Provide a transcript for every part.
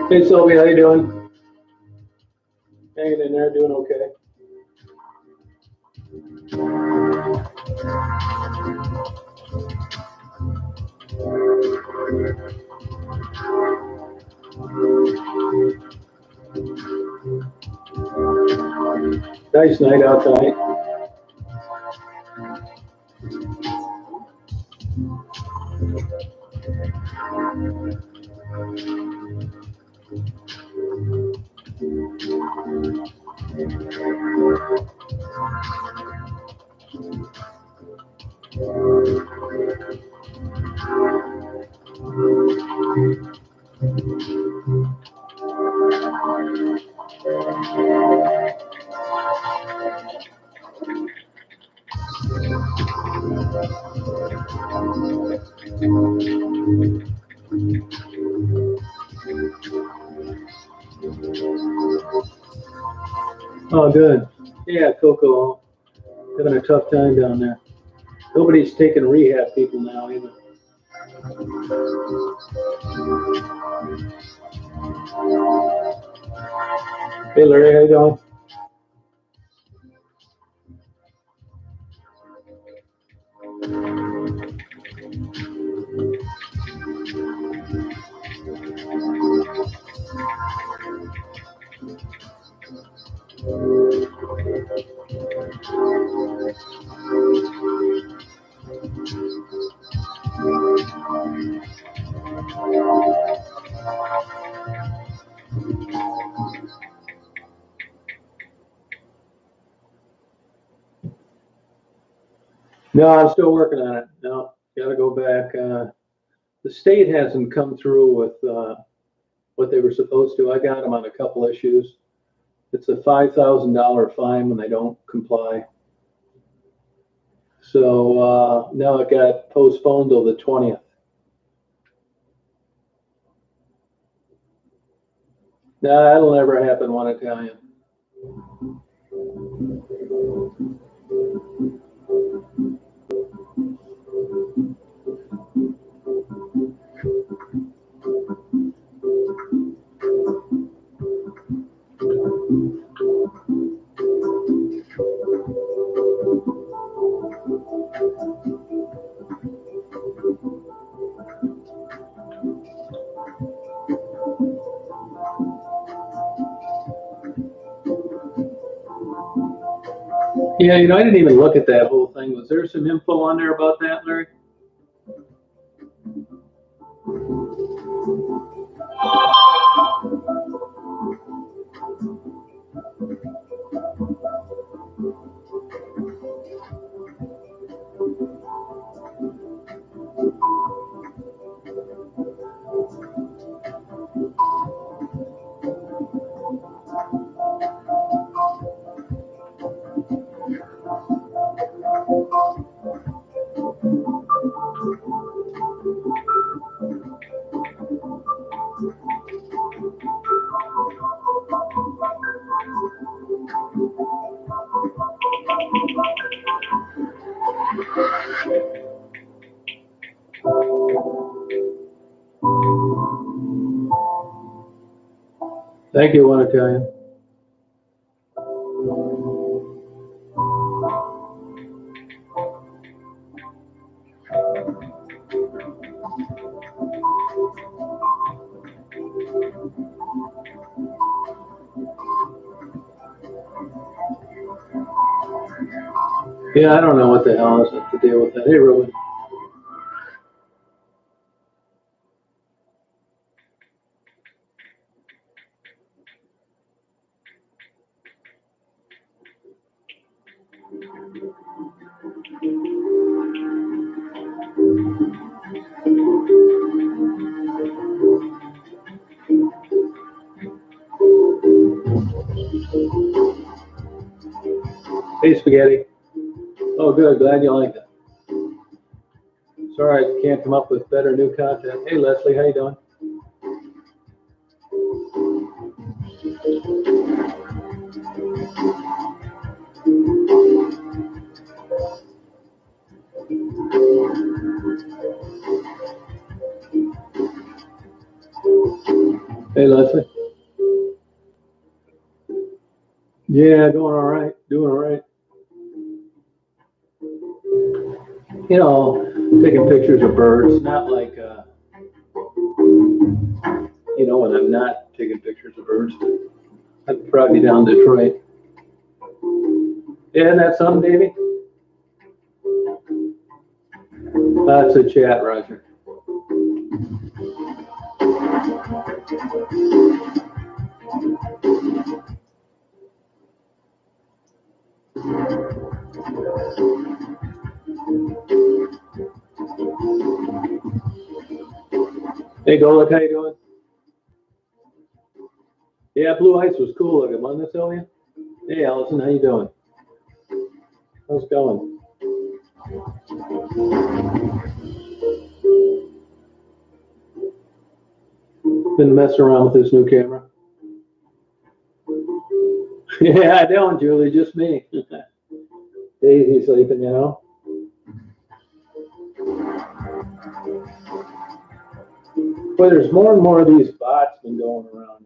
Hey Sylvia, how you doing? Hanging in there, doing okay. Nice night out tonight. Oh, good. Yeah, Coco, having a tough time down there. Nobody's taking rehab people now either. Hey Larry, how you doing? No, I'm still working on it. No, gotta go back. The state hasn't come through with what they were supposed to. I got them on a couple issues. It's a $5,000 fine when they don't comply. So now it got postponed till the 20th. Nah, that'll never happen, want to tell you. Yeah, I didn't even look at that whole thing. Was there some info on there about that, Larry? Thank you, want to tell you. Yeah, I don't know what the hell is up to deal with that. Hey, Ruben. Hey, Spaghetti. Oh, good. Glad you like it. Sorry I can't come up with better new content. Hey, Leslie, how you doing? Hey, Leslie. Yeah, doing all right. Doing all right. You know, taking pictures of birds, not like, when I'm not taking pictures of birds. I'd probably be down in Detroit. Yeah, that's something, Davey? That's a chat, Roger. Hey, Golik, how you doing? Yeah, Blue Ice was cool looking, wasn't it, Sylvia? Hey, Allison, how you doing? How's it going? Been messing around with this new camera. Yeah, I don't, Julie, just me. Daisy sleeping, But there's more and more of these bots been going around.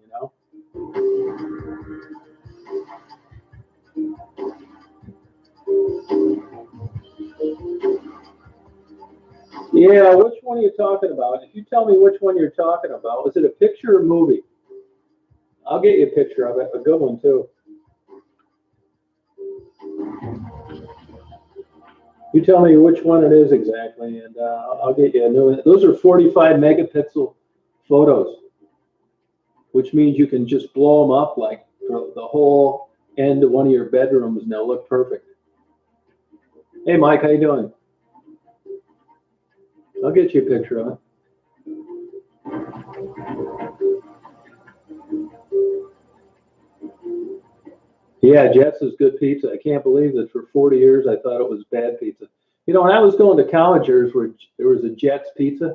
Yeah, which one are you talking about? If you tell me which one you're talking about, is it a picture or movie? I'll get you a picture of it, a good one too. You tell me which one it is exactly, and I'll get you a new one. Those are 45 megapixel photos, which means you can just blow them up like for the whole end of one of your bedrooms, and they'll look perfect. Hey, Mike, how you doing? I'll get you a picture of it. Yeah, Jets is good pizza. I can't believe that for 40 years I thought it was bad pizza. When I was going to college, there was a Jets pizza,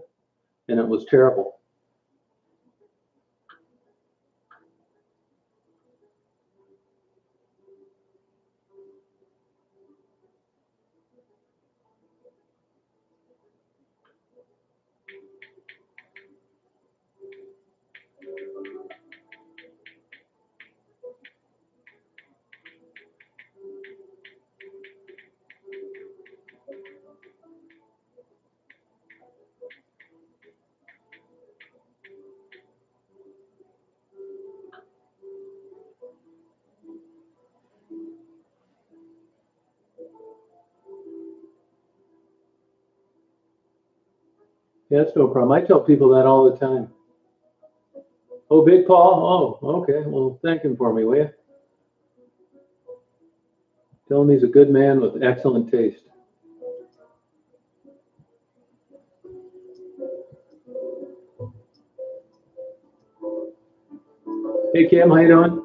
and it was terrible. Yeah, that's no problem. I tell people that all the time. Oh, Big Paul? Oh, okay. Well, thank him for me, will you? Tell him he's a good man with excellent taste. Hey, Kim, how you doing?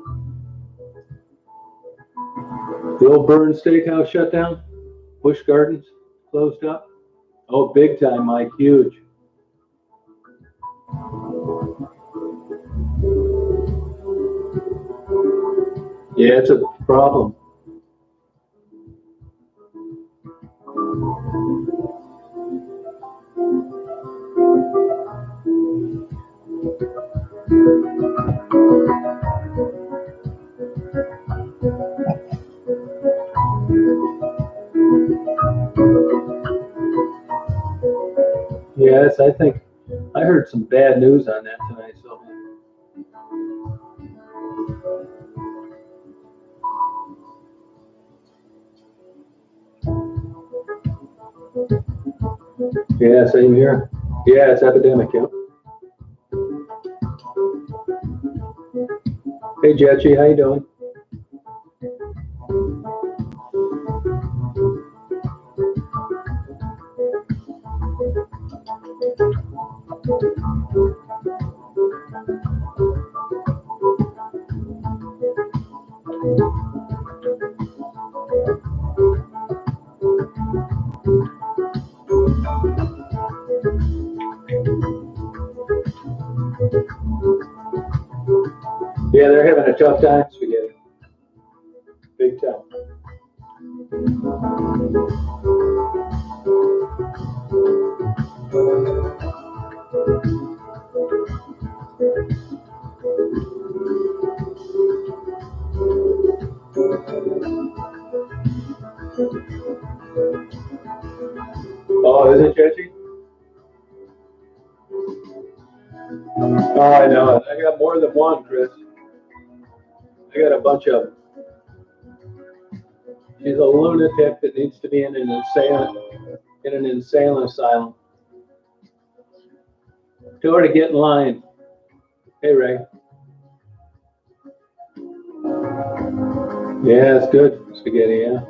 The old Burn Steakhouse shut down? Busch Gardens closed up? Oh, big time, Mike. Huge. Yeah, it's a problem. Yes, I think I heard some bad news on that tonight, so. Yeah, same here. Yeah, it's epidemic, yeah. Hey, Jetchy, how you doing? Yeah, they're having a tough time, Spaghetti. Big time. Oh, is it, Jetchy? Oh, I know it. I got more than one, Chris. I got a bunch of them. She's a lunatic that needs to be in an insane asylum. Tell her to get in line. Hey, Ray. Yeah, it's good, Spaghetti, yeah.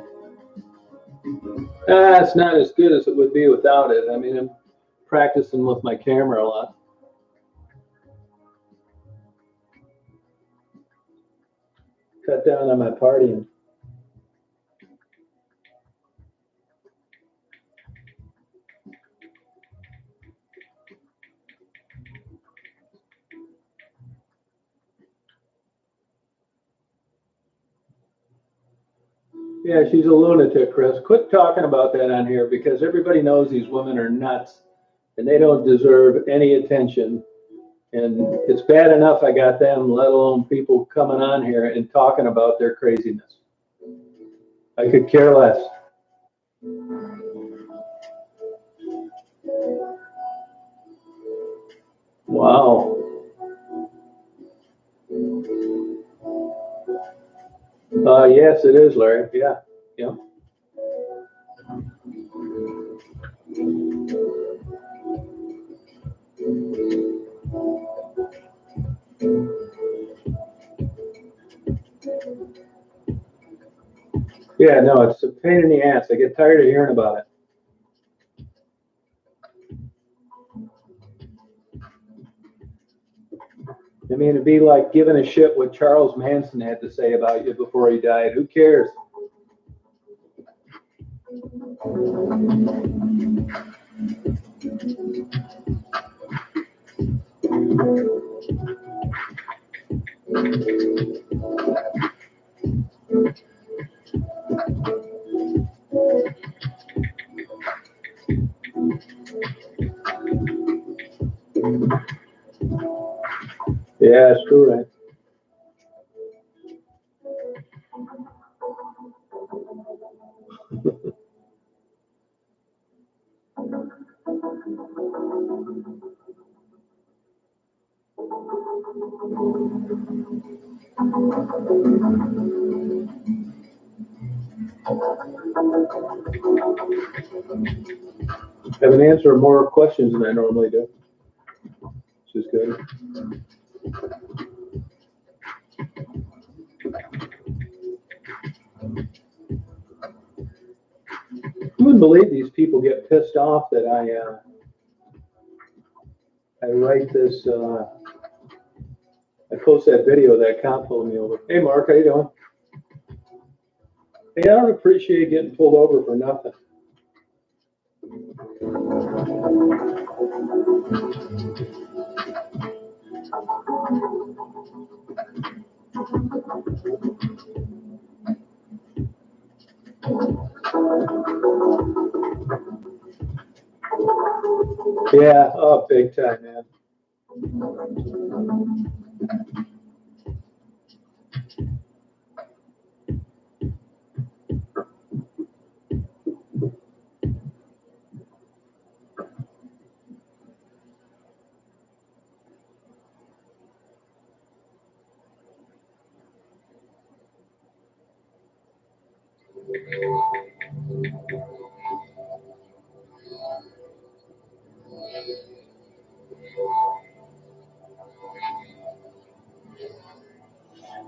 It's not as good as it would be without it. I mean, I'm practicing with my camera a lot. Cut down on my partying. Yeah, she's a lunatic, Chris. Quit talking about that on here because everybody knows these women are nuts and they don't deserve any attention. And it's bad enough I got them, let alone people coming on here and talking about their craziness. I could care less. Wow. Yes, it is, Larry. Yeah. Yeah. Yeah, no, it's a pain in the ass. I get tired of hearing about it. I mean, it'd be like giving a shit what Charles Manson had to say about you before he died. Who cares? Yeah, it's true, right? I have an answer more questions than I normally do, which is good. You wouldn't believe these people get pissed off that I write this. I post that video that cop pulled me over. Hey, Mark, how you doing? Hey, I don't appreciate getting pulled over for nothing. Yeah, oh, big time, man.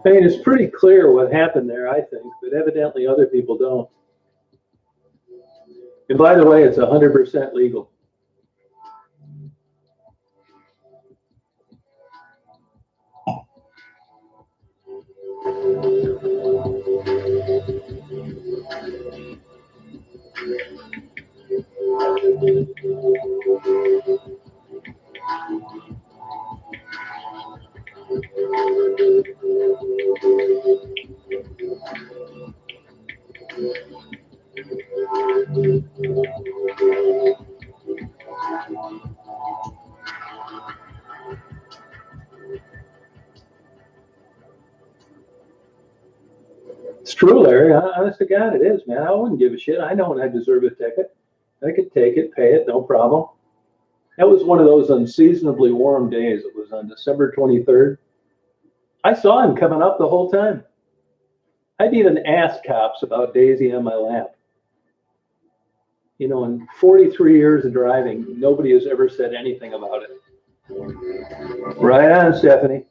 I mean, it's pretty clear what happened there, I think, but evidently other people don't. And by the way, it's 100% legal. It's true, Larry. Honest to God, it is, man. I wouldn't give a shit. I know when I deserve a ticket. I could take it, pay it, no problem. That was one of those unseasonably warm days. It was on December 23rd. I saw him coming up the whole time. I'd even asked cops about Daisy on my lap. You know, in 43 years of driving, nobody has ever said anything about it. Right on, Stephanie.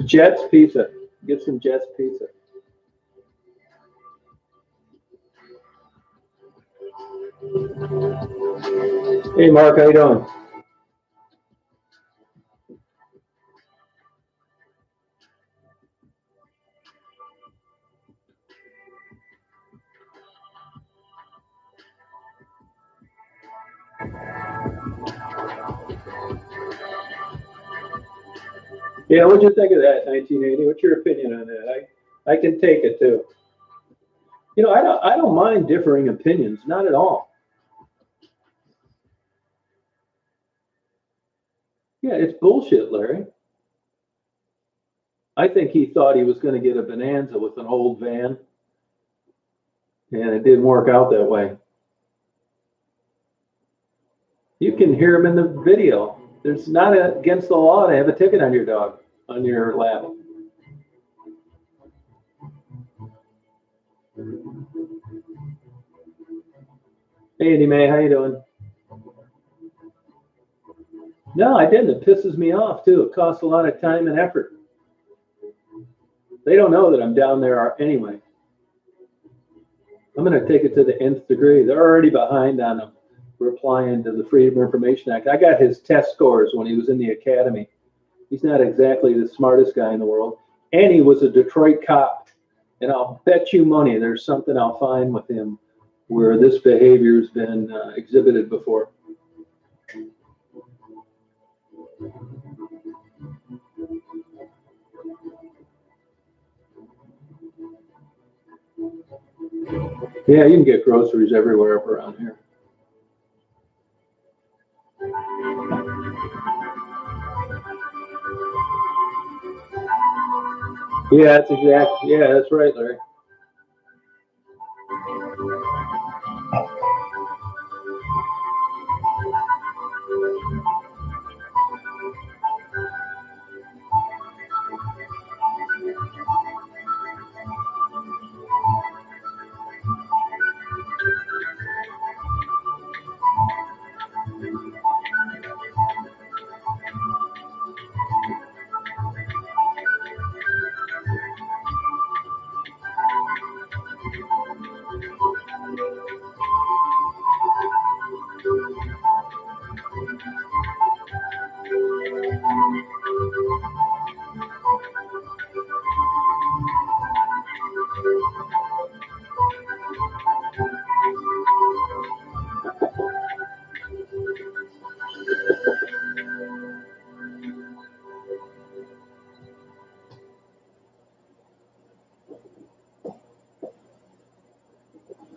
Jets Pizza. Get some Jets Pizza. Hey, Mark, how you doing? Yeah, what'd you think of that, 1980? What's your opinion on that? I can take it too. You know, I don't mind differing opinions, not at all. Yeah, it's bullshit, Larry. I think he thought he was going to get a Bonanza with an old van, and it didn't work out that way. You can hear him in the video. There's not against the law to have a ticket on your dog, on your lap. Hey, Andy May, how you doing? No, I didn't. It pisses me off too. It costs a lot of time and effort. They don't know that I'm down there anyway. I'm going to take it to the nth degree. They're already behind on them replying to the Freedom of Information Act. I got his test scores when he was in the academy. He's not exactly the smartest guy in the world. And he was a Detroit cop. And I'll bet you money there's something I'll find with him where this behavior's been exhibited before. Yeah, you can get groceries everywhere around here. Yeah, that's exactly. Yeah, that's right, Larry.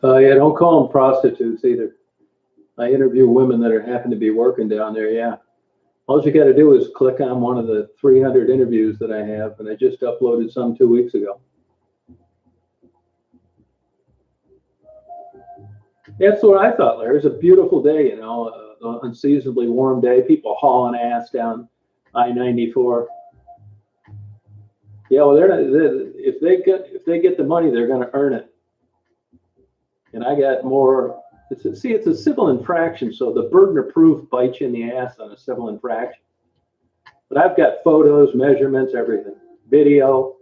Yeah, don't call them prostitutes either. I interview women that happen to be working down there. Yeah. All you got to do is click on one of the 300 interviews that I have, and I just uploaded some 2 weeks ago. That's what I thought, Larry. It's a beautiful day, you know, an unseasonably warm day. People hauling ass down I-94. Yeah, well, if they get the money, they're going to earn it. And I got more It's a civil infraction, so the burden of proof bites you in the ass on a civil infraction. But I've got photos, measurements, everything, video.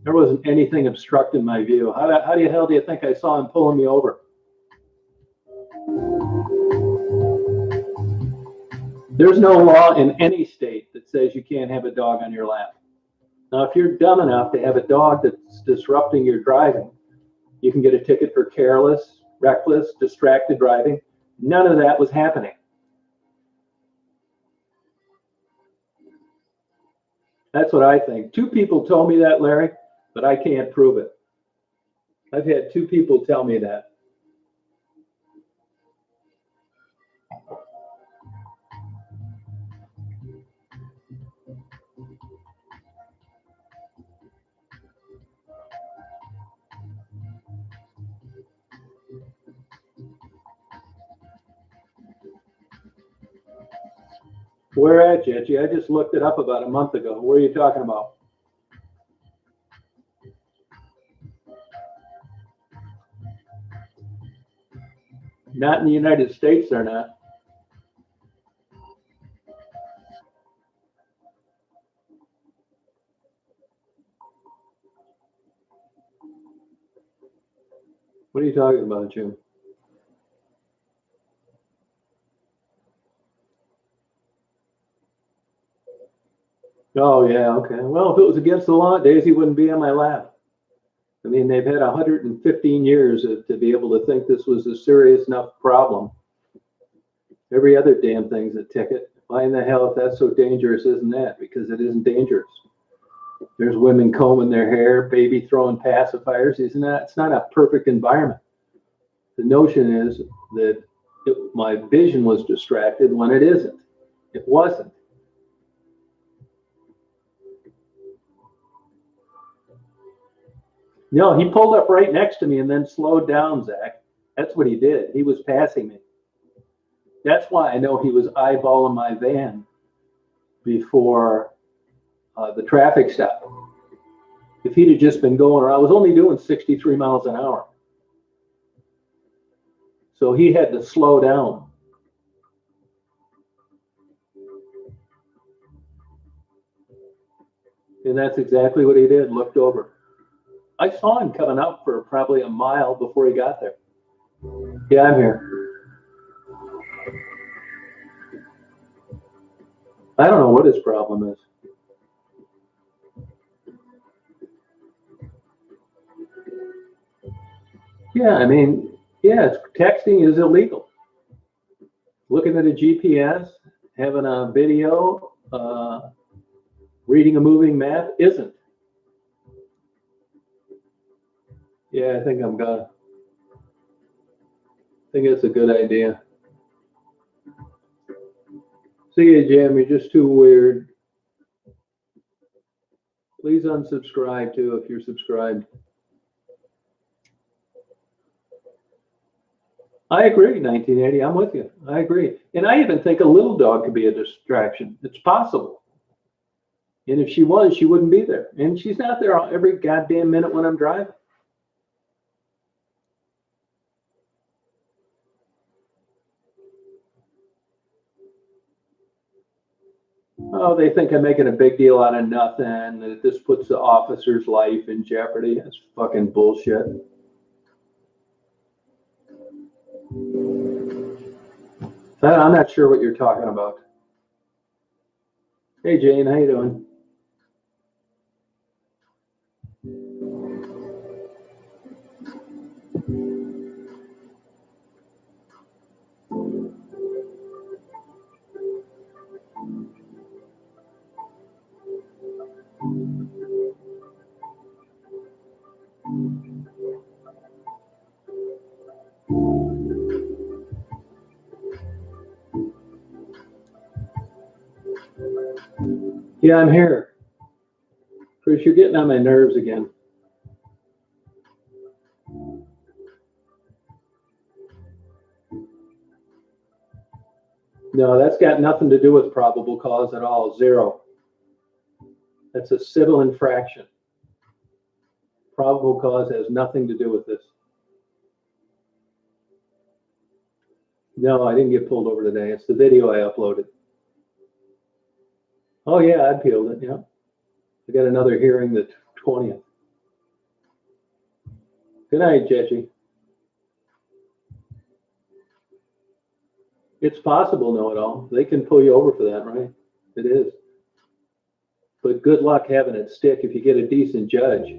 There wasn't anything obstructing my view. How the hell do you think I saw him pulling me over? There's no law in any state that says you can't have a dog on your lap. Now, if you're dumb enough to have a dog that's disrupting your driving, you can get a ticket for careless, reckless, distracted driving. None of that was happening. That's what I think. 2 people told me that, Larry, but I can't prove it. I've had 2 people tell me that. Where at, Jetty? I just looked it up about a month ago. What are you talking about? Not in the United States, they're not. What are you talking about, Jim? Oh, yeah, okay. Well, if it was against the law, Daisy wouldn't be on my lap. I mean, they've had 115 years to be able to think this was a serious enough problem. Every other damn thing's a ticket. Why in the hell, if that's so dangerous, isn't that? Because it isn't dangerous. There's women combing their hair, baby throwing pacifiers. It's not a perfect environment. The notion is that my vision was distracted when it isn't. It wasn't. No, he pulled up right next to me and then slowed down, Zach. That's what he did. He was passing me. That's why I know he was eyeballing my van before the traffic stop. If he'd have just been going, I was only doing 63 miles an hour. So he had to slow down. And that's exactly what he did, looked over. I saw him coming up for probably a mile before he got there. Yeah, I'm here. I don't know what his problem is. Yeah, I mean, yeah, texting is illegal. Looking at a GPS, having a video, reading a moving map isn't. Yeah, I think I'm gonna. I think it's a good idea. See you, Jim. You're just too weird. Please unsubscribe too if you're subscribed. I agree, 1980. I'm with you. I agree. And I even think a little dog could be a distraction. It's possible. And if she was, she wouldn't be there. And she's not there every goddamn minute when I'm driving. Oh, they think I'm making a big deal out of nothing, that this puts the officer's life in jeopardy. That's fucking bullshit. I'm not sure what you're talking about. Hey, Jane, how you doing? Yeah, I'm here. Chris, you're getting on my nerves again. No, that's got nothing to do with probable cause at all. Zero. That's a civil infraction. Probable cause has nothing to do with this. No, I didn't get pulled over today. It's the video I uploaded. Oh yeah, I appealed it. Yeah, I got another hearing the 20th. Good night, Jetchy. It's possible, know-it-all. They can pull you over for that, right? It is. But good luck having it stick if you get a decent judge.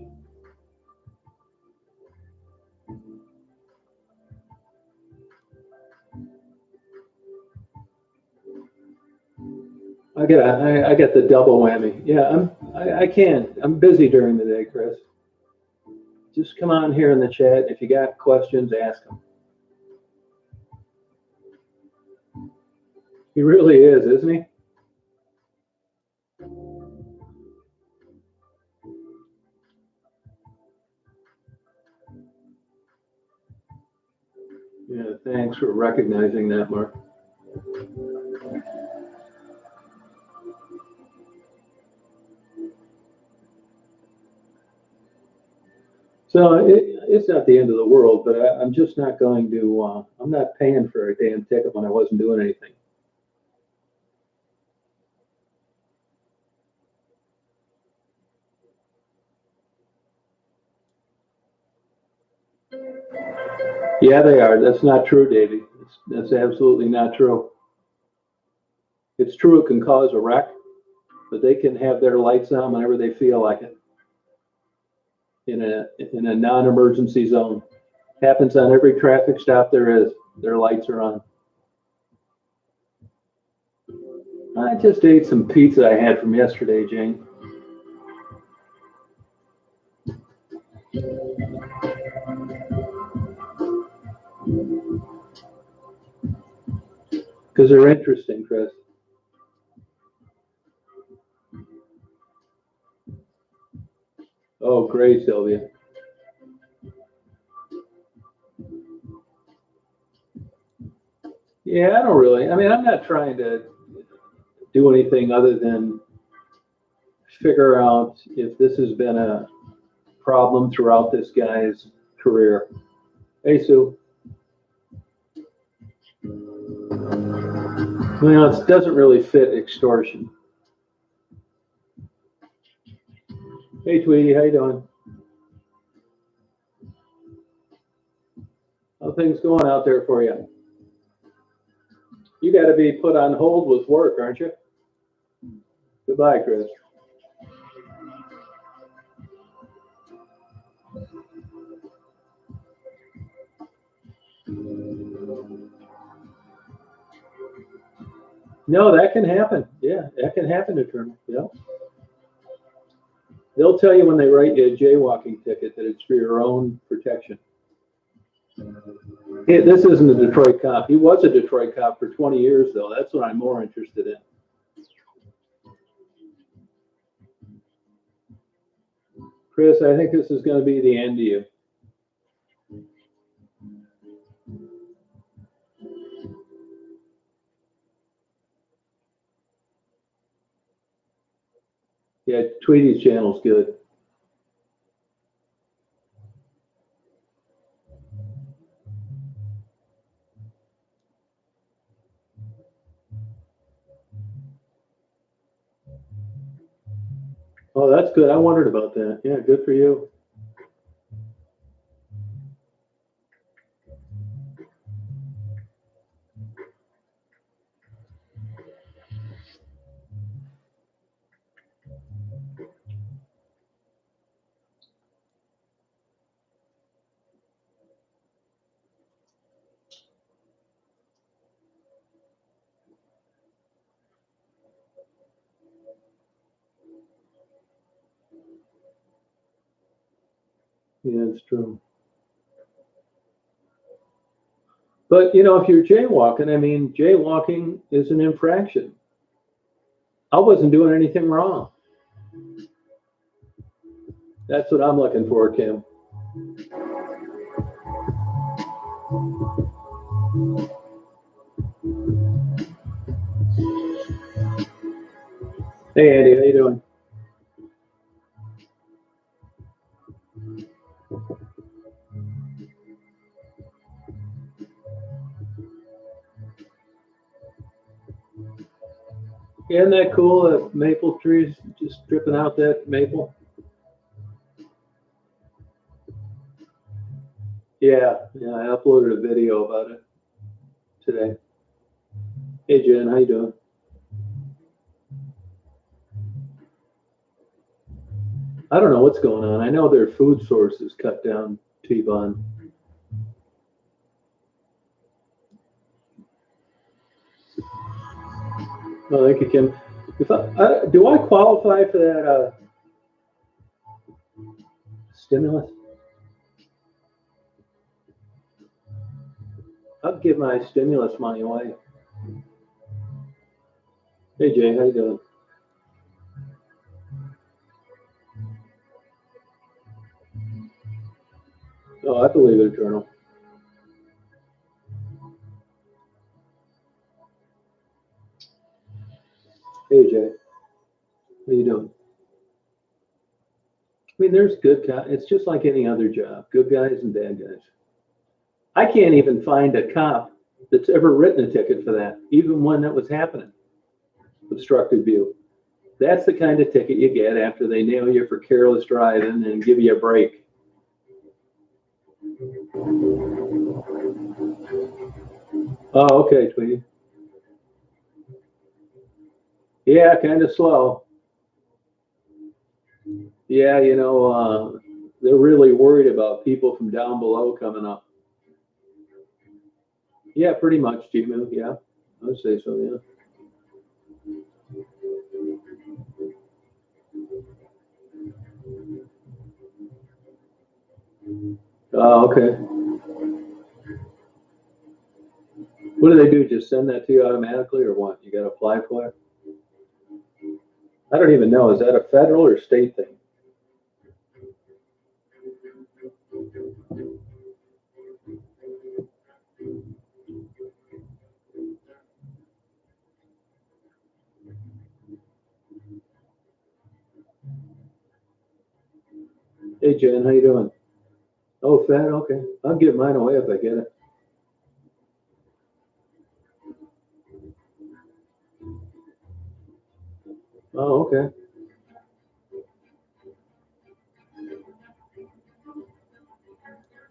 I got the double whammy. Yeah, I can't. I'm busy during the day, Chris. Just come on here in the chat. If you got questions, ask them. He really is, isn't he? Yeah, thanks for recognizing that, Mark. So it's not the end of the world, but I'm just not going to, I'm not paying for a damn ticket when I wasn't doing anything. Yeah, they are. That's not true, Davey. That's absolutely not true. It's true it can cause a wreck, but they can have their lights on whenever they feel like it in a non-emergency zone. Happens on every traffic stop there is. Their lights are on. I just ate some pizza I had from yesterday, Jane. Because they're interesting, Chris. Oh, great, Sylvia. Yeah, I don't really. I mean, I'm not trying to do anything other than figure out if this has been a problem throughout this guy's career. Hey, Sue. Well, it doesn't really fit extortion. Hey, Tweety, how you doing? How things going out there for you? You got to be put on hold with work, aren't you? Goodbye, Chris. No, that can happen. Yeah, that can happen, Attorney. Yeah. They'll tell you when they write you a jaywalking ticket that it's for your own protection. Hey, this isn't a Detroit cop. He was a Detroit cop for 20 years, though. That's what I'm more interested in. Chris, I think this is going to be the end of you. Yeah, Tweety's channel's good. Oh, that's good. I wondered about that. Yeah, good for you. Yeah, it's true. But, you know, if you're jaywalking, I mean, jaywalking is an infraction. I wasn't doing anything wrong. That's what I'm looking for, Kim. Hey, Andy, how you doing? Isn't that cool? The maple trees just dripping out that maple. Yeah, yeah. I uploaded a video about it today. Hey Jen, how you doing? I don't know what's going on. I know their food source is cut down, T-Bond. Oh, thank you, Kim. If do I qualify for that stimulus? I'll give my stimulus money away. Hey Jay, how you doing? Oh, I believe it, Journal. Hey Jay, how you doing? I mean, there's good guys. It's just like any other job, good guys and bad guys. I can't even find a cop that's ever written a ticket for that, even when that was happening. Obstructed view. That's the kind of ticket you get after they nail you for careless driving and give you a break. Oh, okay, Tweety. Yeah, kind of slow. Yeah, they're really worried about people from down below coming up. Yeah, pretty much, Gmu. Yeah, I would say so. Yeah. Oh, okay. What do they do? Just send that to you automatically, or what? You got to apply for it? I don't even know. Is that a federal or state thing? Hey, Jen, how you doing? Oh, fed. Okay, I'll give mine away if I get it. Oh, okay.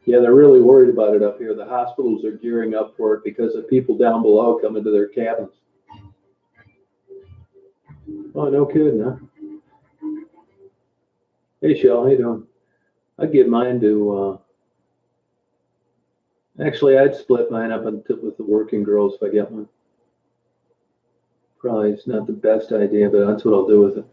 Yeah, they're really worried about it up here. The hospitals are gearing up for it because of people down below coming to their cabins. Oh, no kidding, huh? Hey, Shell, how you doing? I'd give mine to, actually, I'd split mine up with the working girls if I get one. Probably it's not the best idea, but that's what I'll do with it.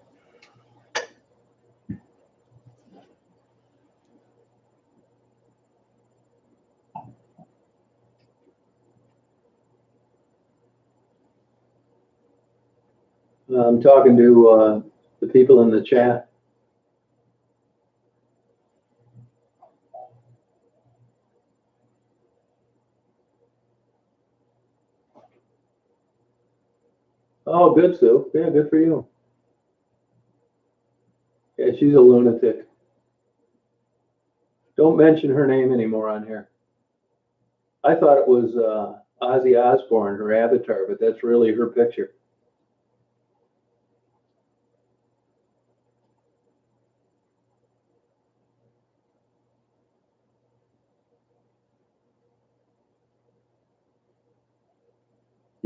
I'm talking to the people in the chat. Oh, good, Sue. Yeah, good for you. Yeah, she's a lunatic. Don't mention her name anymore on here. I thought it was Ozzy Osbourne, her avatar, but that's really her picture.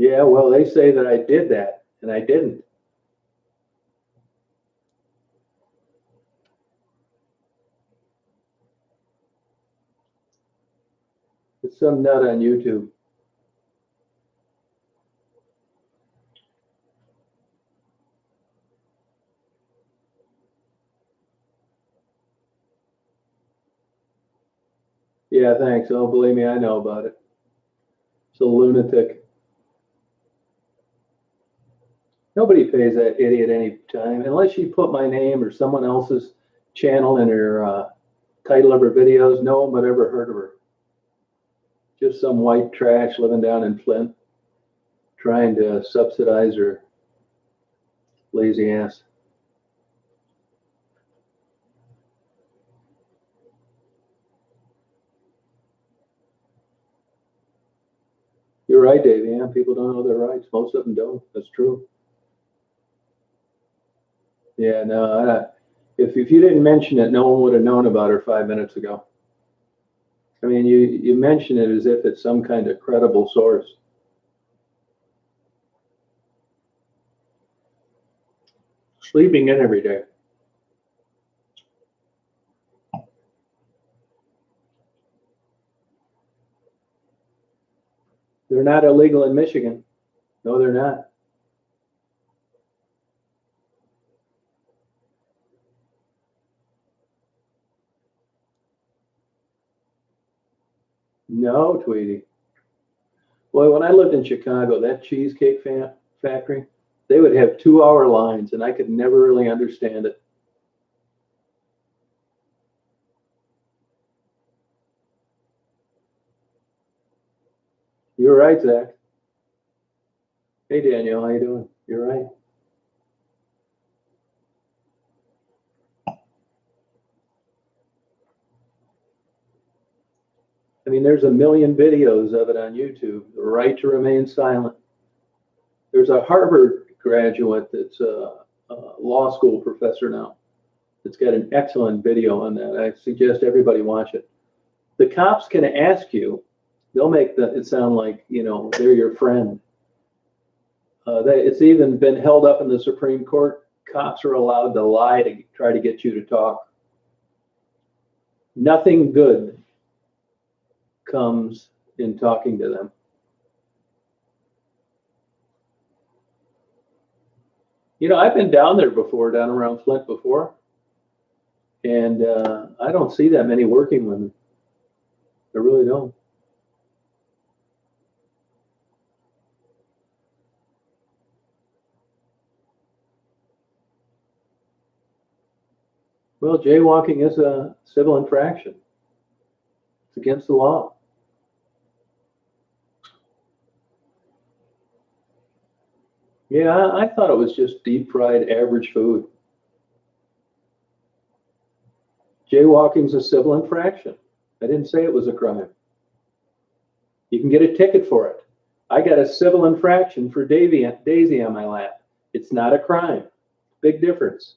Yeah, well, they say that I did that, and I didn't. It's some nut on YouTube. Yeah, thanks. Oh, believe me, I know about it. It's a lunatic. Nobody pays that idiot any time unless she put my name or someone else's channel in her title of her videos. No one would ever heard of her. Just some white trash living down in Flint trying to subsidize her lazy ass. You're right, Dave. Yeah, people don't know their rights. Most of them don't. That's true. Yeah, no, if you didn't mention it, no one would have known about her 5 minutes ago. I mean, you mention it as if it's some kind of credible source. Sleeping in every day. They're not illegal in Michigan. No, they're not. No, Tweety. Boy, when I lived in Chicago, that cheesecake factory, they would have 2 hour lines, and I could never really understand it. You're right, Zach. Hey, Danielle, how you doing? You're right. I mean, there's a million videos of it on YouTube. The right to remain silent. There's a Harvard graduate that's a law school professor now. It's got an excellent video on that. I suggest everybody watch it. The cops can ask you, they'll make it sound like, they're your friend. It's even been held up in the Supreme Court. Cops are allowed to lie to try to get you to talk. Nothing good comes in talking to them. I've been down there before, down around Flint before, and I don't see that many working women. I really don't. Well, jaywalking is a civil infraction. It's against the law. Yeah, I thought it was just deep fried average food. Jaywalking's a civil infraction. I didn't say it was a crime. You can get a ticket for it. I got a civil infraction for Daisy on my lap. It's not a crime. Big difference.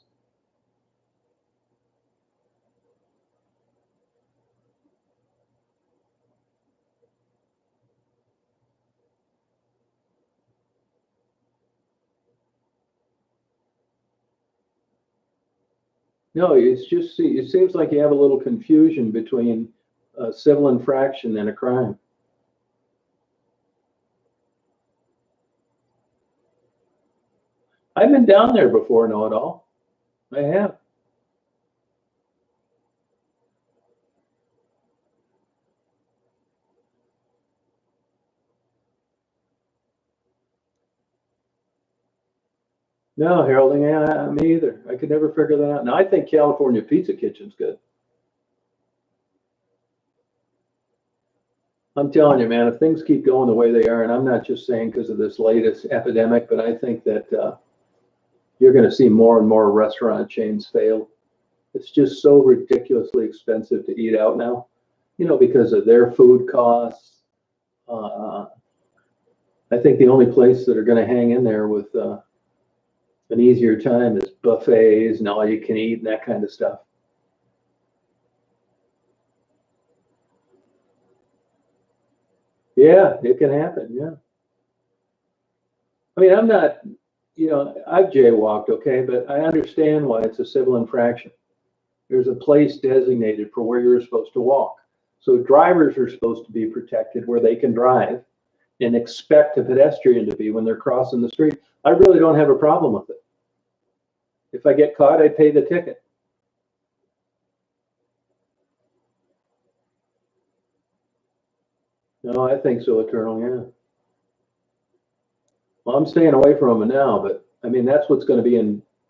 No, it's just, it seems like you have a little confusion between a civil infraction and a crime. I've been down there before, know-it-all. I have. No, Harold, yeah, me either. I could never figure that out. Now, I think California Pizza Kitchen's good. I'm telling you, man, if things keep going the way they are, and I'm not just saying because of this latest epidemic, but I think that you're going to see more and more restaurant chains fail. It's just so ridiculously expensive to eat out now, because of their food costs. I think the only place that are going to hang in there with an easier time is buffets and all you can eat and that kind of stuff. Yeah, it can happen. Yeah. I mean, I'm not, I've jaywalked, okay, but I understand why it's a civil infraction. There's a place designated for where you're supposed to walk. So drivers are supposed to be protected where they can drive and expect a pedestrian to be when they're crossing the street. I really don't have a problem with it. If I get caught, I pay the ticket. No, I think so, Eternal, yeah. Well, I'm staying away from them now, but I mean, that's what's going to be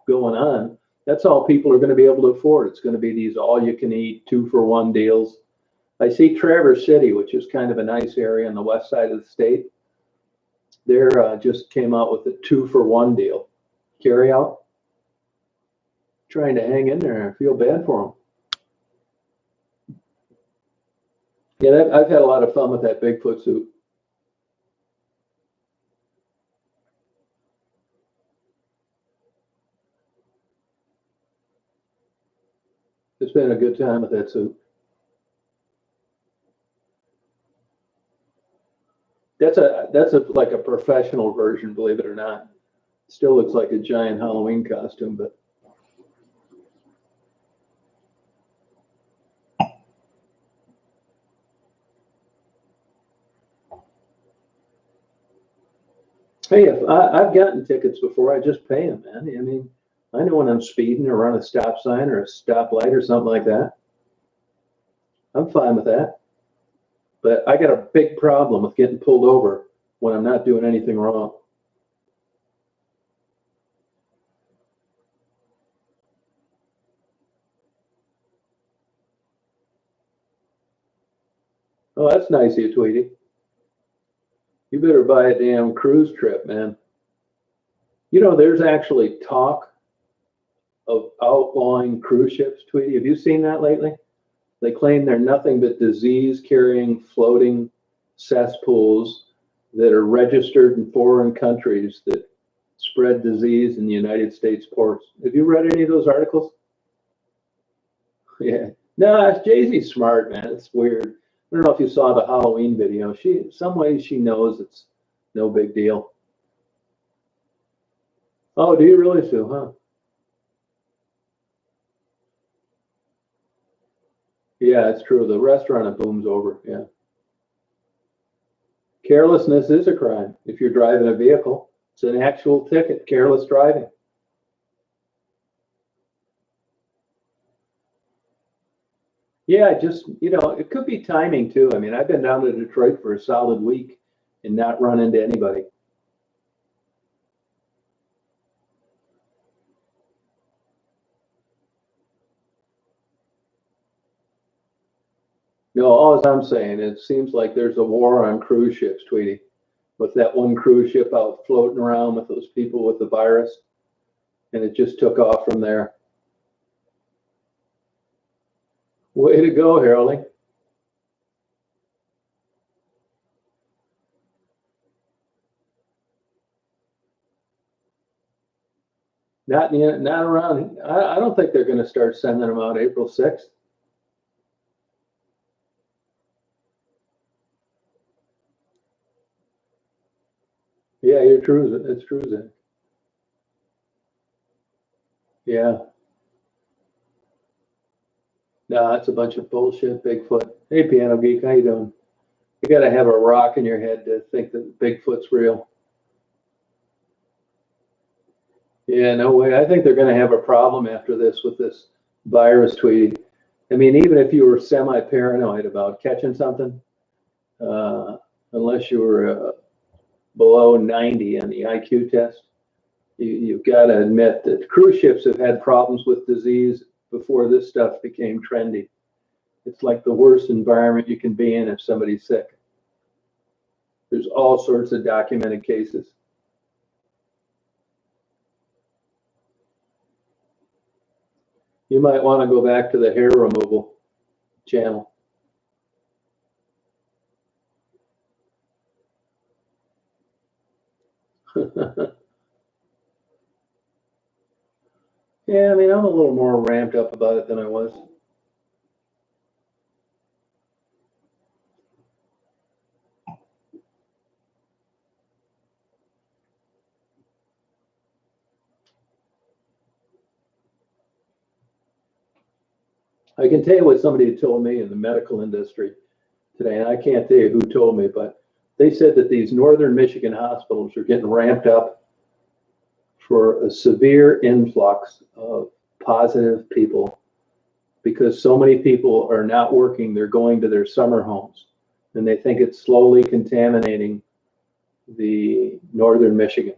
going on. That's all people are going to be able to afford. It's going to be these all you can eat 2-for-1 deals. I see Traverse City, which is kind of a nice area on the west side of the state. They're just came out with a 2-for-1 deal. Carry out. Trying to hang in there. I feel bad for them. Yeah, I've had a lot of fun with that Bigfoot suit. It's been a good time with that suit. That's a like a professional version, believe it or not. Still looks like a giant Halloween costume, but hey, if I've gotten tickets before, I just pay them, man. I mean, I know when I'm speeding or run a stop sign or a stoplight or something like that. I'm fine with that. But I got a big problem with getting pulled over when I'm not doing anything wrong. Oh, that's nice of you, Tweety. You better buy a damn cruise trip, man. You know, there's actually talk of outlawing cruise ships, Tweety. Have you seen that lately? They claim they're nothing but disease-carrying floating cesspools that are registered in foreign countries that spread disease in the United States ports. Have you read any of those articles? Yeah. No, Jay-Z's smart, man. It's weird. I don't know if you saw the Halloween video. Some ways she knows it's no big deal. Oh, do you really, Sue, huh? Yeah, it's true. The restaurant at Boom's over. Yeah. Carelessness is a crime if you're driving a vehicle. It's an actual ticket, careless driving. Yeah, just, it could be timing too. I mean, I've been down to Detroit for a solid week and not run into anybody. No, all I'm saying, it seems like there's a war on cruise ships, Tweety, with that one cruise ship out floating around with those people with the virus, and it just took off from there. Way to go, Haroldie. Not around. I don't think they're going to start sending them out April 6th. Yeah, you're true. It's true, Zach. Yeah. No, that's a bunch of bullshit, Bigfoot. Hey, Piano Geek, how you doing? You got to have a rock in your head to think that Bigfoot's real. Yeah, no way. I think they're going to have a problem after this with this virus, Tweety. I mean, even if you were semi-paranoid about catching something, uh, unless you were below 90 on the IQ test, you've got to admit that cruise ships have had problems with disease before this stuff became trendy. It's like the worst environment you can be in if somebody's sick. There's all sorts of documented cases. You might want to go back to the hair removal channel. Yeah, I mean, I'm a little more ramped up about it than I was. I can tell you what somebody told me in the medical industry today, and I can't tell you who told me, but they said that these northern Michigan hospitals are getting ramped up for a severe influx of positive people because so many people are not working, they're going to their summer homes, and they think it's slowly contaminating the northern Michigan.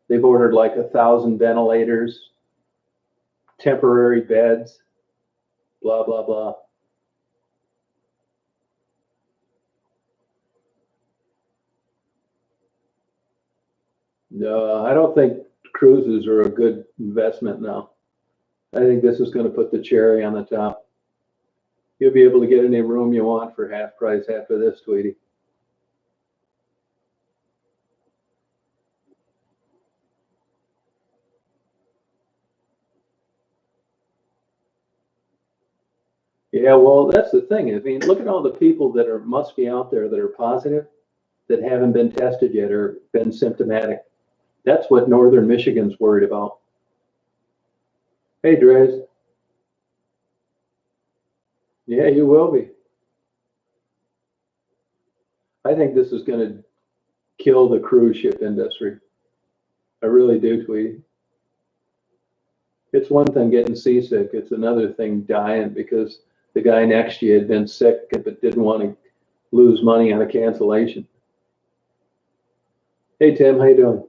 They've ordered like 1,000 ventilators, temporary beds, blah, blah, blah. No, I don't think cruises are a good investment now. I think this is going to put the cherry on the top. You'll be able to get any room you want for half price after this, Tweety. Yeah, well, that's the thing. I mean, look at all the people that must be out there that are positive that haven't been tested yet or been symptomatic. That's what Northern Michigan's worried about. Hey, Dres. Yeah, you will be. I think this is going to kill the cruise ship industry. I really do, Tweety. It's one thing getting seasick. It's another thing dying because the guy next to you had been sick but didn't want to lose money on a cancellation. Hey, Tim, how you doing?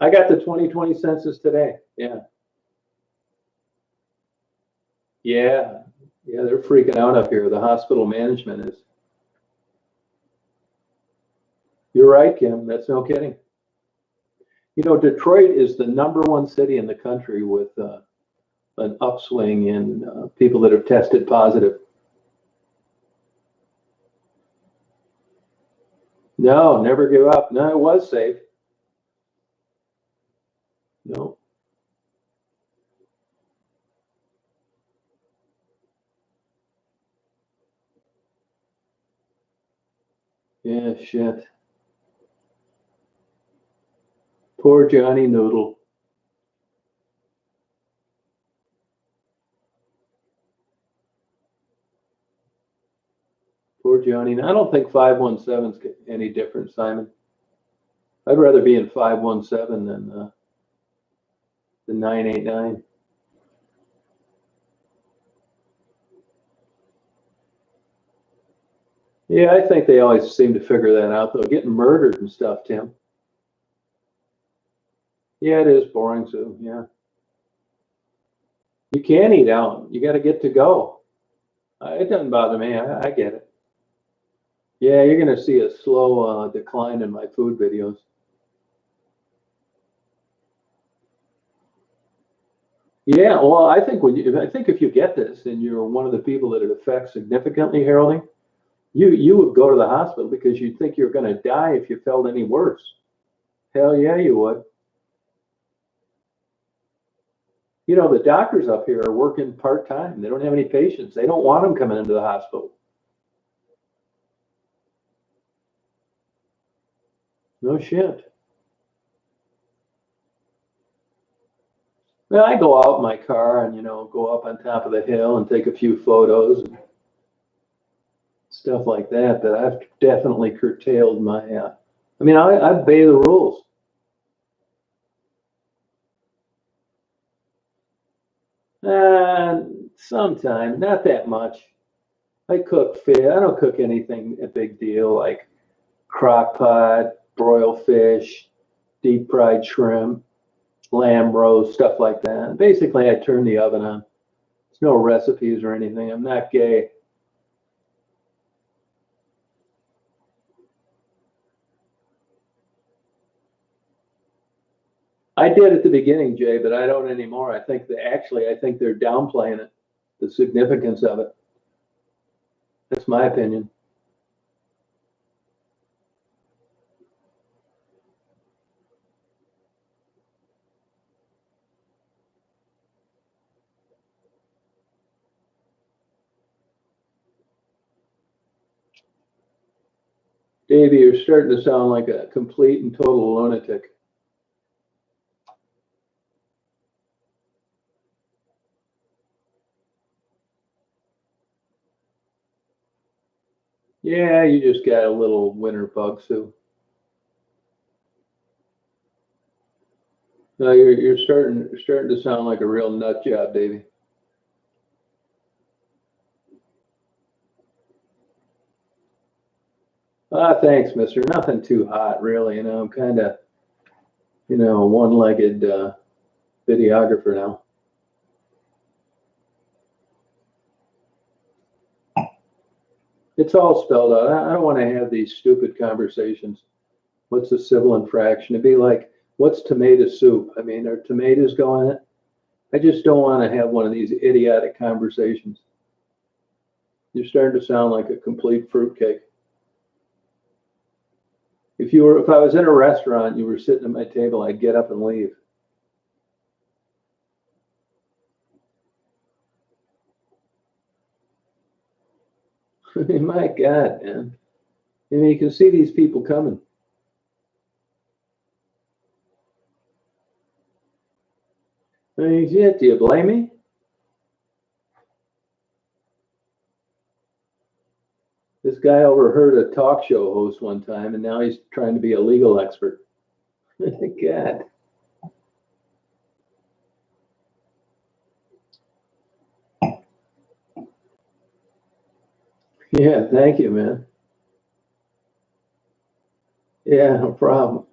I got the 2020 census today. Yeah. Yeah. Yeah, they're freaking out up here. The hospital management is. You're right, Kim. That's no kidding. You know, Detroit is the #1 city in the country with an upswing in people that have tested positive. No, never give up. No, it was safe. No. Yeah, shit. Poor Johnny Noodle. Poor Johnny. I don't think 517's any different, Simon. I'd rather be in 517 than 989. Yeah, I think they always seem to figure that out, though. Getting murdered and stuff, Tim. Yeah, it is boring, too. Yeah. You can't eat out. You got to get to go. It doesn't bother me. I get it. Yeah, you're going to see a slow decline in my food videos. Yeah, well, I think if you get this and you're one of the people that it affects significantly, Harolding, you would go to the hospital because you'd think you're going to die if you felt any worse. Hell yeah, you would. You know, the doctors up here are working part-time. They don't have any patients. They don't want them coming into the hospital. No shit. Well, I go out in my car and, go up on top of the hill and take a few photos and stuff like that. But I've definitely curtailed my, I obey the rules. Sometimes, not that much. I cook fish. I don't cook anything a big deal like crock pot, broil fish, deep fried shrimp, lamb roast, stuff like that. Basically, I turn the oven on. There's no recipes or anything. I'm not gay. I did at the beginning, Jay, but I don't anymore. I think they're downplaying it, the significance of it. That's my opinion. Davey, you're starting to sound like a complete and total lunatic. Yeah, you just got a little winter bug, Sue. No, you're starting to sound like a real nut job, Davey. Thanks, mister. Nothing too hot, really. I'm kind of, a one-legged videographer now. It's all spelled out. I don't want to have these stupid conversations. What's a civil infraction? It'd be like, what's tomato soup? I mean, are tomatoes going in it? I just don't want to have one of these idiotic conversations. You're starting to sound like a complete fruitcake. If I was in a restaurant, you were sitting at my table, I'd get up and leave. My God, man. I mean, you can see these people coming. I mean, shit, do you blame me? This guy overheard a talk show host one time, and now he's trying to be a legal expert. God. Yeah, thank you, man. Yeah, no problem.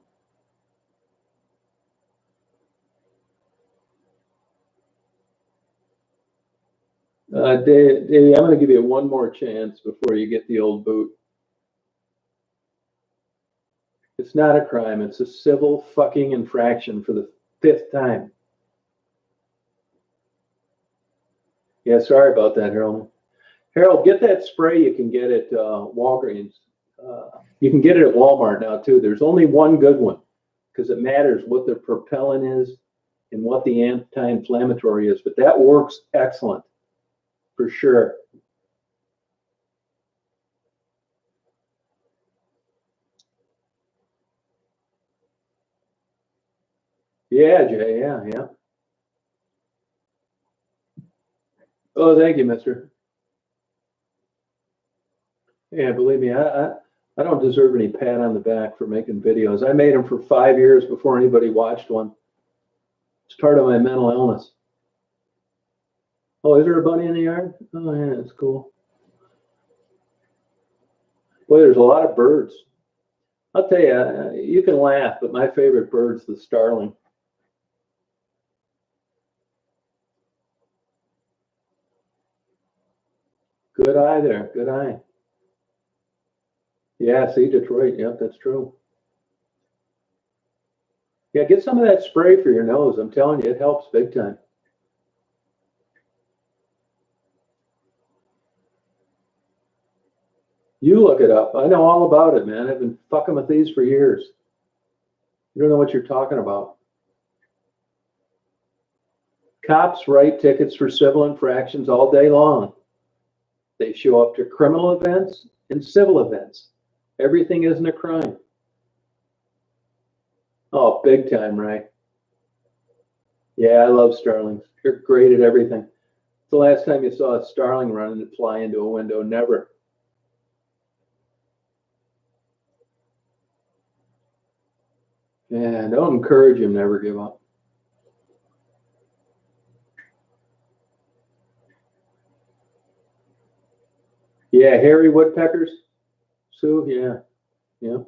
Dave, I'm going to give you one more chance before you get the old boot. It's not a crime. It's a civil fucking infraction for the 5th time. Yeah, sorry about that, Harold. Harold, get that spray you can get at Walgreens. You can get it at Walmart now, too. There's only one good one because it matters what the propellant is and what the anti-inflammatory is. But that works excellent, for sure. Yeah, Jay, yeah. Oh, thank you, mister. Yeah, believe me, I don't deserve any pat on the back for making videos. I made them for 5 years before anybody watched one. It's part of my mental illness. Oh, is there a bunny in the yard? Oh, yeah, that's cool. Boy, there's a lot of birds. I'll tell you, you can laugh, but my favorite bird's the starling. Good eye there, good eye. Yeah, see, Detroit, yep, that's true. Yeah, get some of that spray for your nose. I'm telling you, it helps big time. You look it up. I know all about it, man. I've been fucking with these for years. You don't know what you're talking about. Cops write tickets for civil infractions all day long. They show up to criminal events and civil events. Everything isn't a crime. Oh, big time, right? Yeah, I love starlings. They're great at everything. The last time you saw a starling run and fly into a window? Never. Yeah, don't encourage him, never give up. Yeah, hairy woodpeckers, Sue, yeah.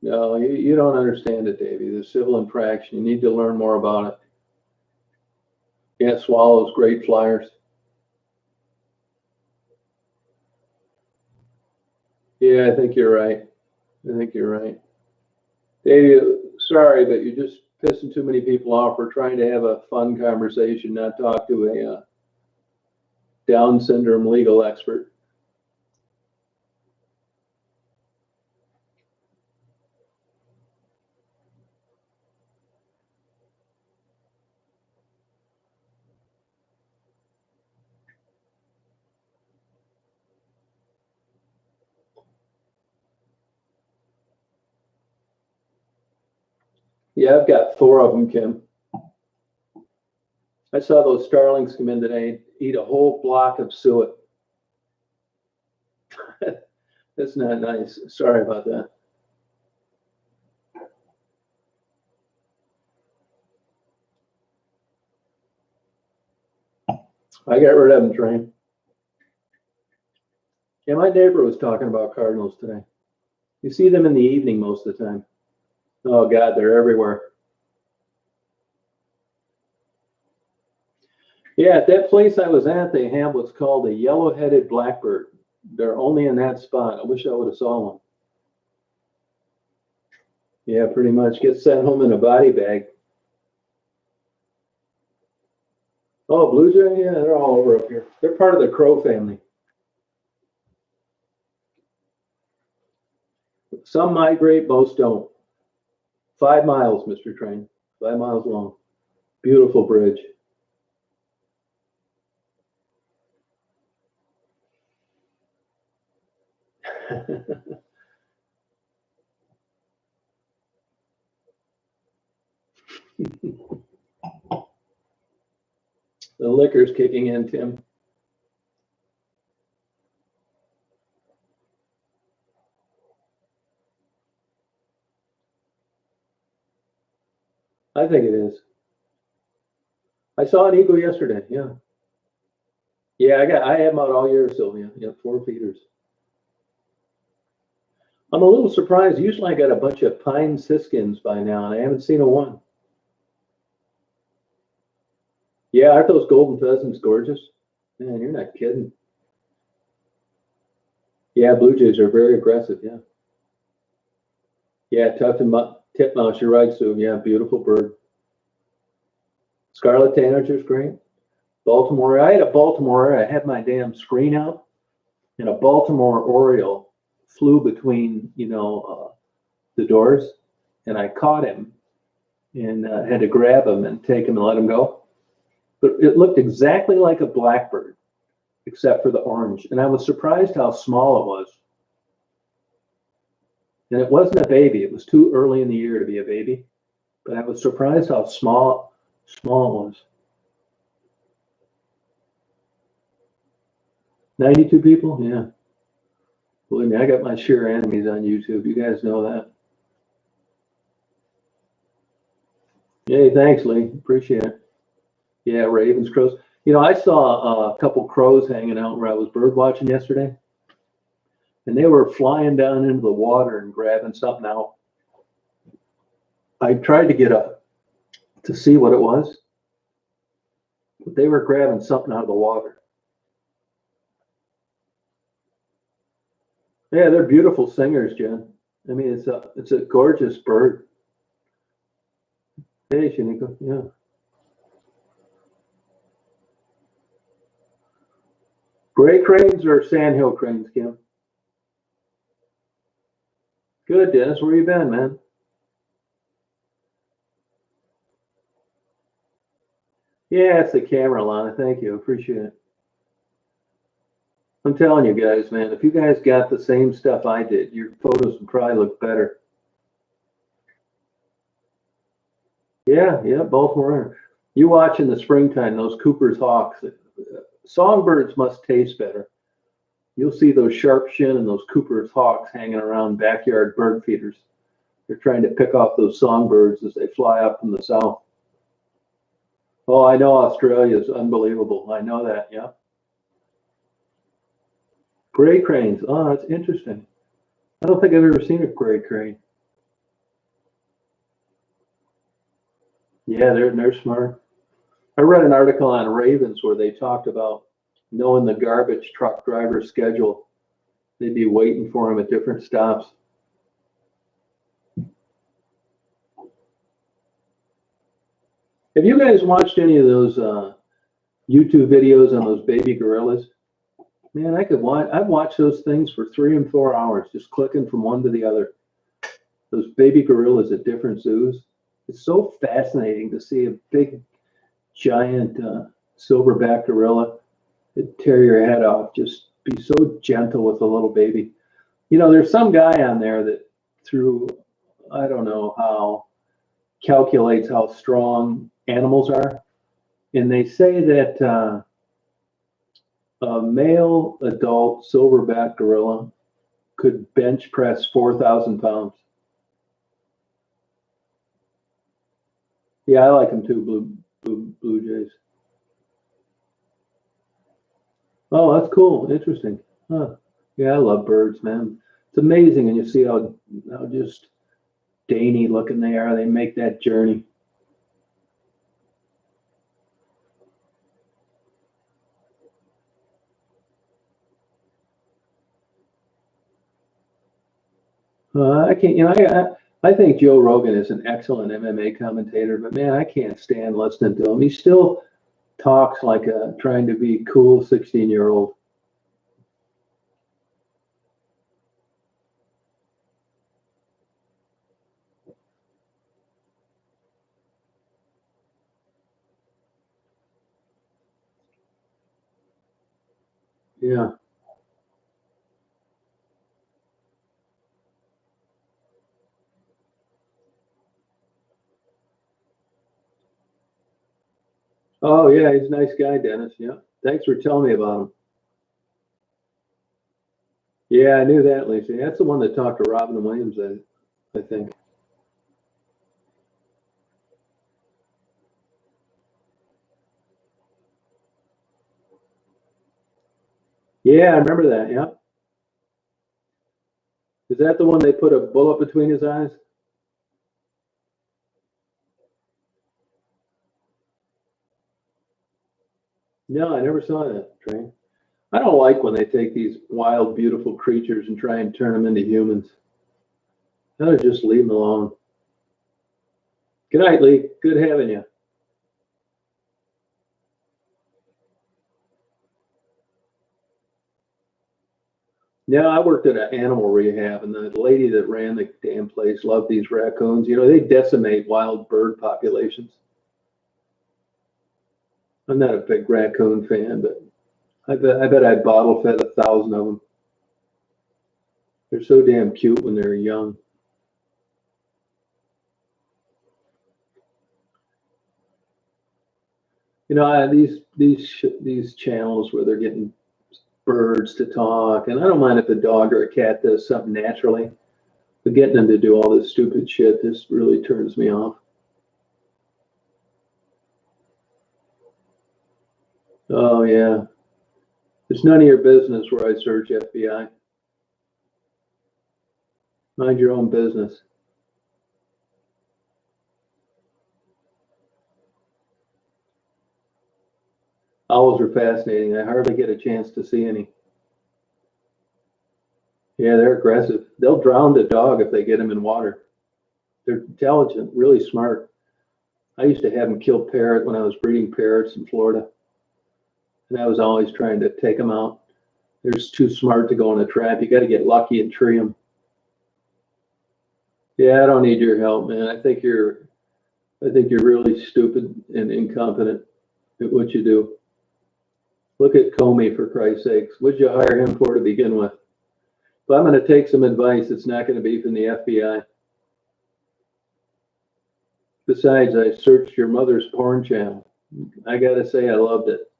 No, you don't understand it, Davey. The civil infraction, you need to learn more about it. Yeah, swallows, great flyers. Yeah, I think you're right. Davey, sorry, but you're just pissing too many people off. We're trying to have a fun conversation, not talk to a Down syndrome legal expert. Yeah, I've got 4 of them, Kim. I saw those starlings come in today, eat a whole block of suet. That's not nice. Sorry about that. I got rid of them, Train. Yeah, my neighbor was talking about cardinals today. You see them in the evening most of the time. Oh, God, they're everywhere. Yeah, at that place I was at, they have what's called a yellow-headed blackbird. They're only in that spot. I wish I would have saw one. Yeah, pretty much. Get sent home in a body bag. Oh, blue jay? Yeah, they're all over up here. They're part of the crow family. Some migrate, most don't. 5 miles, Mr. Train. 5 miles long. Beautiful bridge. The liquor's kicking in, Tim. I think it is. I saw an eagle yesterday. Yeah. Yeah, I had them out all year, Sylvia. Yeah, 4 feeders. I'm a little surprised. Usually I got a bunch of pine siskins by now, and I haven't seen a one. Yeah, aren't those golden pheasants gorgeous? Man, you're not kidding. Yeah, blue jays are very aggressive. Yeah. Yeah, titmouse. You're right, Sue. Yeah, beautiful bird. Scarlet tanager's great. Baltimore. I had a Baltimore. I had my damn screen out, and a Baltimore Oriole flew between, the doors, and I caught him and had to grab him and take him and let him go. But it looked exactly like a blackbird, except for the orange. And I was surprised how small it was. And it wasn't a baby. It was too early in the year to be a baby. But I was surprised how small it was. 92 people? Yeah. Believe me, I got my share of enemies on YouTube. You guys know that. Hey, thanks, Lee. Appreciate it. Yeah, ravens, crows. I saw a couple crows hanging out where I was bird watching yesterday, and they were flying down into the water and grabbing something out. I tried to get up to see what it was, but they were grabbing something out of the water. Yeah, they're beautiful singers, Jen. I mean, it's a gorgeous bird. Hey, Shaniko. Yeah. Gray cranes or sandhill cranes, Kim? Good, Dennis. Where you been, man? Yeah, it's the camera, Lana. Thank you. Appreciate it. I'm telling you guys, man, if you guys got the same stuff I did, your photos would probably look better. Yeah, Baltimore. You watch in the springtime those Cooper's hawks. Songbirds must taste better. You'll see those sharp shin and those Cooper's hawks hanging around backyard bird feeders. They're trying to pick off those songbirds as they fly up from the south. Oh, I know Australia is unbelievable. I know that. Yeah. Gray cranes. Oh, that's interesting. I don't think I've ever seen a gray crane. Yeah, they're smart. I read an article on ravens where they talked about knowing the garbage truck driver's schedule. They'd be waiting for him at different stops. Have you guys watched any of those YouTube videos on those baby gorillas? Man, I've watched those things for 3 and 4 hours, just clicking from one to the other. Those baby gorillas at different zoos. It's so fascinating to see a big, giant silverback gorilla tear your head off. Just be so gentle with a little baby. There's some guy on there that through, I don't know how, calculates how strong animals are. And they say that a male adult silverback gorilla could bench press 4,000 pounds. Yeah, I like them too, blue jays. Oh, that's cool. Interesting. Huh. Yeah, I love birds, man. It's amazing, and you see how just dainty looking they are. They make that journey. I can't, I think Joe Rogan is an excellent MMA commentator, but man, I can't stand listening to him. He still talks like a trying to be cool 16-year-old. Yeah. Oh yeah, he's a nice guy, Dennis. Yeah. Thanks for telling me about him. Yeah, I knew that, Lisa. That's the one that talked to Robin Williams, I think. Yeah, I remember that. Yeah. Is that the one they put a bullet between his eyes? No, I never saw that, Train. I don't like when they take these wild, beautiful creatures and try and turn them into humans. I ought to just leave them alone. Good night, Lee. Good having you. Yeah, I worked at an animal rehab, and the lady that ran the damn place loved these raccoons. You know, they decimate wild bird populations. I'm not a big raccoon fan, but I bet I bottle fed 1,000 of them. They're so damn cute when they're young. You know, these channels where they're getting birds to talk, and I don't mind if a dog or a cat does something naturally, but getting them to do all this stupid shit just really turns me off. Oh yeah, it's none of your business where I search FBI. Mind your own business. Owls are fascinating. I hardly get a chance to see any. Yeah, they're aggressive. They'll drown a dog if they get them in water. They're intelligent, really smart. I used to have them kill parrot when I was breeding parrots in Florida, and I was always trying to take them out. They're just too smart to go in a trap. You got to get lucky and tree them. Yeah, I don't need your help, man. I think you're really stupid and incompetent at what you do. Look at Comey, for Christ's sakes. What'd you hire him for to begin with? If I'm going to take some advice, it's not going to be from the FBI. Besides, I searched your mother's porn channel. I got to say, I loved it.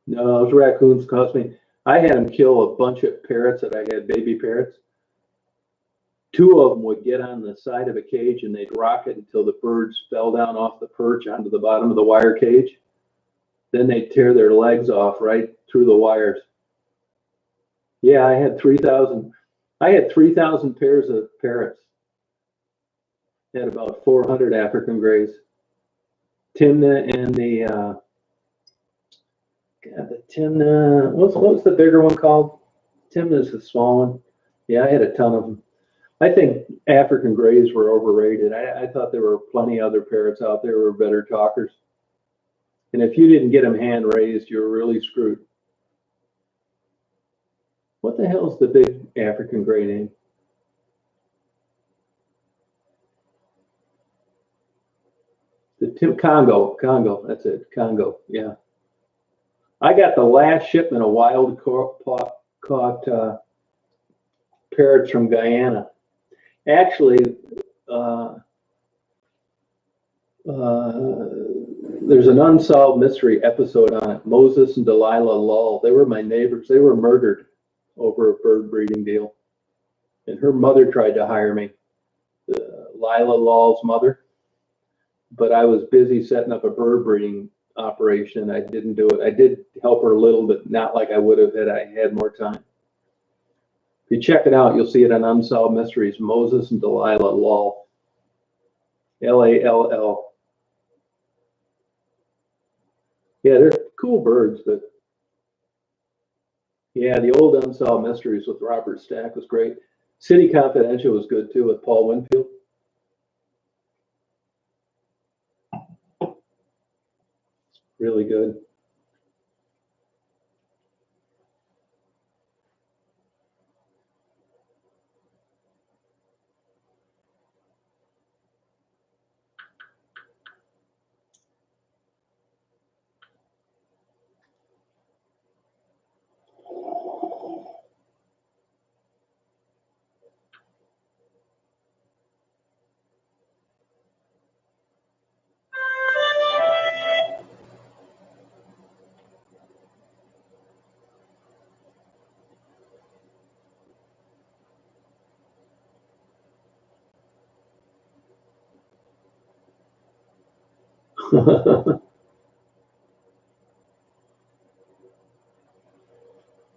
No, those raccoons cost me. I had them kill a bunch of parrots that I had, baby parrots. Two of them would get on the side of a cage and they'd rock it until the birds fell down off the perch onto the bottom of the wire cage. Then they'd tear their legs off right through the wires. Yeah, I had 3,000. I had 3,000 pairs of parrots. I had about 400 African grays. Timna and the Timna. What's the bigger one called? Timna's the small one. Yeah, I had a ton of them. I think African grays were overrated. I thought there were plenty of other parrots out there who were better talkers. And if you didn't get them hand raised, you were really screwed. What the hell's the big African gray name? The Congo. That's it. Congo. Yeah. I got the last shipment of wild caught parrots from Guyana. Actually, uh, uh, there's an unsolved mystery episode on it. Moses and Delilah Lull. They were my neighbors. They were murdered over a bird breeding deal, and her mother tried to hire me, Lila Lull's mother. But I was busy setting up a bird breeding operation. I didn't do it. I did help her a little, but not like I would have had I had more time. If you check it out, you'll see it on Unsolved Mysteries. Moses and Delilah Lull. Lall. Yeah, they're cool birds, but yeah, the old Unsolved Mysteries with Robert Stack was great. City Confidential was good too with Paul Winfield. Really good.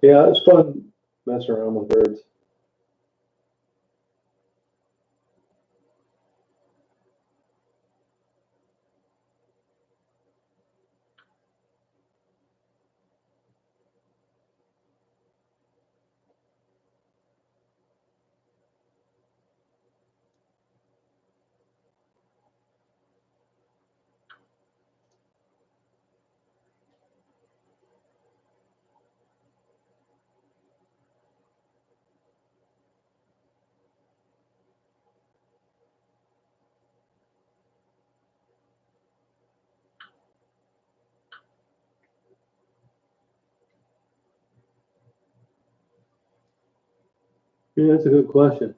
Yeah, it's fun messing around with birds. Yeah, that's a good question.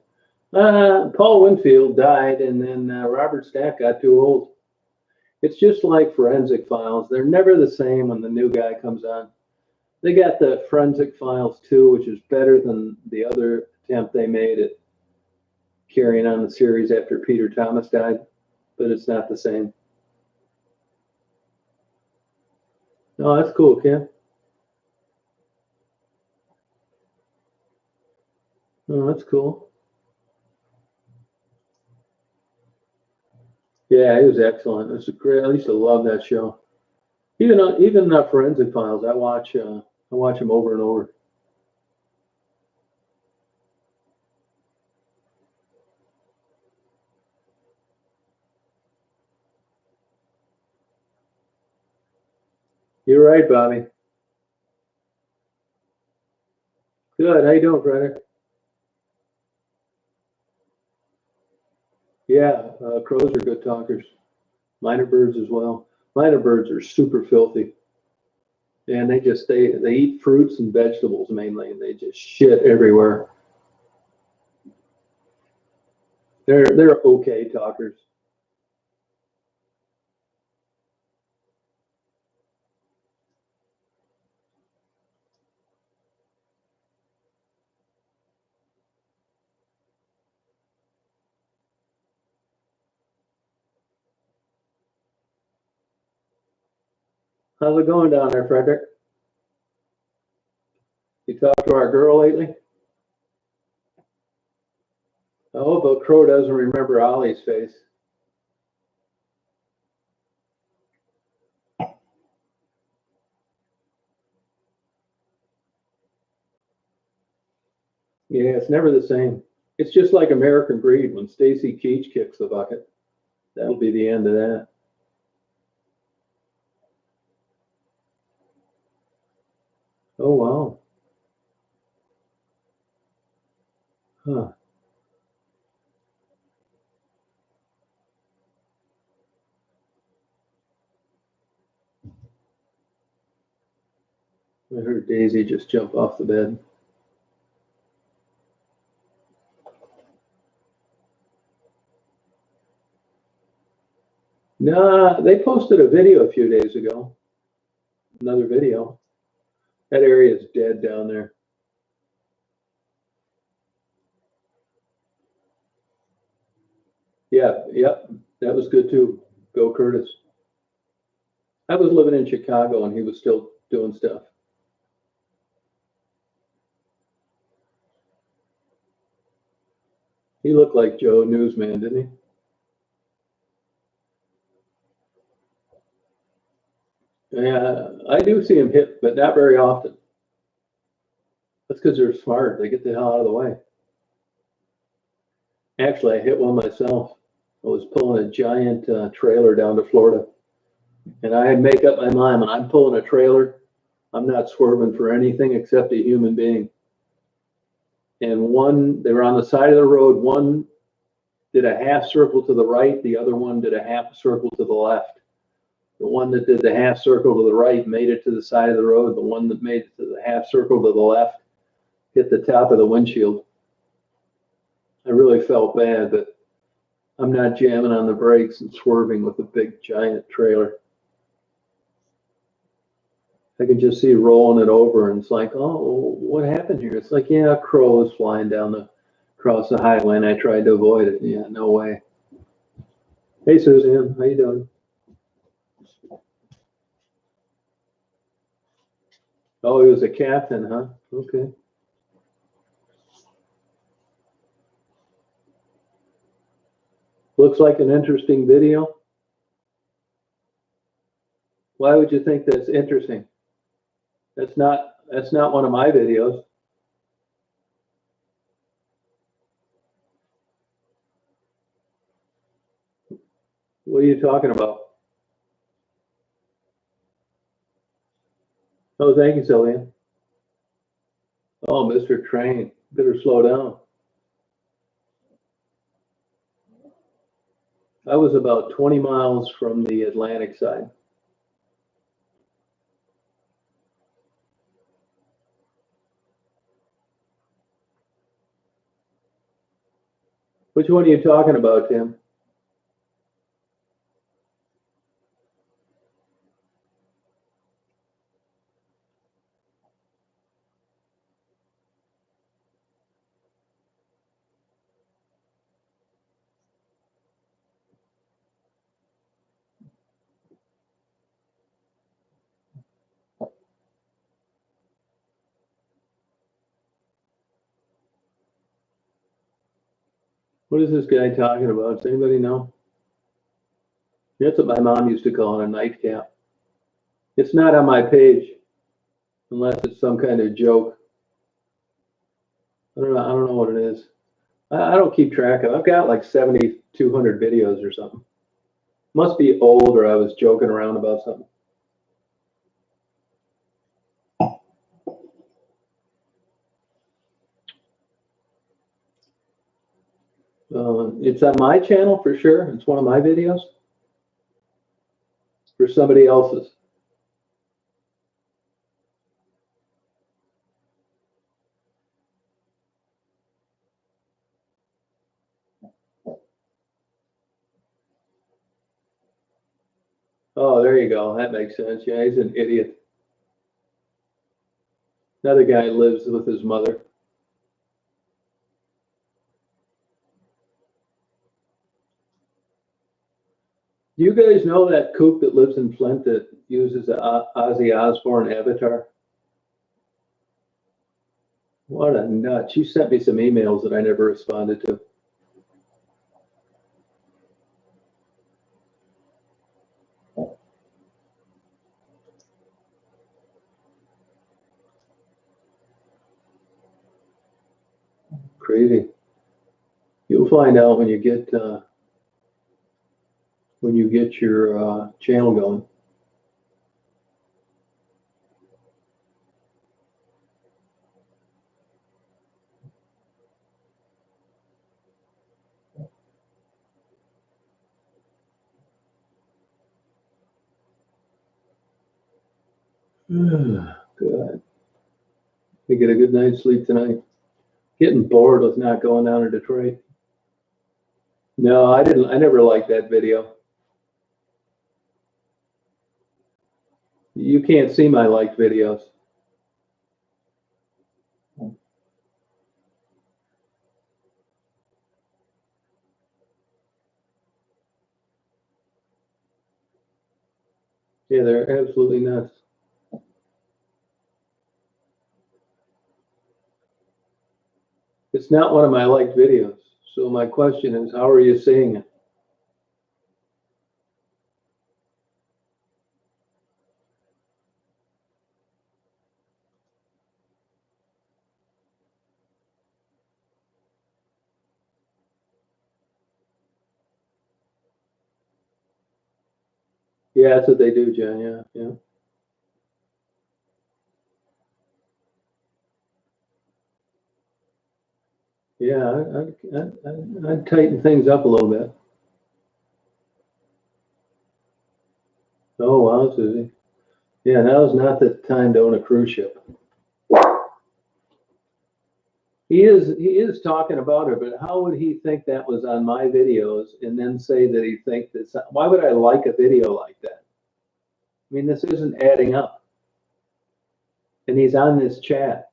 Paul Winfield died, and then Robert Stack got too old. It's just like Forensic Files. They're never the same when the new guy comes on. They got the Forensic Files 2, which is better than the other attempt they made at carrying on the series after Peter Thomas died, but it's not the same. Oh, that's cool, Ken. Oh, that's cool. Yeah, he was excellent. It's a great. I used to love that show. Even Forensic Files, I watch them over and over. You're right, Bobby. Good. How you doing, Frederick? Yeah, crows are good talkers. Minor birds as well. Minor birds are super filthy, and they eat fruits and vegetables mainly, and they just shit everywhere. They're okay talkers. How's it going down there, Frederick? You talked to our girl lately? I hope a crow doesn't remember Ollie's face. Yeah, it's never the same. It's just like American Breed. When Stacy Keach kicks the bucket, that'll be the end of that. Oh wow. Huh. I heard Daisy just jump off the bed. Nah, they posted a video a few days ago. Another video. That area is dead down there. Yeah, yep. That was good too. Go Curtis. I was living in Chicago and he was still doing stuff. He looked like Joe Newsman, didn't he? Yeah, I do see him hit, but not very often. That's because they're smart. They get the hell out of the way. Actually, I hit one myself. I was pulling a giant trailer down to Florida, and I make up my mind when I'm pulling a trailer, I'm not swerving for anything except a human being. And they were on the side of the road. One did a half circle to the right, the other one did a half circle to the left. The one that did the half circle to the right made it to the side of the road. The one that made it to the half circle to the left hit the top of the windshield. I really felt bad, but I'm not jamming on the brakes and swerving with a big giant trailer. I can just see rolling it over, and it's like, oh, what happened here? It's like, yeah, a crow was flying across the highway, and I tried to avoid it. Yeah, no way. Hey, Suzanne, how you doing? Oh, he was a captain, huh? Okay. Looks like an interesting video. Why would you think that's interesting? That's not one of my videos. What are you talking about? Oh, thank you, Sylvia. Oh, Mr. Train, better slow down. I was about 20 miles from the Atlantic side. Which one are you talking about, Tim? What is this guy talking about? Does anybody know? That's what my mom used to call it, a nightcap. It's not on my page, unless it's some kind of joke. I don't know what it is. I don't keep track of it. I've got like 7,200 videos or something. Must be old, or I was joking around about something. It's on my channel for sure. It's one of my videos. For somebody else's. Oh, there you go. That makes sense. Yeah, he's an idiot. Another guy lives with his mother. Do you guys know that kook that lives in Flint that uses the Ozzy Osbourne avatar? What a nut. She sent me some emails that I never responded to. Crazy. You'll find out when you get your channel going. Good. You get a good night's sleep tonight. Getting bored with not going down to Detroit. No, I didn't. I never liked that video. You can't see my liked videos. Yeah, they're absolutely nuts. It's not one of my liked videos. So my question is, how are you seeing it? Yeah, that's what they do, Jen. Yeah, yeah. Yeah, I'd tighten things up a little bit. Oh, wow, Susie. Yeah, now's not the time to own a cruise ship. He is talking about it, but how would he think that was on my videos and then say that he thinks that's, why would I like a video like that? I mean, this isn't adding up. And he's on this chat.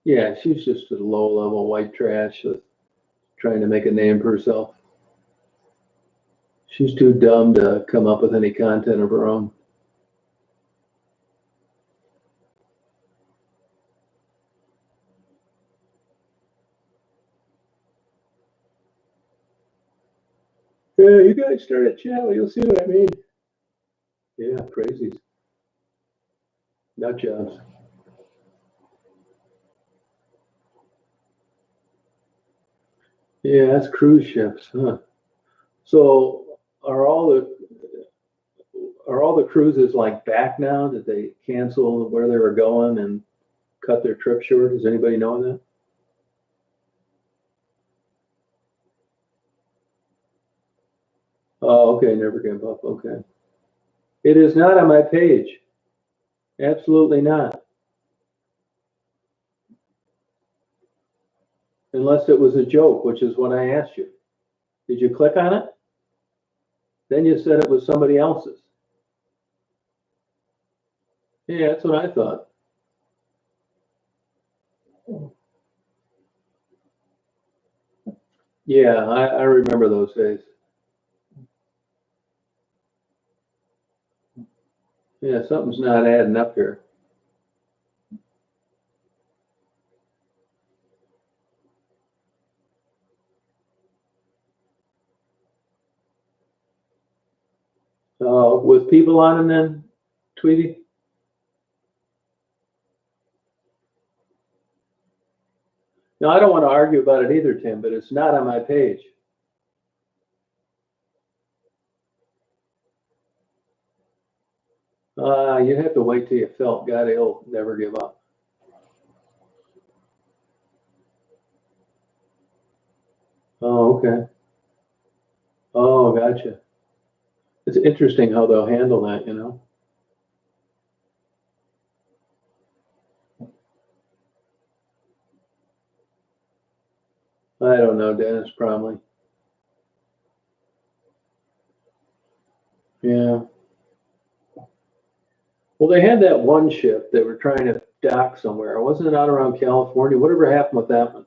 Yeah, she's just a low-level white trash that's trying to make a name for herself. She's too dumb to come up with any content of her own. Yeah, you guys start a channel, you'll see what I mean. Yeah, crazies. Nut jobs. Yeah, that's cruise ships, huh? So are all the cruises like back now? Did they cancel where they were going and cut their trip short? Does anybody know that? Oh, okay, never gave up. Okay. It is not on my page. Absolutely not. Unless it was a joke, which is what I asked you. Did you click on it? Then you said it was somebody else's. Yeah, that's what I thought. Yeah, I remember those days. Yeah, something's not adding up here. With people on them then, Tweety? No, I don't want to argue about it either, Tim, but it's not on my page. You have to wait till you felt God, he'll never give up. Oh, okay. Oh, gotcha. It's interesting how they'll handle that, you know? I don't know, Dennis, probably. Yeah. Well, they had that one ship they were trying to dock somewhere. Wasn't it out around California? Whatever happened with that one?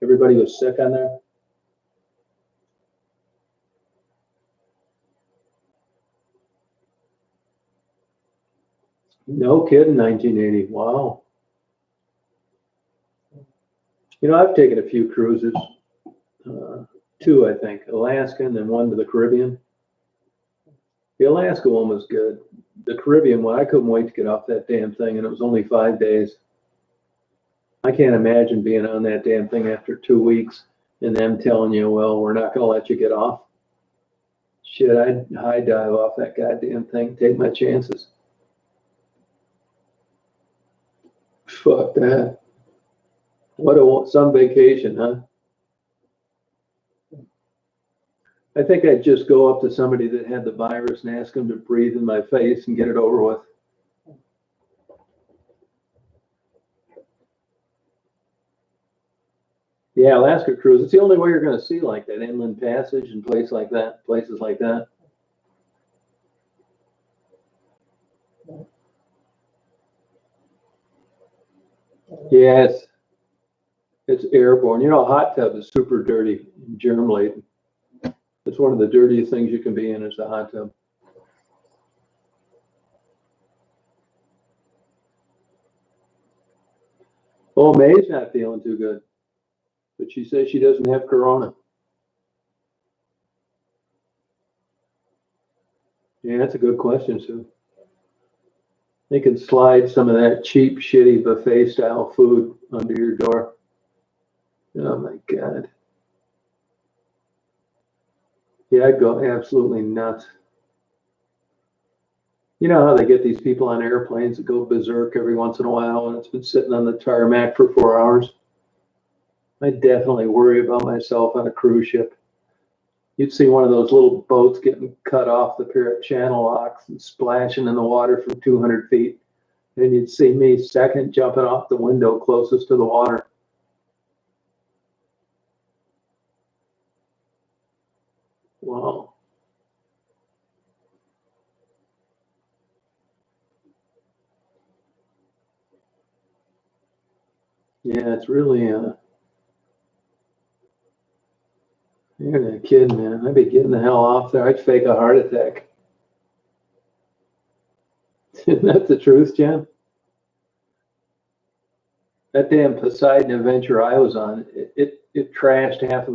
Everybody was sick on there? No kidding, 1980. Wow. You know, I've taken a few cruises, two, I think, Alaska and then one to the Caribbean. The Alaska one was good. The Caribbean one, I couldn't wait to get off that damn thing, and it was only 5 days. I can't imagine being on that damn thing after 2 weeks and them telling you, well, we're not going to let you get off. Shit, I'd high dive off that goddamn thing, take my chances. Fuck that. What some vacation, huh? I think I'd just go up to somebody that had the virus and ask them to breathe in my face and get it over with. Yeah, Alaska cruise. It's the only way you're going to see like that inland passage and places like that. Yes, it's airborne. You know, a hot tub is super dirty and germ laden. It's one of the dirtiest things you can be in is a hot tub. Oh, May's not feeling too good, but she says she doesn't have corona. Yeah, that's a good question, Sue. They can slide some of that cheap, shitty buffet style food under your door. Oh my God. Yeah, I'd go absolutely nuts. You know how they get these people on airplanes that go berserk every once in a while and it's been sitting on the tarmac for 4 hours? I definitely worry about myself on a cruise ship. You'd see one of those little boats getting cut off the pair of channel locks and splashing in the water from 200 feet. And you'd see me second jumping off the window closest to the water. Wow. Yeah, it's really, yeah, You're not kidding, man. I'd be getting the hell off there. I'd fake a heart attack. Isn't that the truth, Jen? That damn Poseidon adventure I was on, it trashed half of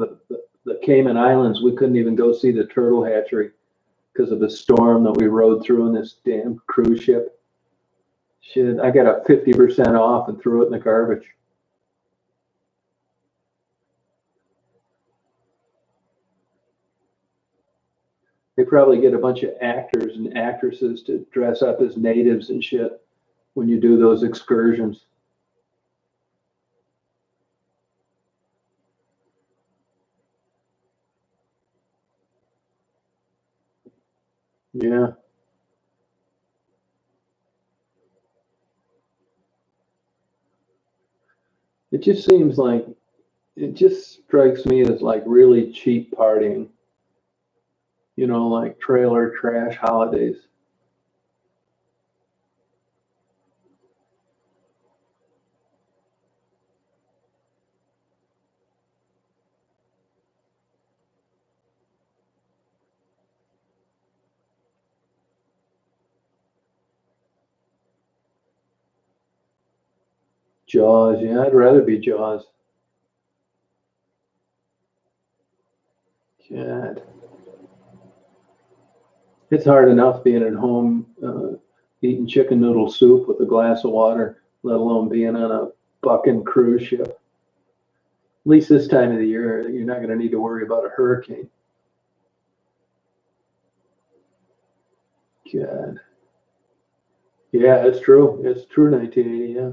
the Cayman Islands. We couldn't even go see the turtle hatchery because of the storm that we rode through in this damn cruise ship. Shit, I got a 50% off and threw it in the garbage. They probably get a bunch of actors and actresses to dress up as natives and shit when you do those excursions. Yeah. It just seems like, it just strikes me as like really cheap partying. You know, like trailer trash holidays. Jaws, yeah, I'd rather be Jaws. God. It's hard enough being at home eating chicken noodle soup with a glass of water, let alone being on a bucking cruise ship. At least this time of the year, you're not going to need to worry about a hurricane. God. Yeah, it's true. It's true, 1980, yeah.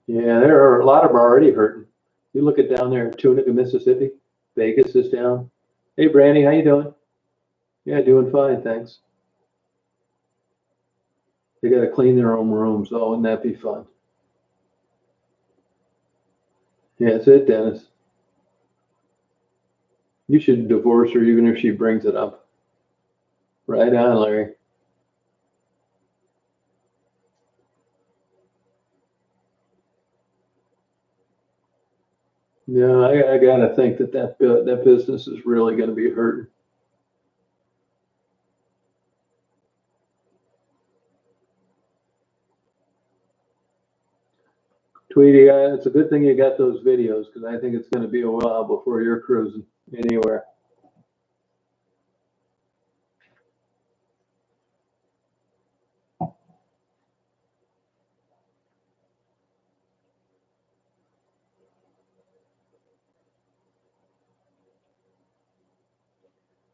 Yeah, there are a lot of them are already hurting. You look at down there in Tunica, Mississippi. Vegas is down. Hey, Brandy, how you doing? Yeah, doing fine, thanks. They got to clean their own rooms. Oh, wouldn't that be fun? Yeah, that's it, Dennis. You should divorce her even if she brings it up. Right on, Larry. No, I gotta think that business is really going to be hurting. Tweety, it's a good thing you got those videos because I think it's going to be a while before you're cruising anywhere.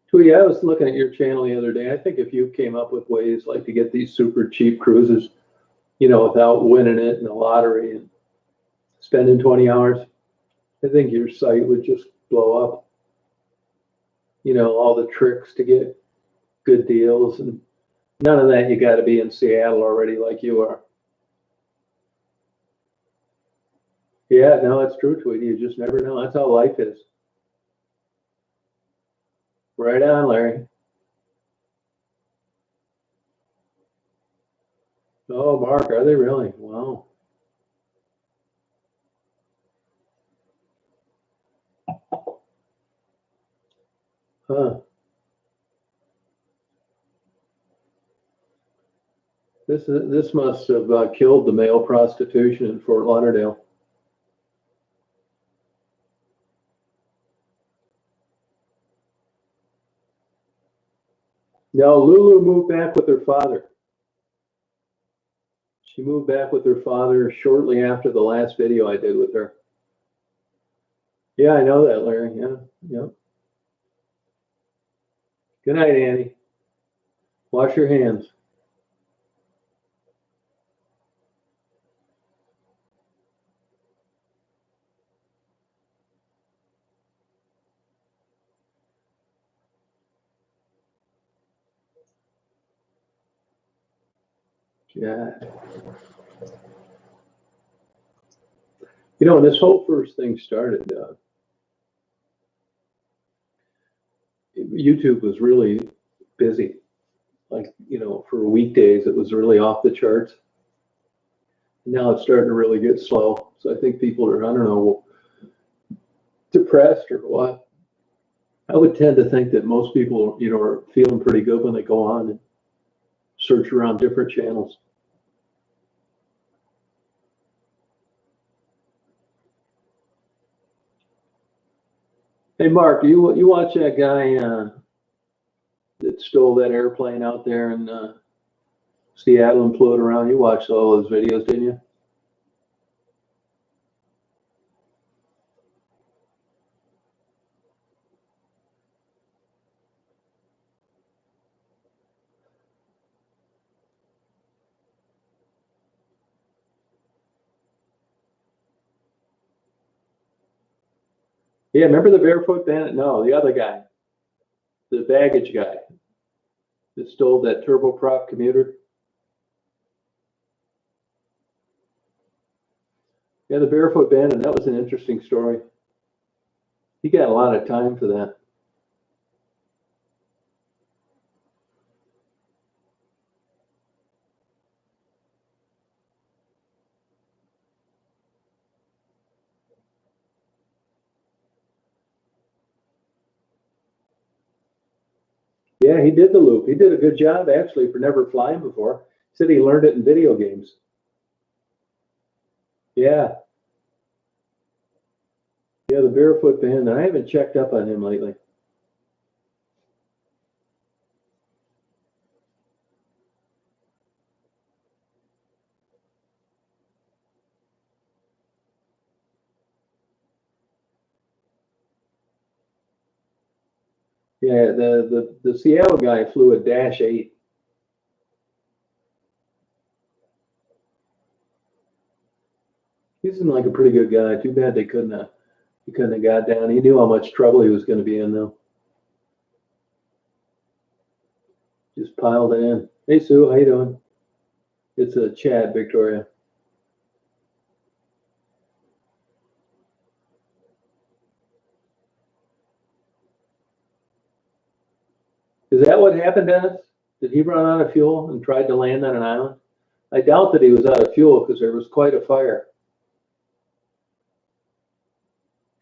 Tweety, I was looking at your channel the other day. I think if you came up with ways like to get these super cheap cruises, you know, without winning it in the lottery and spending 20 hours, I think your site would just blow up. You know, all the tricks to get good deals and none of that. You got to be in Seattle already like you are. Yeah, no, it's true, Tweety. You just never know. That's how life is. Right on, Larry. Oh, Mark, are they really? Wow. Huh. This must have killed the male prostitution in Fort Lauderdale. No, Lulu moved back with her father. She moved back with her father shortly after the last video I did with her. Yeah, I know that, Larry. Yeah, yeah. Good night, Annie. Wash your hands. Yeah. You know, when this whole first thing started, YouTube was really busy. Like, you know, for weekdays, it was really off the charts. Now it's starting to really get slow. So I think people are, I don't know, depressed or what. I would tend to think that most people, are feeling pretty good when they go on and search around different channels. Hey, Mark, you watch that guy that stole that airplane out there in Seattle and flew it around? You watched all those videos, didn't you? Yeah, remember the Barefoot Bandit? No, the other guy, the baggage guy that stole that turboprop commuter. Yeah, the Barefoot Bandit. That was an interesting story. He got a lot of time for that. Yeah, he did the loop. He did a good job actually for never flying before. Said he learned it in video games. Yeah, yeah, the Barefoot Bandit. I haven't checked up on him lately. Yeah, the Seattle guy flew a Dash 8. He seemed like a pretty good guy. Too bad he couldn't have got down. He knew how much trouble he was going to be in though. Just piled it in. Hey Sue, how you doing? It's a Chad, Victoria. Is that what happened, Dennis? Did he run out of fuel and tried to land on an island? I doubt that he was out of fuel because there was quite a fire.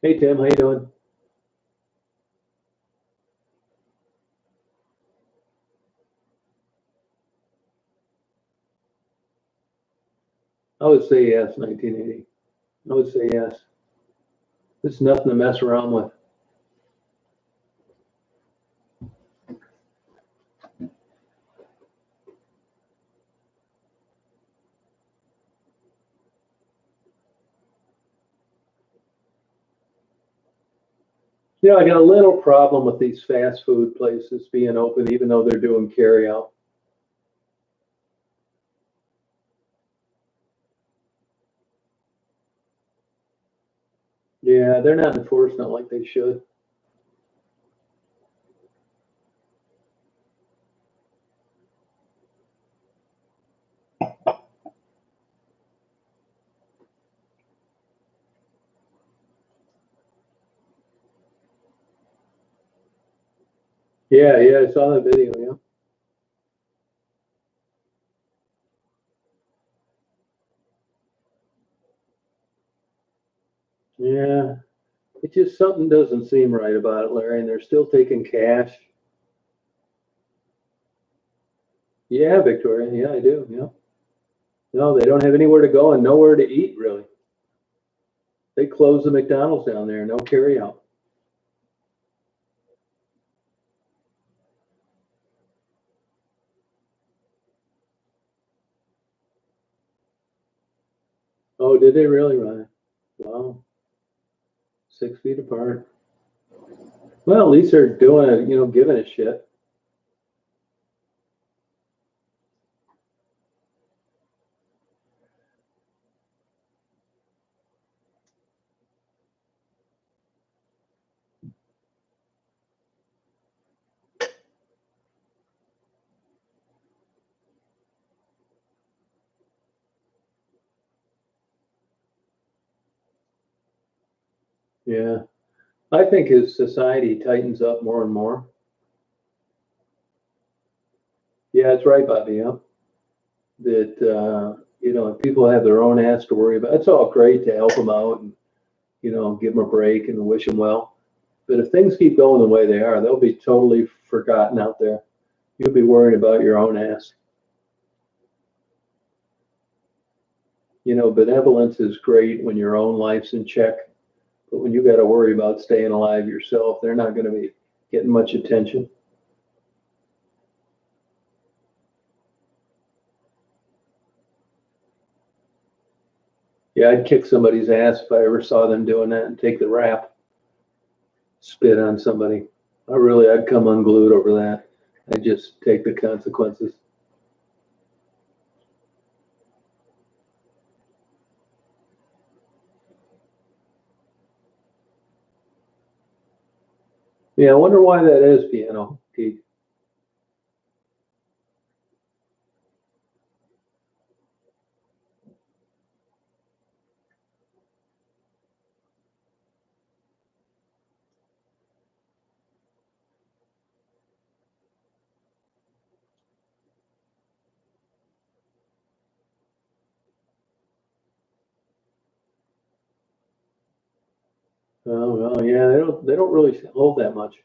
Hey Tim, how you doing? I would say yes, 1980. I would say yes. There's nothing to mess around with. I got a little problem with these fast food places being open, even though they're doing carry out. Yeah, they're not enforcing it like they should. Yeah, yeah, I saw that video. Yeah. Yeah, it just something doesn't seem right about it, Larry, and they're still taking cash. Yeah, Victoria. Yeah, I do. Yeah. No, they don't have anywhere to go and nowhere to eat, really. They closed the McDonald's down there, no carry out. Oh, did they really, Ryan? Wow, 6 feet apart. Well, at least they're doing it, giving a shit. Yeah. I think as society tightens up more and more. Yeah, it's right, Bobby. Yeah. That, if people have their own ass to worry about, it's all great to help them out and give them a break and wish them well. But if things keep going the way they are, they'll be totally forgotten out there. You'll be worried about your own ass. Benevolence is great when your own life's in check, but when you got to worry about staying alive yourself, they're not going to be getting much attention. Yeah, I'd kick somebody's ass if I ever saw them doing that and take the rap, spit on somebody. I'd come unglued over that. I'd just take the consequences. Yeah, I wonder why that is, Piano Pete. Oh well, yeah, they don't really hold that much.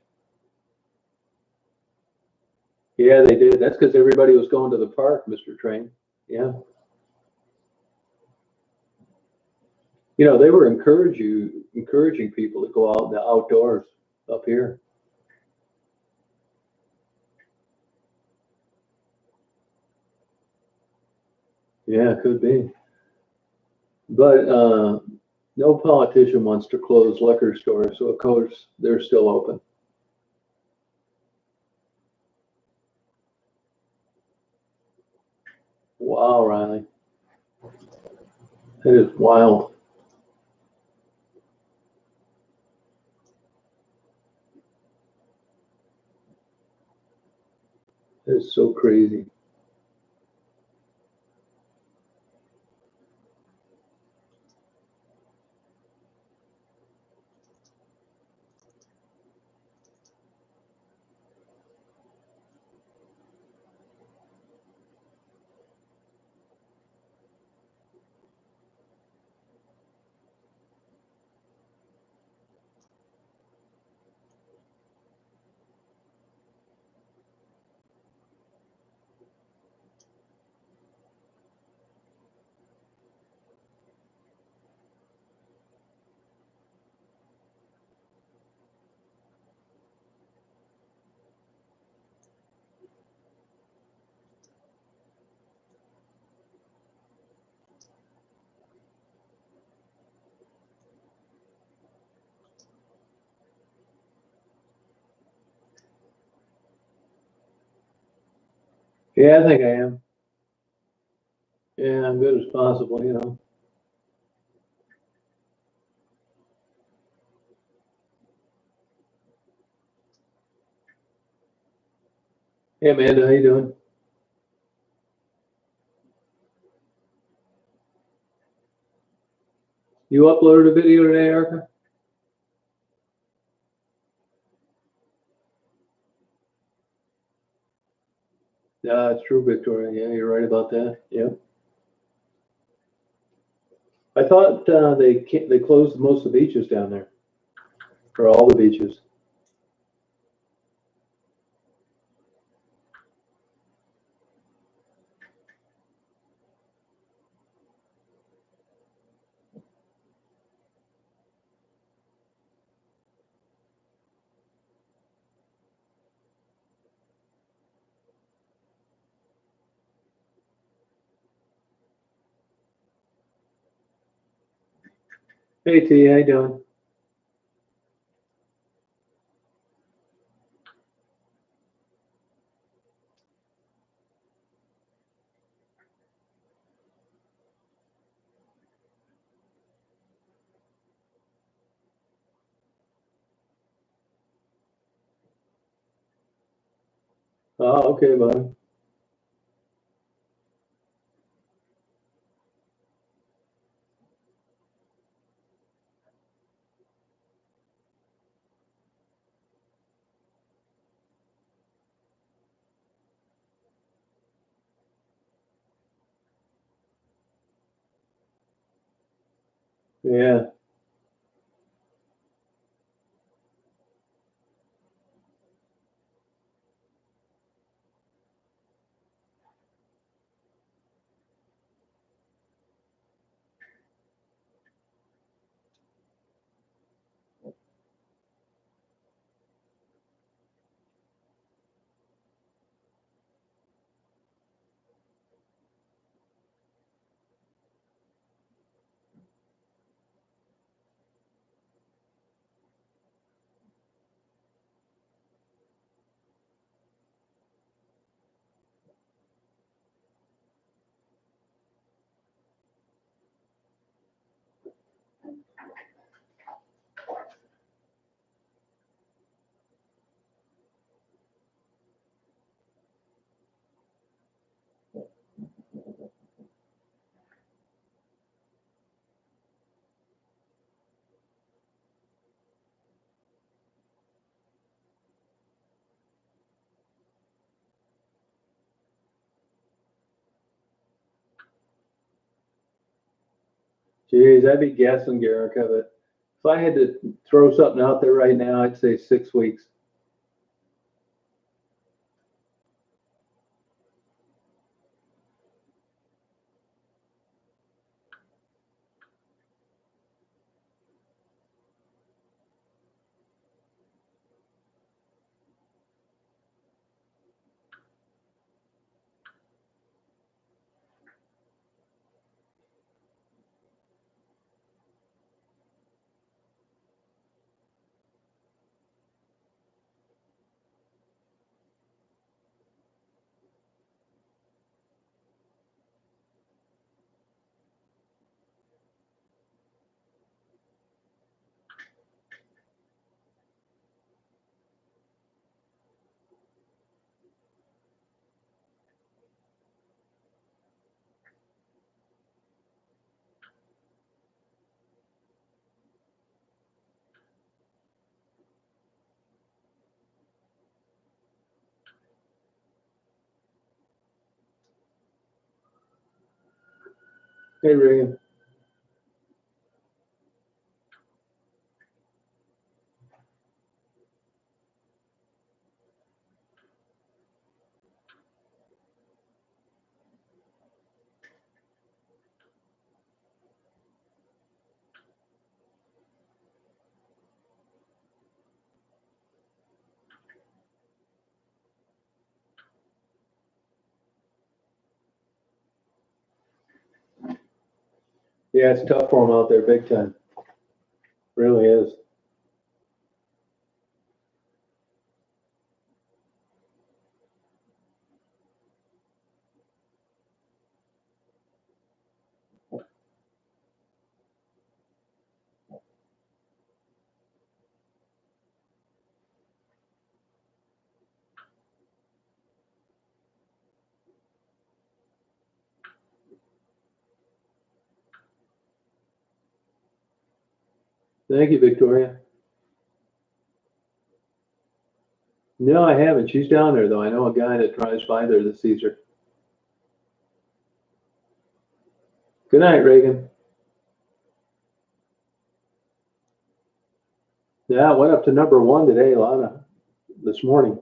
Yeah, they did. That's because everybody was going to the park, Mr. Train. Yeah. They were encouraging people to go out in the outdoors up here. Yeah, it could be. But no politician wants to close liquor stores, so of course they're still open. Wow, Riley. That is wild. That is so crazy. Yeah, I think I am. Yeah, I'm good as possible. Hey, Amanda, how you doing? You uploaded a video today, Erica? Yeah, it's true, Victoria. Yeah, you're right about that. Yeah. I thought they closed most of the beaches down there, or all the beaches. Hey, T, how you doing? Oh, okay, buddy. Yeah. Geez, I'd be guessing, Garrick, but if I had to throw something out there right now, I'd say 6 weeks. Hey, Reagan. Yeah, it's tough for them out there, big time. Really is. Thank you, Victoria. No, I haven't. She's down there, though. I know a guy that drives by there that sees her. Good night, Reagan. Yeah, it went up to #1 today, Lana, this morning.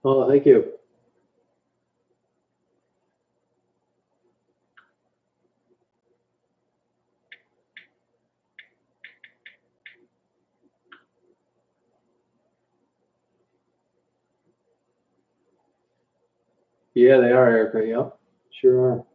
Oh, thank you. Yeah, they are, Erica. Yep, sure are.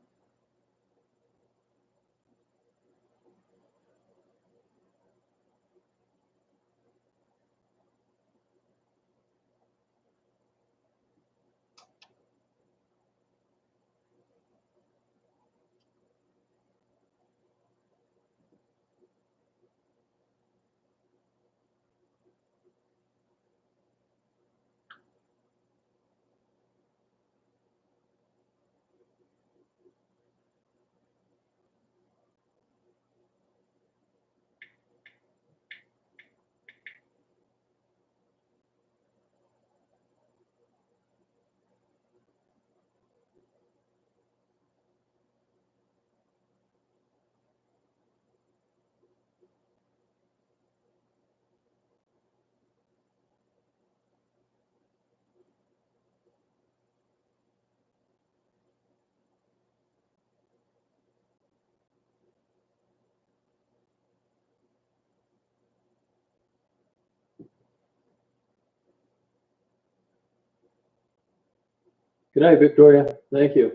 Good night, Victoria. Thank you.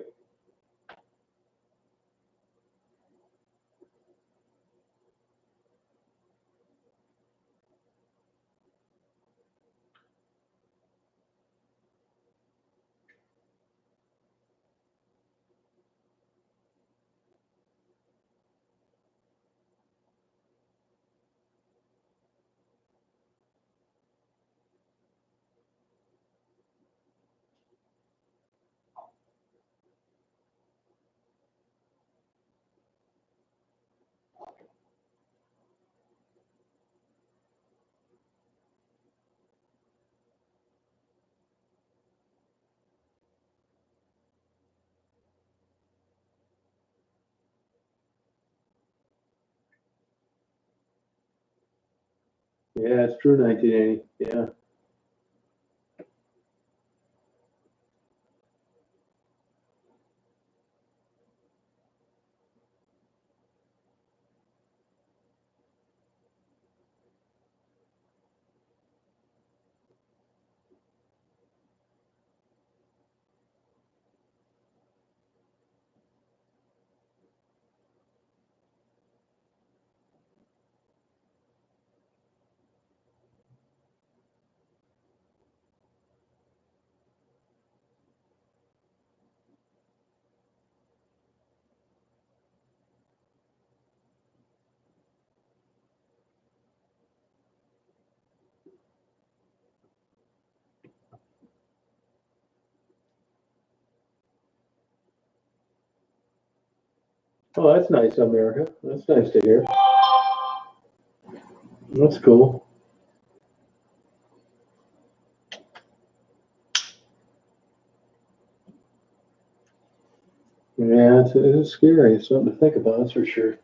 Yeah, it's true, 1980. Yeah. Oh, that's nice, America. That's nice to hear. That's cool. Yeah, it's scary. It's something to think about, that's for sure.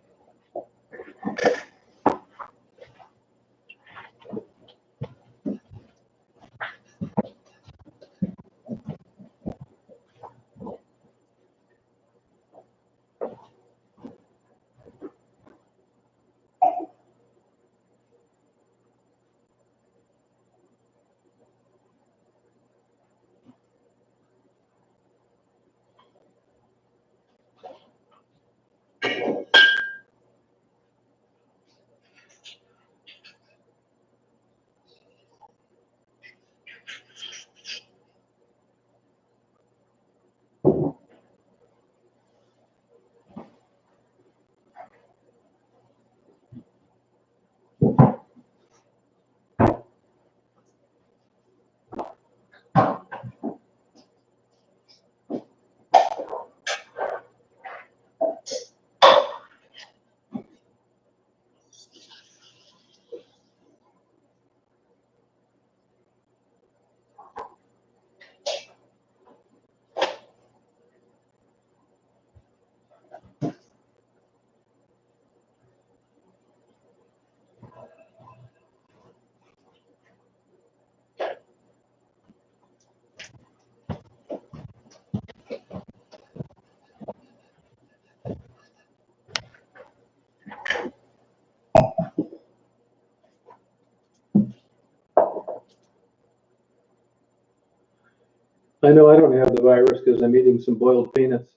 I know I don't have the virus because I'm eating some boiled peanuts.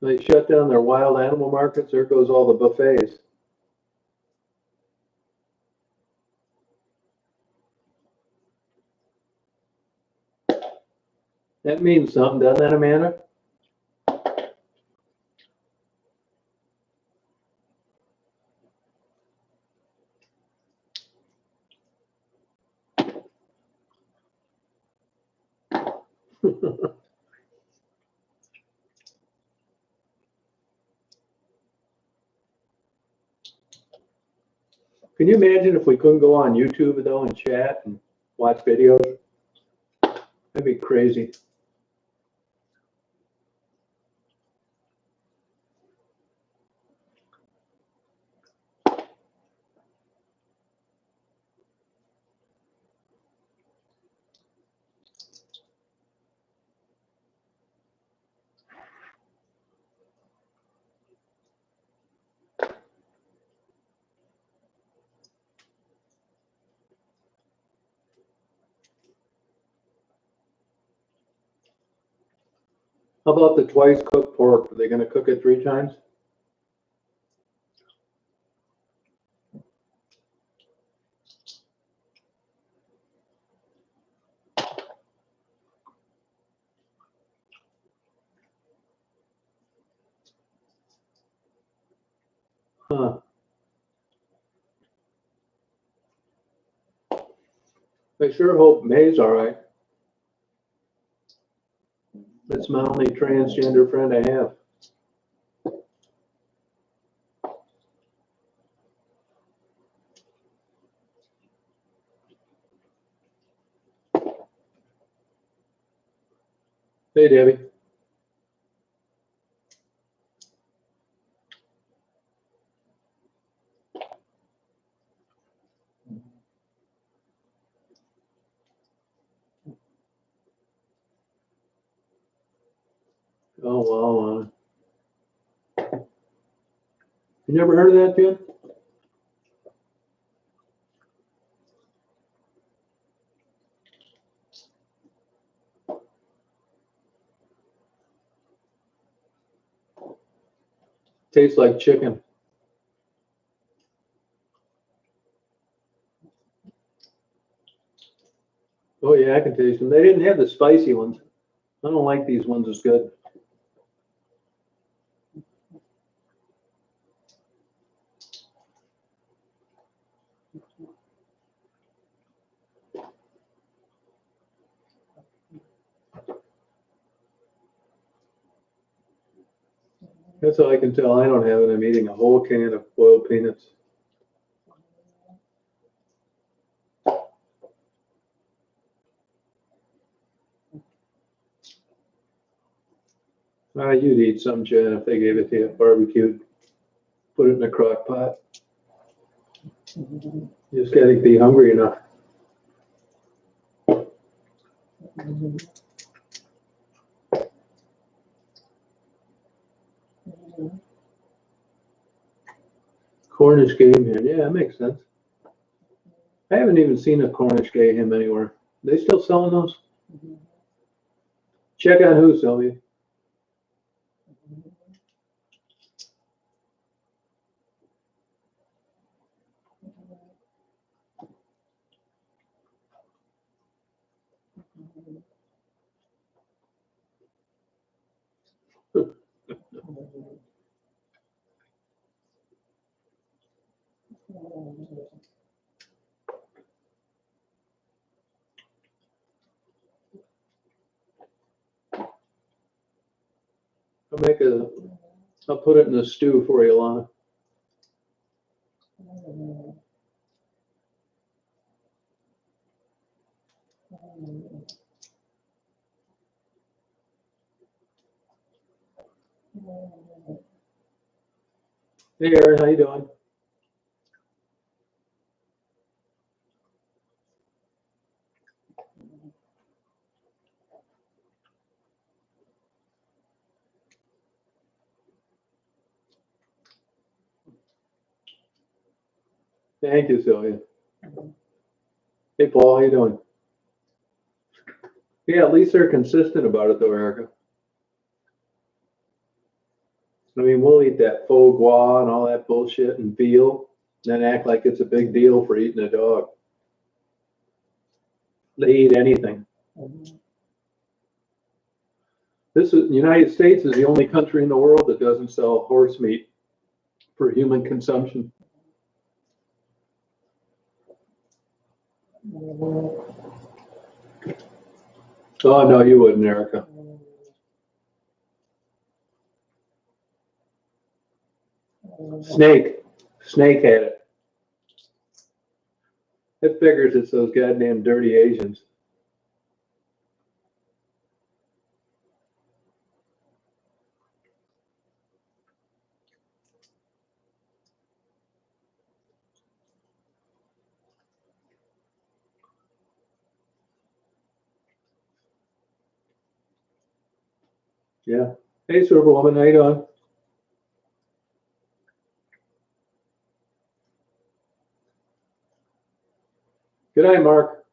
They shut down their wild animal markets. There goes all the buffets. That means something, doesn't that, Amanda? Can you imagine if we couldn't go on YouTube though and chat and watch videos? That'd be crazy. How about the twice cooked pork? Are they going to cook it 3 times? Huh. I sure hope May's all right. That's my only transgender friend I have. Hey, Debbie. wow on it. You never heard of that, Jim? Tastes like chicken. Oh yeah, I can taste them. They didn't have the spicy ones. I don't like these ones as good. That's all I can tell. I don't have it. I'm eating a whole can of boiled peanuts. You'd eat some, Jen, if they gave it to you barbecued. Put it in a crock pot. You just gotta be hungry enough. Cornish game hen. Yeah, that makes sense. I haven't even seen a Cornish gay hen anywhere. They still selling those? Check on who, Sylvia? I'll put it in the stew for you, Lana. Hey, Aaron, how you doing? Thank you, Sylvia. Hey, Paul, how you doing? Yeah, at least they're consistent about it, though, Erica. I mean, we'll eat that faux gras and all that bullshit and veal, and then act like it's a big deal for eating a dog. They eat anything. The United States is the only country in the world that doesn't sell horse meat for human consumption. Oh, no, you wouldn't, Erica. Snake had it. It figures it's those goddamn dirty Asians. Yeah. Hey, Superwoman, how you doing? Good night, Mark.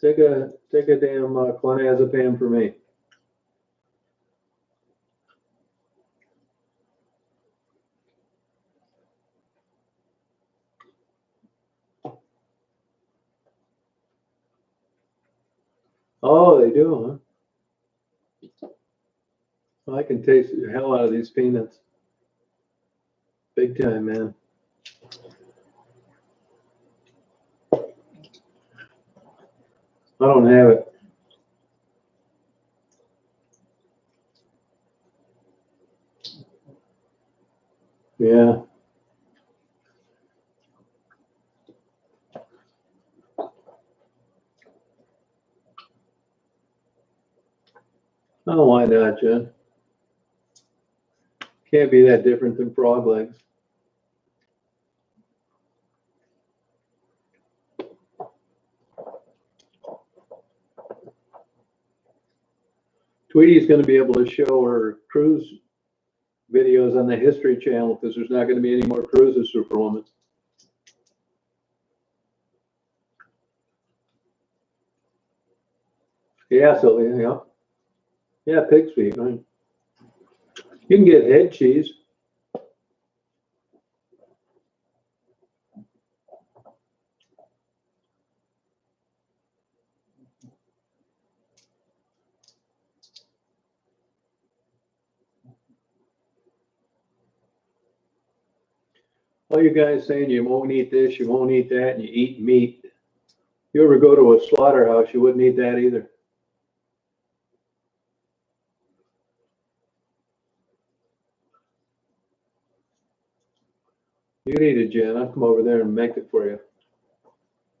Take a damn clonazepam for me. Oh, they do, huh? Well, I can taste the hell out of these peanuts. Big time, man. I don't have it. Yeah. Oh, why not, Jen? Can't be that different than frog legs. Tweety's going to be able to show her cruise videos on the History Channel because there's not going to be any more cruises, Superwoman. Yeah, so yeah, pig's feet. Right? You can get head cheese. All you guys saying you won't eat this, you won't eat that, and you eat meat. You ever go to a slaughterhouse, you wouldn't eat that either. You need it, Jen. I'll come over there and make it for you.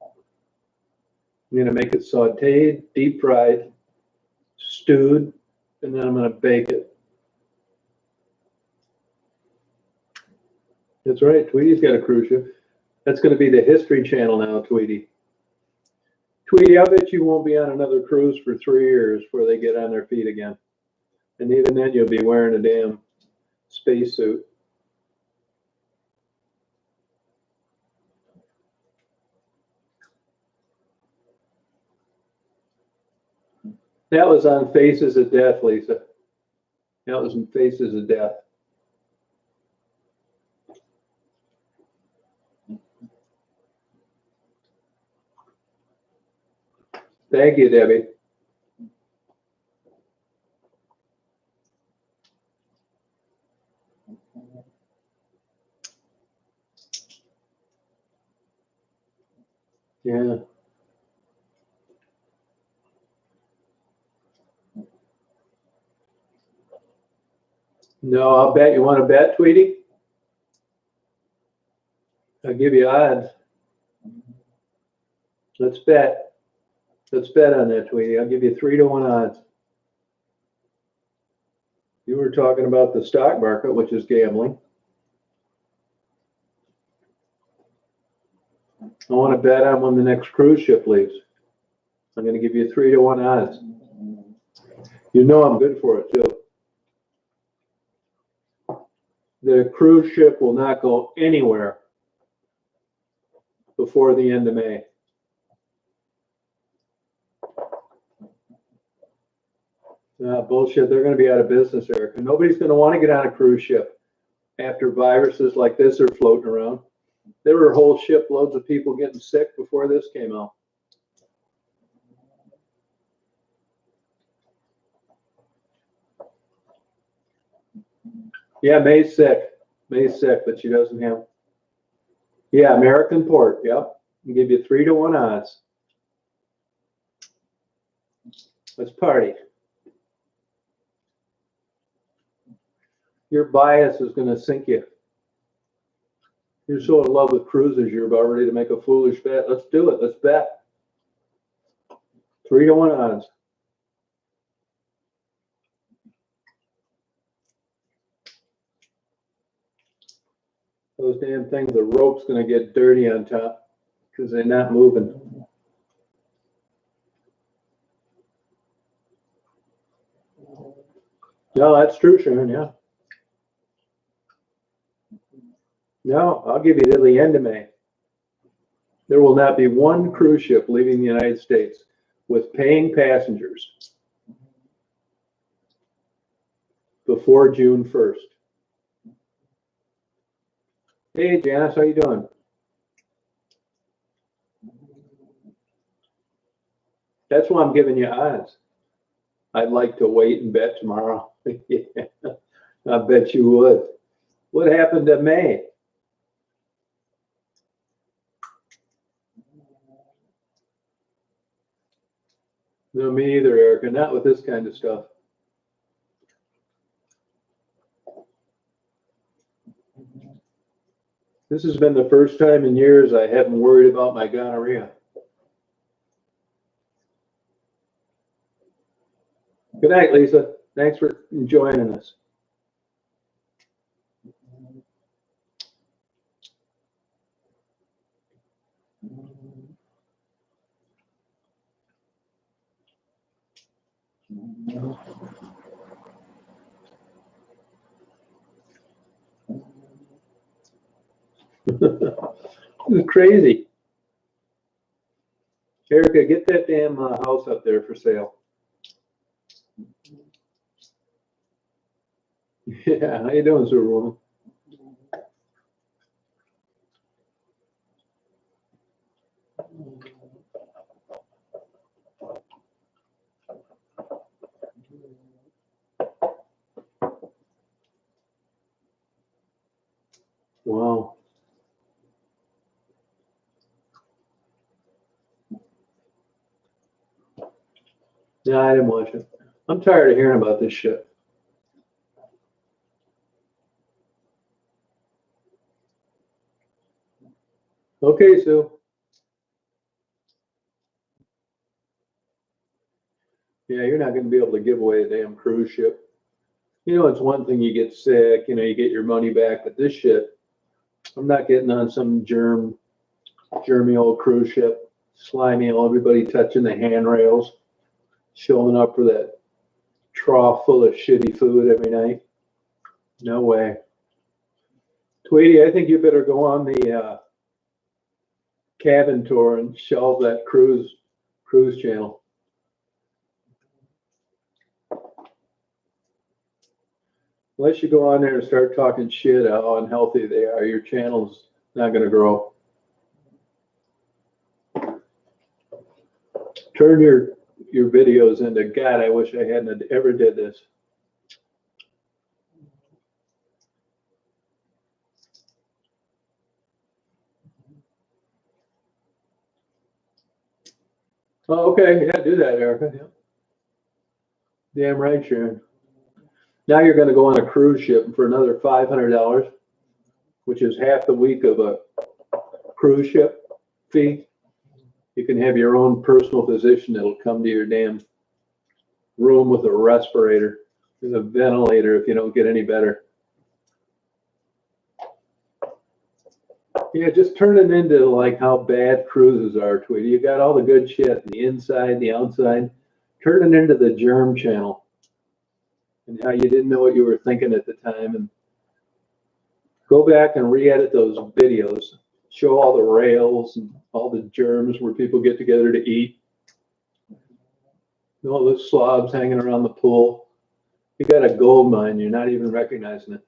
I'm going to make it sauteed, deep fried, stewed, and then I'm going to bake it. That's right. Tweety's got a cruise ship. That's going to be the History Channel now, Tweety. Tweety, I bet you won't be on another cruise for 3 years before they get on their feet again. And even then, you'll be wearing a damn spacesuit. That was on Faces of Death, Lisa. That was in Faces of Death. Thank you, Debbie. Yeah. No, I'll bet. You want to bet, Tweety? I'll give you odds. Let's bet. Let's bet on that, Tweety. I'll give you 3-to-1 odds. You were talking about the stock market, which is gambling. I want to bet on when the next cruise ship leaves. I'm going to give you 3-to-1 odds. You know I'm good for it, too. The cruise ship will not go anywhere before the end of May. Bullshit. They're going to be out of business, Erica. Nobody's going to want to get on a cruise ship after viruses like this are floating around. There were whole shiploads of people getting sick before this came out. Yeah, May's sick. May's sick, but she doesn't have. Yeah, American Port. Yep. I'll give you 3-to-1 odds. Let's party. Your bias is going to sink you. You're so in love with cruises, you're about ready to make a foolish bet. Let's do it. Let's bet. 3-to-1 odds. Those damn things, the rope's going to get dirty on top because they're not moving. No, that's true, Sharon. Yeah. No, I'll give you till the end of May. There will not be one cruise ship leaving the United States with paying passengers before June 1st. Hey, Janice, how you doing? That's why I'm giving you odds. I'd like to wait and bet tomorrow. Yeah, I bet you would. What happened to May? No, me either, Erica. Not with this kind of stuff. This has been the first time in years I haven't worried about my gonorrhea. Good night, Lisa. Thanks for joining us. It's crazy. Erica, get that damn house up there for sale. Yeah, how you doing, Superwoman? Wow. Yeah, I didn't watch it. I'm tired of hearing about this shit. Okay, Sue. Yeah, you're not going to be able to give away a damn cruise ship. You know, it's one thing you get sick, you know, you get your money back, but this shit, I'm not getting on some germy old cruise ship, slimy, everybody touching the handrails, showing up for that trough full of shitty food every night. No way. Tweety, I think you better go on the cabin tour and shelve that cruise channel. Unless you go on there and start talking shit how unhealthy they are, your channel's not going to grow. Turn your videos into, God, I wish I hadn't ever did this. Oh, okay. Yeah, do that, Erica. Yeah. Damn right, Sharon. Now you're going to go on a cruise ship for another $500, which is half the week of a cruise ship fee. You can have your own personal physician that'll come to your damn room with a respirator, with a ventilator if you don't get any better. Yeah, just turn it into like how bad cruises are, Tweety. You got all the good shit, the inside, the outside. Turn it into the germ channel and how you didn't know what you were thinking at the time. And go back and re-edit those videos. Show all the rails and all the germs where people get together to eat. All the slobs hanging around the pool. You got a gold mine. You're not even recognizing it.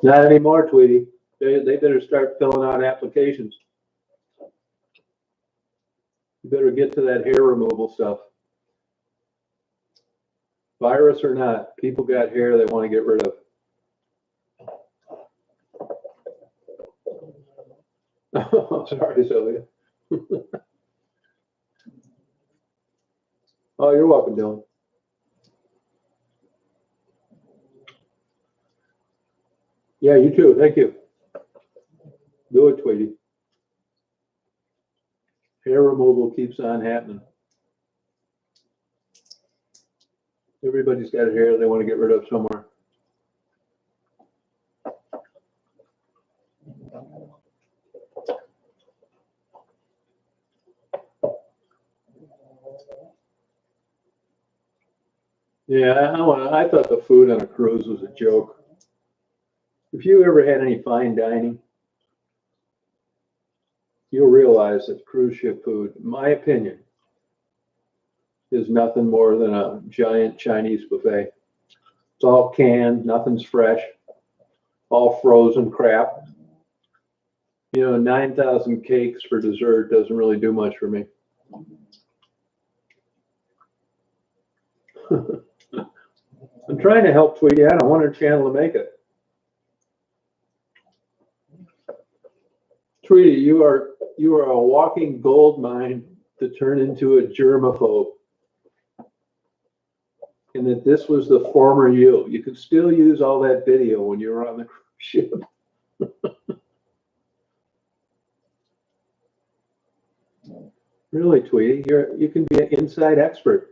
Not anymore, Tweety. They better start filling out applications. You better get to that hair removal stuff. Virus or not, people got hair they want to get rid of. Oh, sorry, Sylvia. Oh, you're welcome, Dylan. Yeah, you too. Thank you. Do it, Tweety. Hair removal keeps on happening. Everybody's got hair they want to get rid of somewhere. Yeah, I thought the food on a cruise was a joke. If you ever had any fine dining, you'll realize that cruise ship food, in my opinion, is nothing more than a giant Chinese buffet. It's all canned, nothing's fresh, all frozen crap. You know, 9,000 cakes for dessert doesn't really do much for me. I'm trying to help Tweety. I don't want her channel to make it. Tweety, you are a walking gold mine to turn into a germaphobe. And that this was the former you. You could still use all that video when you were on the cruise ship. Really, Tweety, you can be an inside expert.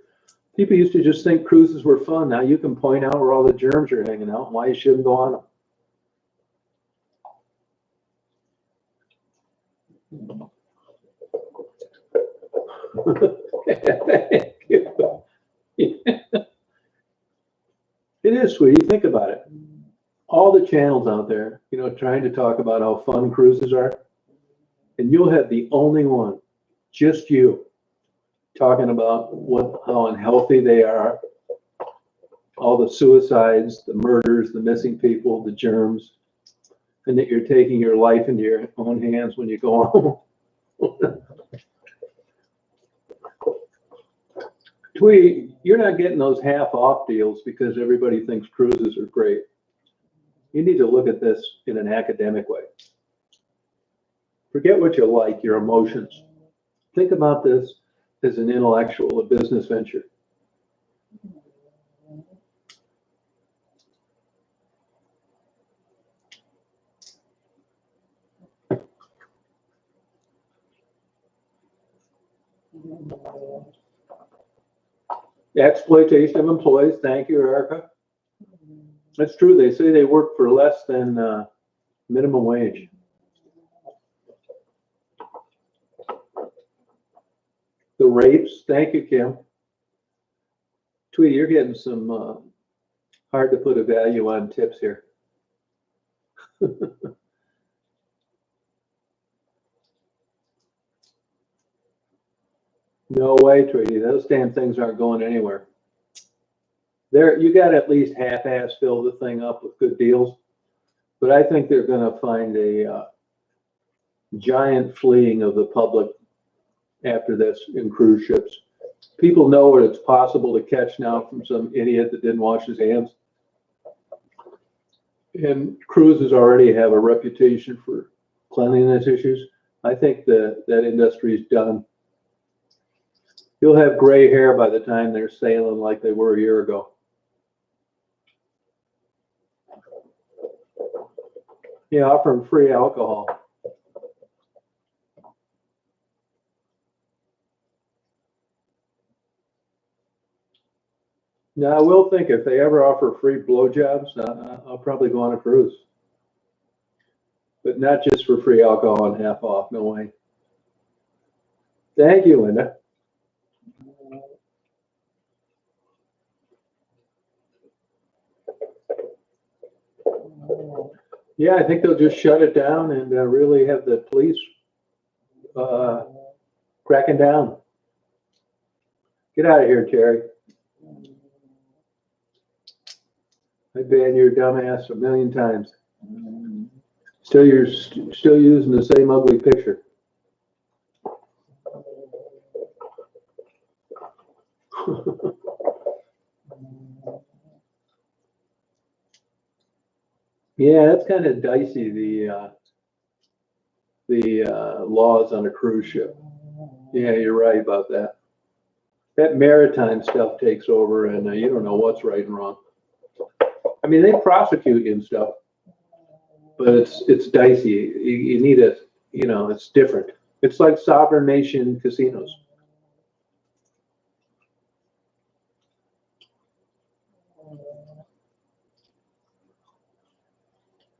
People used to just think cruises were fun. Now you can point out where all the germs are hanging out and why you shouldn't go on them. Thank you. It is, sweetie. Think about it. All the channels out there, trying to talk about how fun cruises are, and you'll have the only one, just you, talking about how unhealthy they are, all the suicides, the murders, the missing people, the germs, and that you're taking your life into your own hands when you go home. Tweet, you're not getting those half-off deals because everybody thinks cruises are great. You need to look at this in an academic way. Forget what you like, your emotions. Think about this as an intellectual, a business venture. Exploitation of employees. Thank you, Erica. That's true. They say they work for less than minimum wage. The rapes. Thank you, Kim. Tweety, you're getting some hard to put a value on tips here. No way, Tweety. Those damn things aren't going anywhere. You got to at least half-ass fill the thing up with good deals. But I think they're going to find a giant fleeing of the public after this in cruise ships. People know what it's possible to catch now from some idiot that didn't wash his hands. And cruises already have a reputation for cleanliness issues. I think that industry is done. You'll have gray hair by the time they're sailing like they were a year ago. Yeah, offer them free alcohol. Now, I will think if they ever offer free blowjobs, I'll probably go on a cruise. But not just for free alcohol and half off, no way. Thank you, Linda. Yeah, I think they'll just shut it down and really have the police cracking down. Get out of here, Terry. I ban your dumbass a million times. You're still using the same ugly picture. Yeah, that's kind of dicey, the laws on a cruise ship. Yeah, you're right about that. That maritime stuff takes over, and you don't know what's right and wrong. I mean, they prosecute you and stuff, but it's dicey. You need it's different. It's like sovereign nation casinos.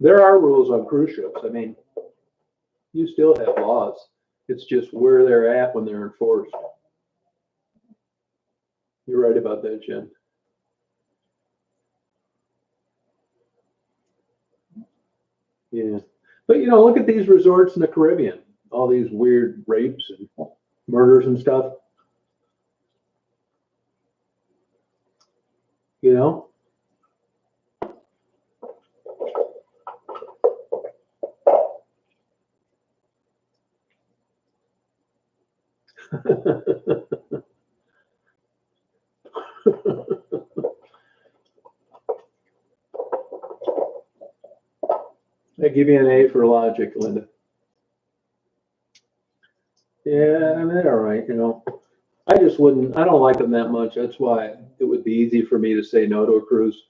There are rules on cruise ships. I mean, you still have laws. It's just where they're at when they're enforced. You're right about that, Jen. Yeah. But, look at these resorts in the Caribbean. All these weird rapes and murders and stuff. I give you an A for logic, Linda. Yeah, I mean, they're all right, I just wouldn't, I don't like them that much. That's why it would be easy for me to say no to a cruise.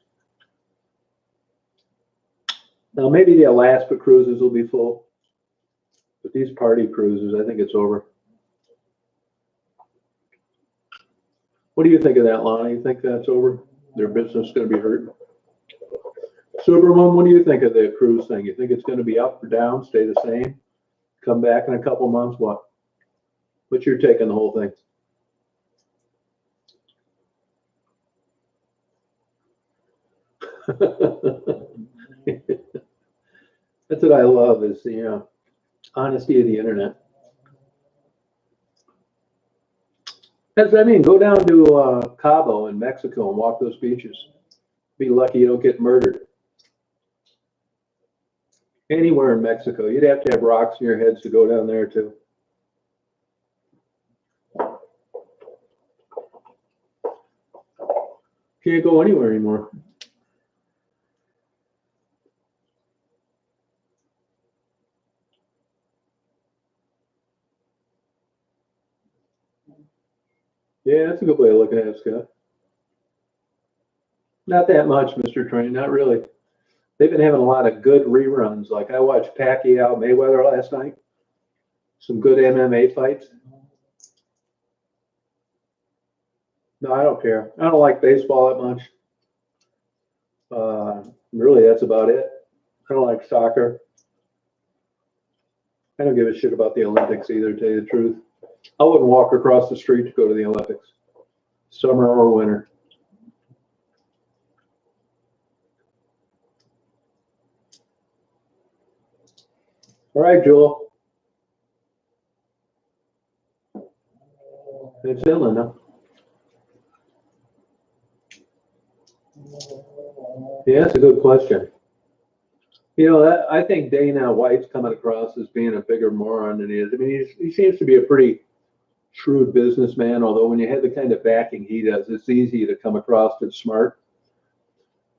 Now, maybe the Alaska cruises will be full, but these party cruises, I think it's over. What do you think of that, Lana? You think that's over? Their business is going to be hurt? Superman, what do you think of the cruise thing? You think it's going to be up or down, stay the same, come back in a couple months? What's your take on the whole thing? That's what I love is the honesty of the internet. Go down to Cabo in Mexico and walk those beaches. Be lucky you don't get murdered. Anywhere in Mexico, you'd have to have rocks in your heads to go down there too. Can't go anywhere anymore. Yeah, that's a good way of looking at it, Scott. Not that much, Mr. Train, not really. They've been having a lot of good reruns. Like I watched Pacquiao Mayweather last night. Some good MMA fights. No, I don't care. I don't like baseball that much. Really, that's about it. I don't like soccer. I don't give a shit about the Olympics either, to tell you the truth. I wouldn't walk across the street to go to the Olympics, summer or winter. All right, Joel. It's inland, huh? Yeah, that's a good question. I think Dana White's coming across as being a bigger moron than he is. I mean, he seems to be a pretty shrewd businessman, although when you have the kind of backing he does, it's easy to come across as smart.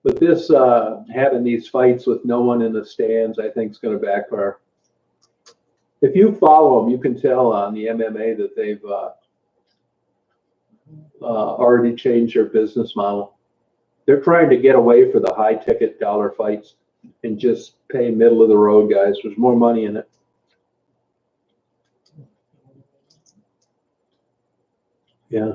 But this having these fights with no one in the stands, I think is going to backfire. If you follow them, you can tell on the MMA that they've already changed their business model. They're trying to get away from the high ticket dollar fights and just pay middle of the road guys. There's more money in it. Yeah.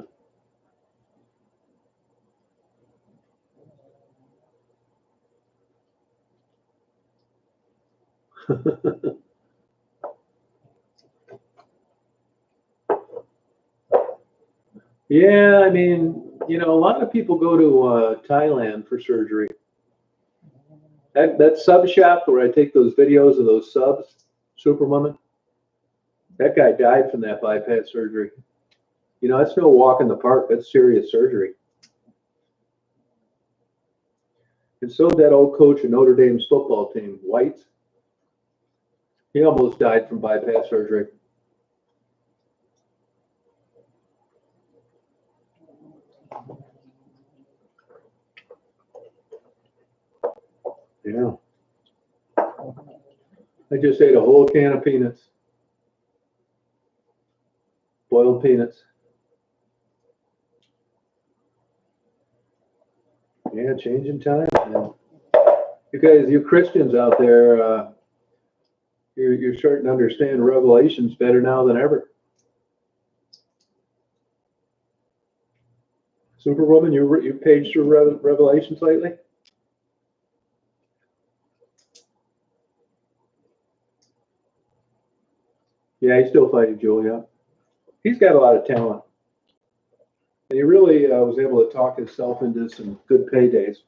Yeah, I mean, a lot of people go to Thailand for surgery. That sub shop where I take those videos of those subs, Superwoman, that guy died from that bypass surgery. That's no walk in the park. That's serious surgery. And so did that old coach of Notre Dame's football team, White. He almost died from bypass surgery. Yeah. I just ate a whole can of peanuts. Boiled peanuts. Yeah, changing times, man. You Christians out there, you're starting to understand Revelations better now than ever. Superwoman, you paged through Revelations lately? Yeah, he's still fighting Julia. He's got a lot of talent. And he really was able to talk himself into some good paydays.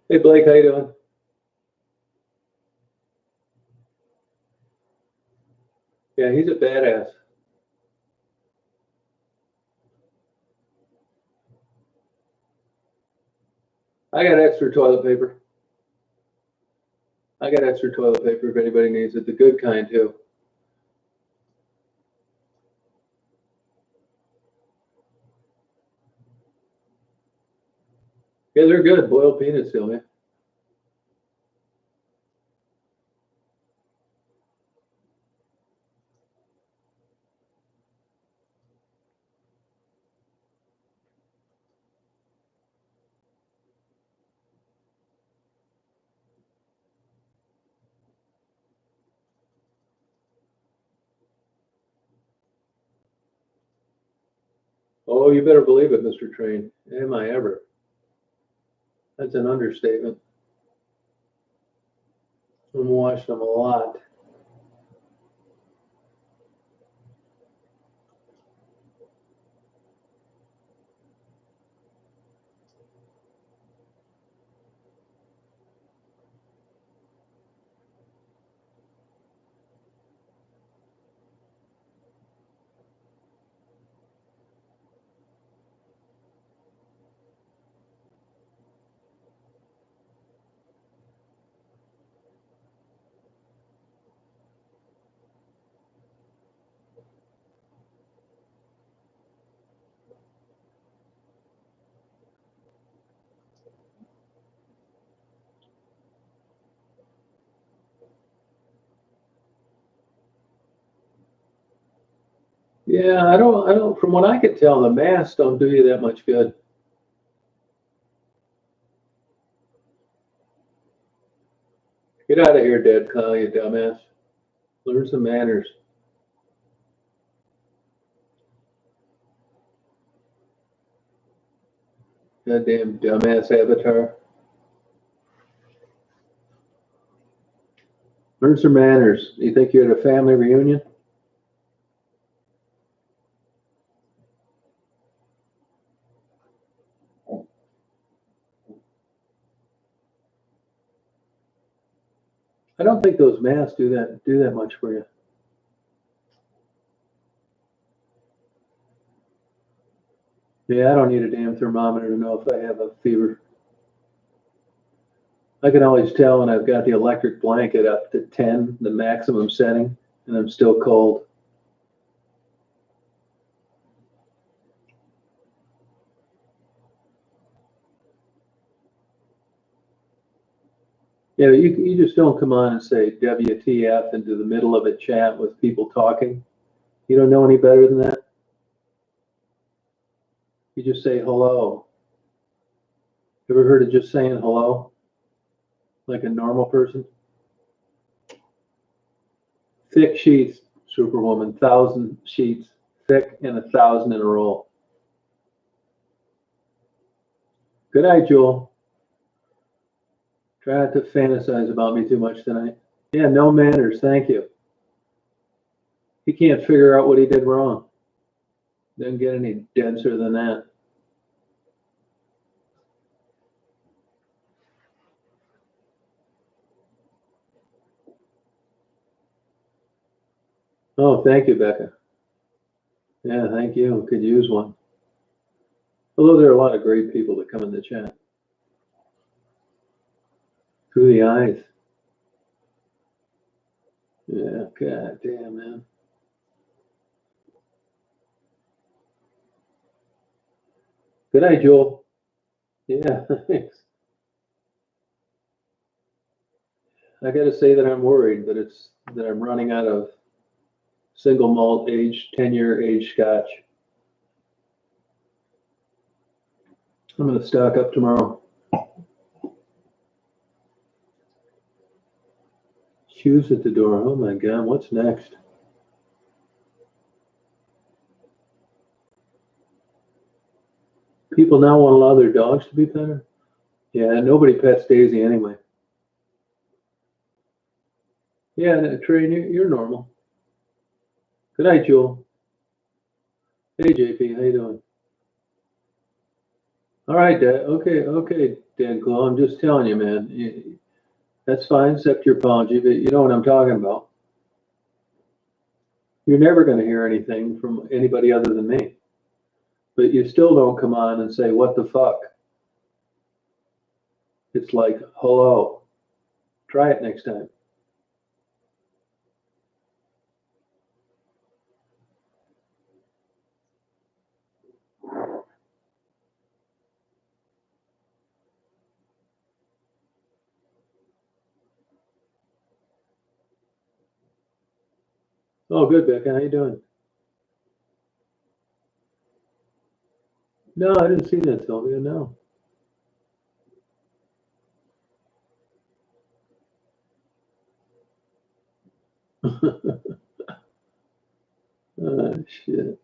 Hey Blake, how you doing? Yeah, he's a badass. I got extra toilet paper. I got extra toilet paper if anybody needs it. The good kind too. Yeah, they're good. Boiled peanuts, still, man. Oh, you better believe it, Mr. Train. Am I ever? That's an understatement. I'm watching them a lot. Yeah, I don't, from what I could tell, the masks don't do you that much good. Get out of here, Dead Kyle, you dumbass. Learn some manners. Goddamn dumbass avatar. Learn some manners. You think you're at a family reunion? I don't think those masks do that much for you. Yeah, I don't need a damn thermometer to know if I have a fever. I can always tell when I've got the electric blanket up to 10, the maximum setting, and I'm still cold. Yeah, you just don't come on and say WTF into the middle of a chat with people talking. You don't know any better than that. You just say hello. Ever heard of just saying hello? Like a normal person? Thick sheets, Superwoman, 1,000 sheets, thick and 1,000 in a roll. Good night, Joel. Try not to fantasize about me too much tonight. Yeah, no manners, thank you. He can't figure out what he did wrong. Doesn't get any denser than that. Oh, thank you, Becca. Yeah, thank you. Could use one. Although there are a lot of great people that come in the chat. Through the eyes. Yeah, god damn, man. Good night, Joel. Yeah, thanks. I got to say that I'm worried that I'm running out of single malt age, 10-year age scotch. I'm going to stock up tomorrow. Shoes at the door. Oh my God, what's next? People now want to allow their dogs to be petted? Yeah, nobody pets Daisy anyway. Yeah, Trey, you're normal. Good night, Joel. Hey, JP, how you doing? All right, Dad. Okay, Dan Glow. I'm just telling you, man. That's fine, accept your apology, but you know what I'm talking about. You're never going to hear anything from anybody other than me. But you still don't come on and say, what the fuck? It's like, hello. Try it next time. Oh, good, Becca. How you doing? No, I didn't see that, Sylvia. No. Shit.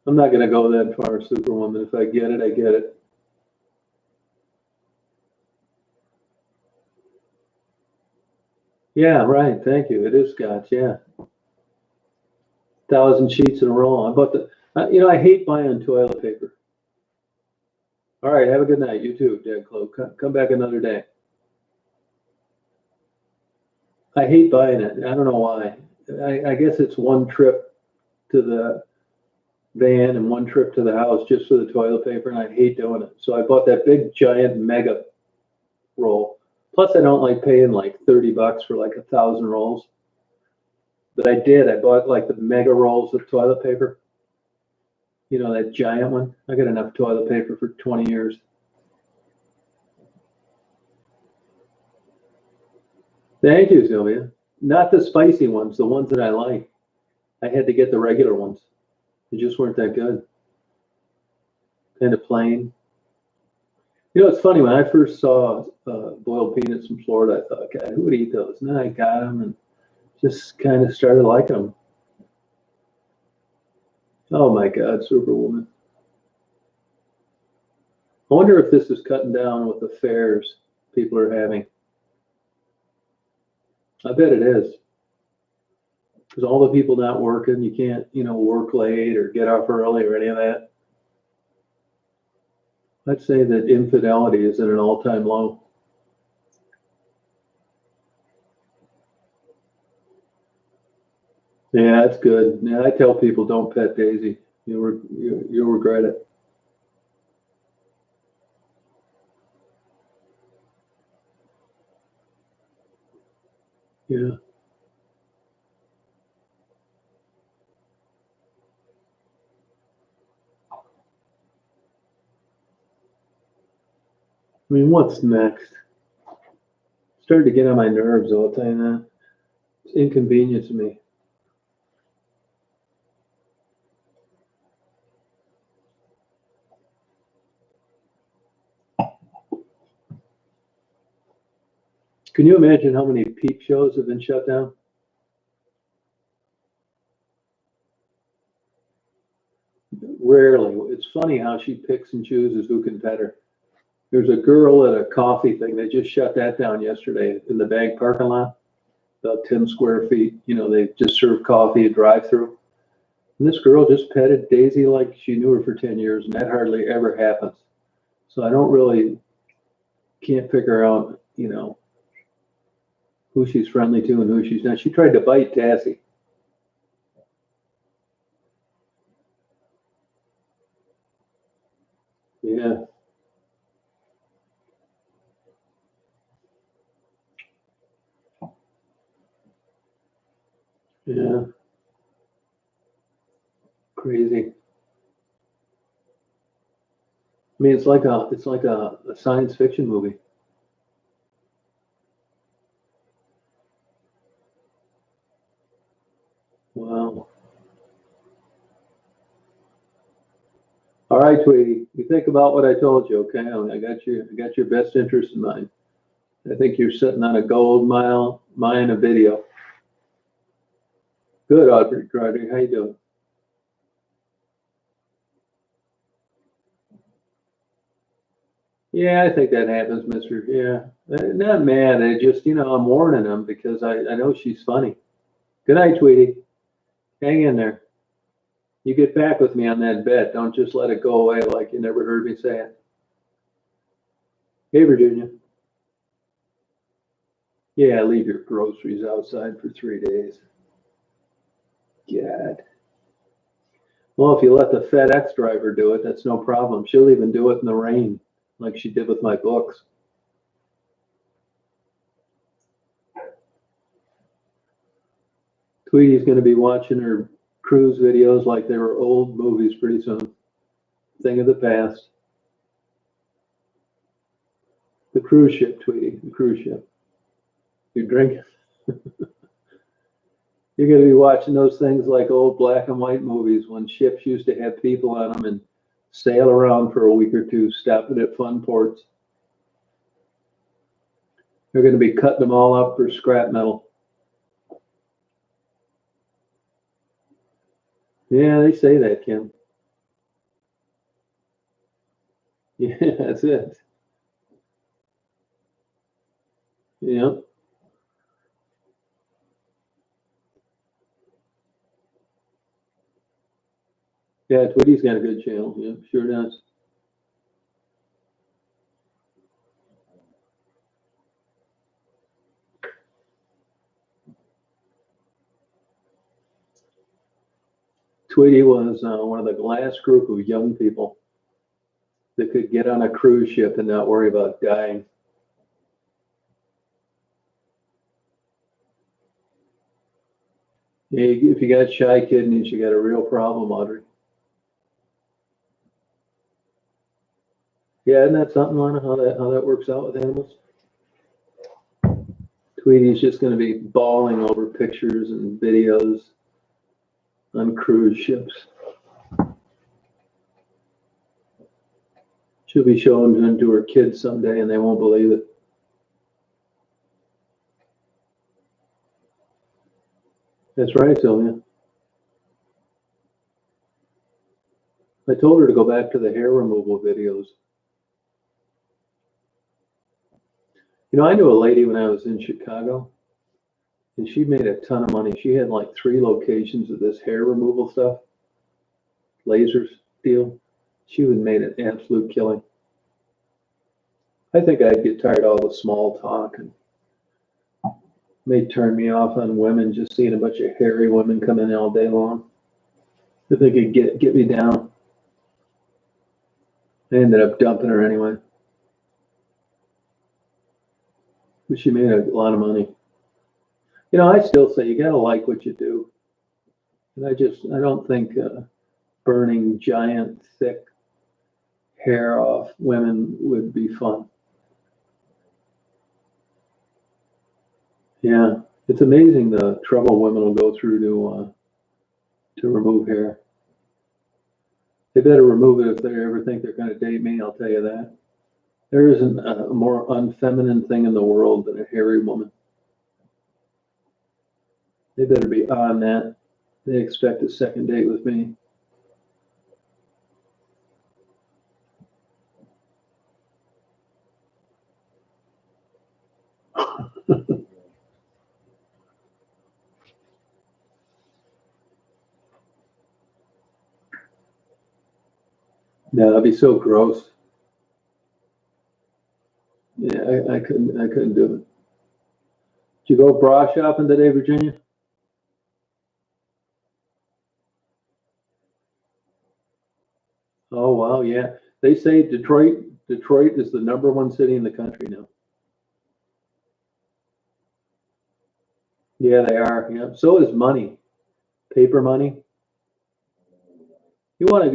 I'm not going to go that far, Superwoman. If I get it, I get it. Yeah, right. Thank you. It is Scotch. Yeah. 1,000 sheets in a roll. I bought I hate buying toilet paper. All right. Have a good night. You too, Dad Clo. Come back another day. I hate buying it. I don't know why. I guess it's one trip to the van and one trip to the house just for the toilet paper, and I hate doing it. So I bought that big giant mega roll. Plus, I don't like paying like $30 for like 1,000 rolls. But I did. I bought like the mega rolls of toilet paper. You know, that giant one. I got enough toilet paper for 20 years. Thank you, Sylvia. Not the spicy ones, the ones that I like. I had to get the regular ones. They just weren't that good. Kind of plain. You know, it's funny, when I first saw boiled peanuts from Florida, I thought, God, who would eat those? And then I got them and just kind of started liking them. Oh my God, Superwoman. I wonder if this is cutting down with the fares people are having. I bet it is. Because all the people not working, you can't, work late or get off early or any of that. I'd say that infidelity is at an all-time low. Yeah, that's good. Yeah, I tell people don't pet Daisy. You'll regret it. Yeah. I mean, what's next? Started to get on my nerves, I'll tell you that. It's inconvenient to me. Can you imagine how many peep shows have been shut down? Rarely. It's funny how she picks and chooses who can pet her. There's a girl at a coffee thing. They just shut that down yesterday in the bank parking lot, about 10 square feet. They just serve coffee, a drive through. And this girl just petted Daisy like she knew her for 10 years, and that hardly ever happens. So I don't really can't figure out, who she's friendly to and who she's not. She tried to bite Tassie. Yeah, yeah, crazy. I mean, it's like a science fiction movie. Wow. All right, Tweety, you think about what I told you, okay? I got your best interest in mind. I think you're sitting on a gold mine of video. Good, Audrey. How you doing? Yeah, I think that happens, Mister. Yeah, not mad. I just, I'm warning him because I know she's funny. Good night, Tweety. Hang in there. You get back with me on that bet. Don't just let it go away like you never heard me say it. Hey, Virginia. Yeah, leave your groceries outside for 3 days. God. Well, if you let the FedEx driver do it, that's no problem. She'll even do it in the rain, like she did with my books. Tweety's going to be watching her cruise videos like they were old movies pretty soon. Thing of the past. The cruise ship, Tweety, the cruise ship. You're drinking. You're going to be watching those things like old black and white movies when ships used to have people on them and sail around for a week or two, stopping at fun ports. They're going to be cutting them all up for scrap metal. Yeah, they say that, Kim. Yeah, that's it. Yeah. Yeah, Tweety's got a good channel. Yeah, sure does. Tweety was one of the last group of young people that could get on a cruise ship and not worry about dying. Yeah, if you got shy kidneys, you got a real problem, Audrey. Yeah, isn't that something, Lana, how that works out with animals? Tweety's just going to be bawling over pictures and videos on cruise ships. She'll be showing them to her kids someday and they won't believe it. That's right, Sylvia. I told her to go back to the hair removal videos. You know, I knew a lady when I was in Chicago, and she made a ton of money. She had like 3 locations of this hair removal stuff, lasers deal. She would have made an absolute killing. I think I'd get tired of all the small talk and may turn me off on women, just seeing a bunch of hairy women come in all day long. I think it'd get me down. I ended up dumping her anyway. But she made a lot of money. You know, I still say you gotta like what you do. And I don't think burning giant, thick hair off women would be fun. Yeah, it's amazing the trouble women will go through to remove hair. They better remove it if they ever think they're going to date me, I'll tell you that. There isn't a more unfeminine thing in the world than a hairy woman. They better be on that. They expect a second date with me. No, that'd be so gross. Yeah, I couldn't do it. Did you go bra shopping today, Virginia? Oh wow, yeah. They say Detroit is the #1 city in the country now. Yeah, they are. Yeah. So is money, paper money. You want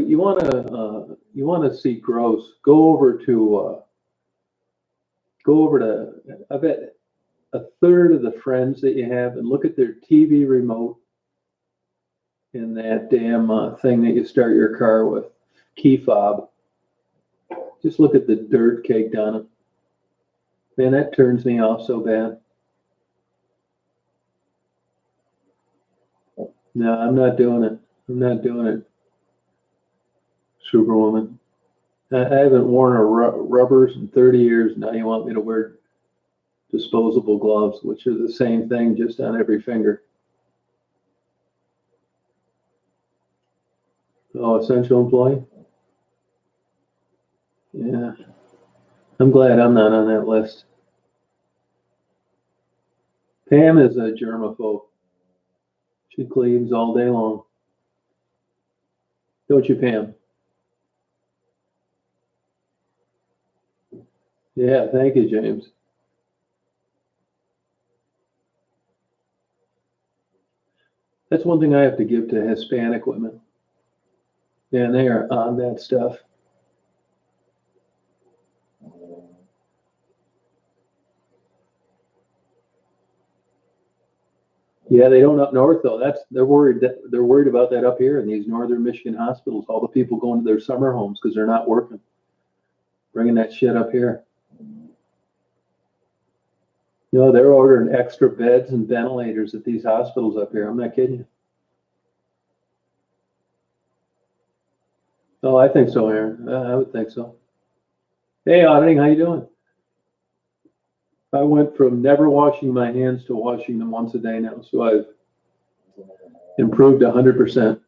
to see gross? Go over to. I bet a third of the friends that you have and look at their TV remote in that damn thing that you start your car with, key fob. Just look at the dirt caked on it. Man, that turns me off so bad. No, I'm not doing it. I'm not doing it, Superwoman. I haven't worn rubbers in 30 years. Now you want me to wear disposable gloves, which are the same thing, just on every finger. Oh, essential employee? Yeah. I'm glad I'm not on that list. Pam is a germaphobe. She cleans all day long. Don't you, Pam? Yeah, thank you, James. That's one thing I have to give to Hispanic women. Man, they are on that stuff. Yeah, they don't up north though. They're worried about that up here in these northern Michigan hospitals. All the people going to their summer homes because they're not working, bringing that shit up here. No, they're ordering extra beds and ventilators at these hospitals up here. I'm not kidding you. Oh, I think so, Aaron. I would think so. Hey, auditing, how you doing? I went from never washing my hands to washing them once a day now, so I've improved 100%.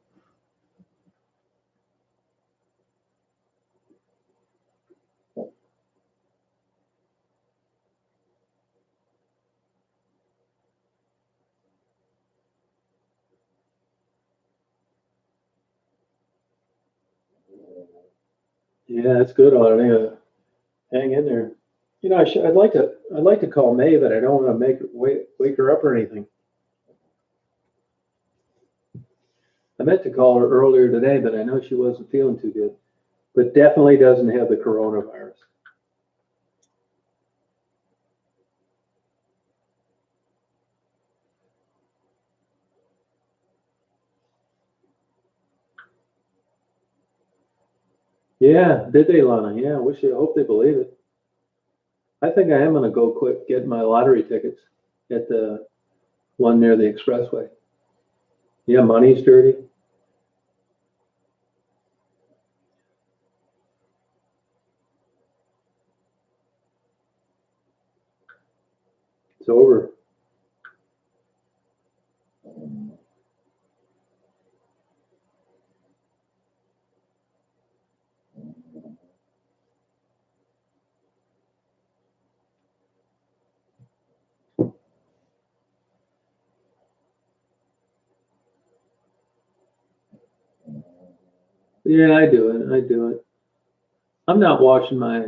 Yeah, that's good, auditing. Hang in there. You know, I'd like to call May, but I don't want to wake her up or anything. I meant to call her earlier today, but I know she wasn't feeling too good. But definitely doesn't have the coronavirus. Yeah, did they, Lana? Yeah, I hope they believe it. I think I am gonna go quick get my lottery tickets at the one near the expressway. Yeah, money's dirty. It's over. Yeah, I do it. I do it. I'm not washing my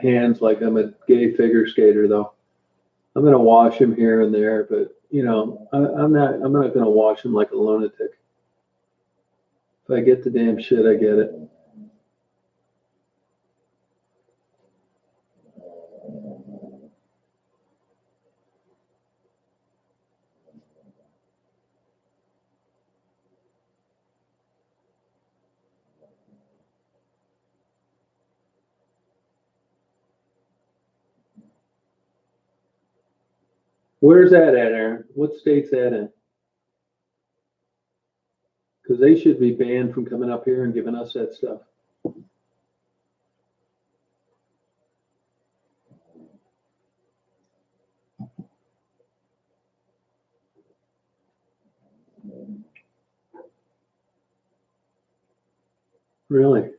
hands like I'm a gay figure skater though. I'm gonna wash them here and there, but I'm not gonna wash them like a lunatic. If I get the damn shit, I get it. Where's that at, Aaron? What state's that in? Because they should be banned from coming up here and giving us that stuff. Really?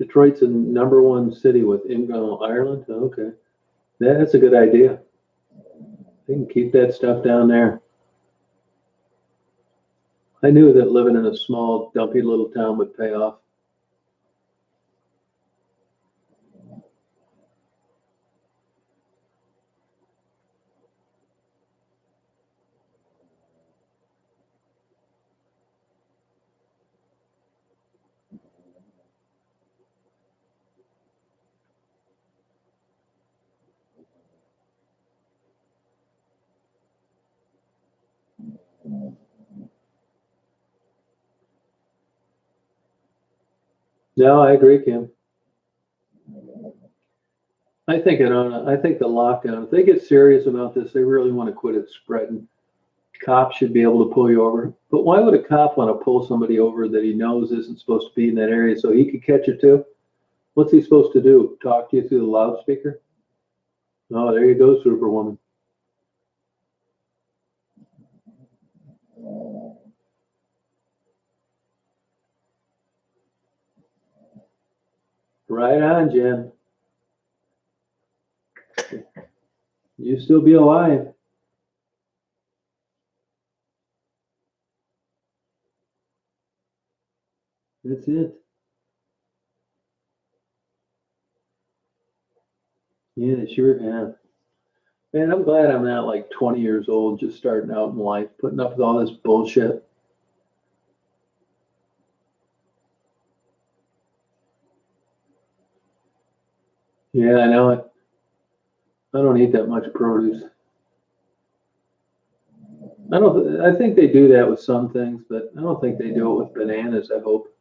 Detroit's the number one city with income, Ireland? Okay. That's a good idea. They can keep that stuff down there. I knew that living in a small, dumpy little town would pay off. No, I agree, Kim. I think the lockdown, if they get serious about this, they really want to quit it spreading. Cops should be able to pull you over. But why would a cop want to pull somebody over that he knows isn't supposed to be in that area so he could catch it too? What's he supposed to do? Talk to you through the loudspeaker? Oh, there you go, Superwoman. Right on, Jen. You still be alive. That's it. Yeah, they sure have. Man, I'm glad I'm not like 20 years old, just starting out in life, putting up with all this bullshit. Yeah, I know it. I don't eat that much produce. I don't. I think they do that with some things, but I don't think they do it with bananas. I hope.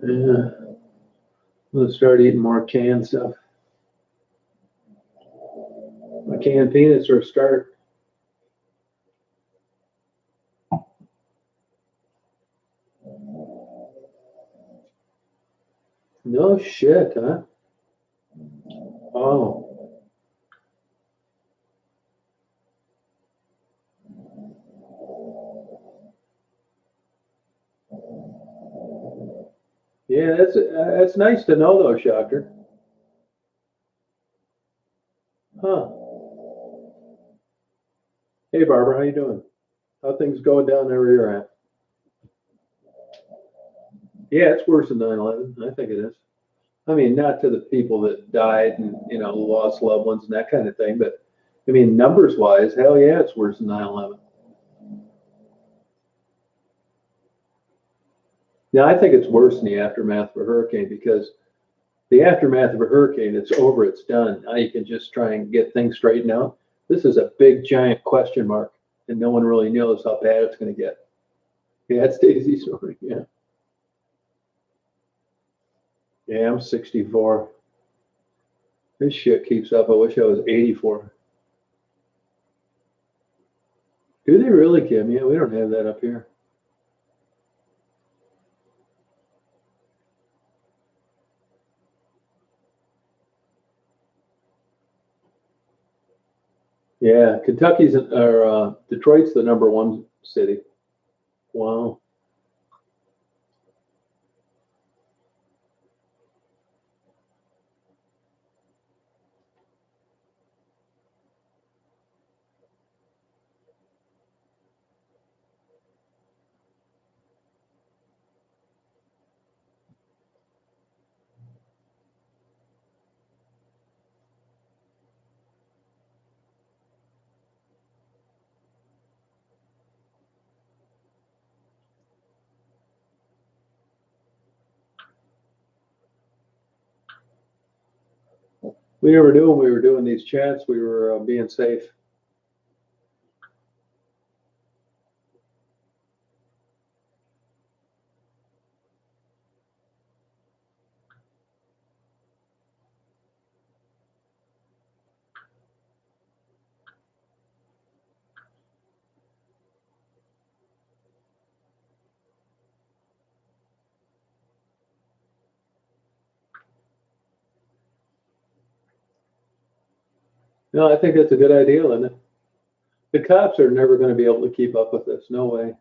Yeah, I'm gonna start eating more canned stuff. My canned peanuts are a start. No shit, huh? Oh, yeah. That's nice to know, though, Shocker. Huh? Hey, Barbara, how you doing? How things going down there where you're at? Yeah, it's worse than 9/11. I think it is. I mean, not to the people that died and lost loved ones and that kind of thing, but I mean, numbers wise, hell yeah, it's worse than 9/11. Now, I think it's worse in the aftermath of a hurricane because the aftermath of a hurricane, it's over, it's done. Now you can just try and get things straightened out. This is a big giant question mark, and no one really knows how bad it's going to get. Yeah, it's Daisy's story. Yeah, yeah, I'm 64. This shit keeps up. I wish I was 84. Do they really, Kim? Yeah, we don't have that up here. Yeah, Kentucky's or Detroit's the number one city. Wow. We never knew when we were doing these chats, we were being safe. No, I think that's a good idea, Linda. The cops are never going to be able to keep up with this. No way.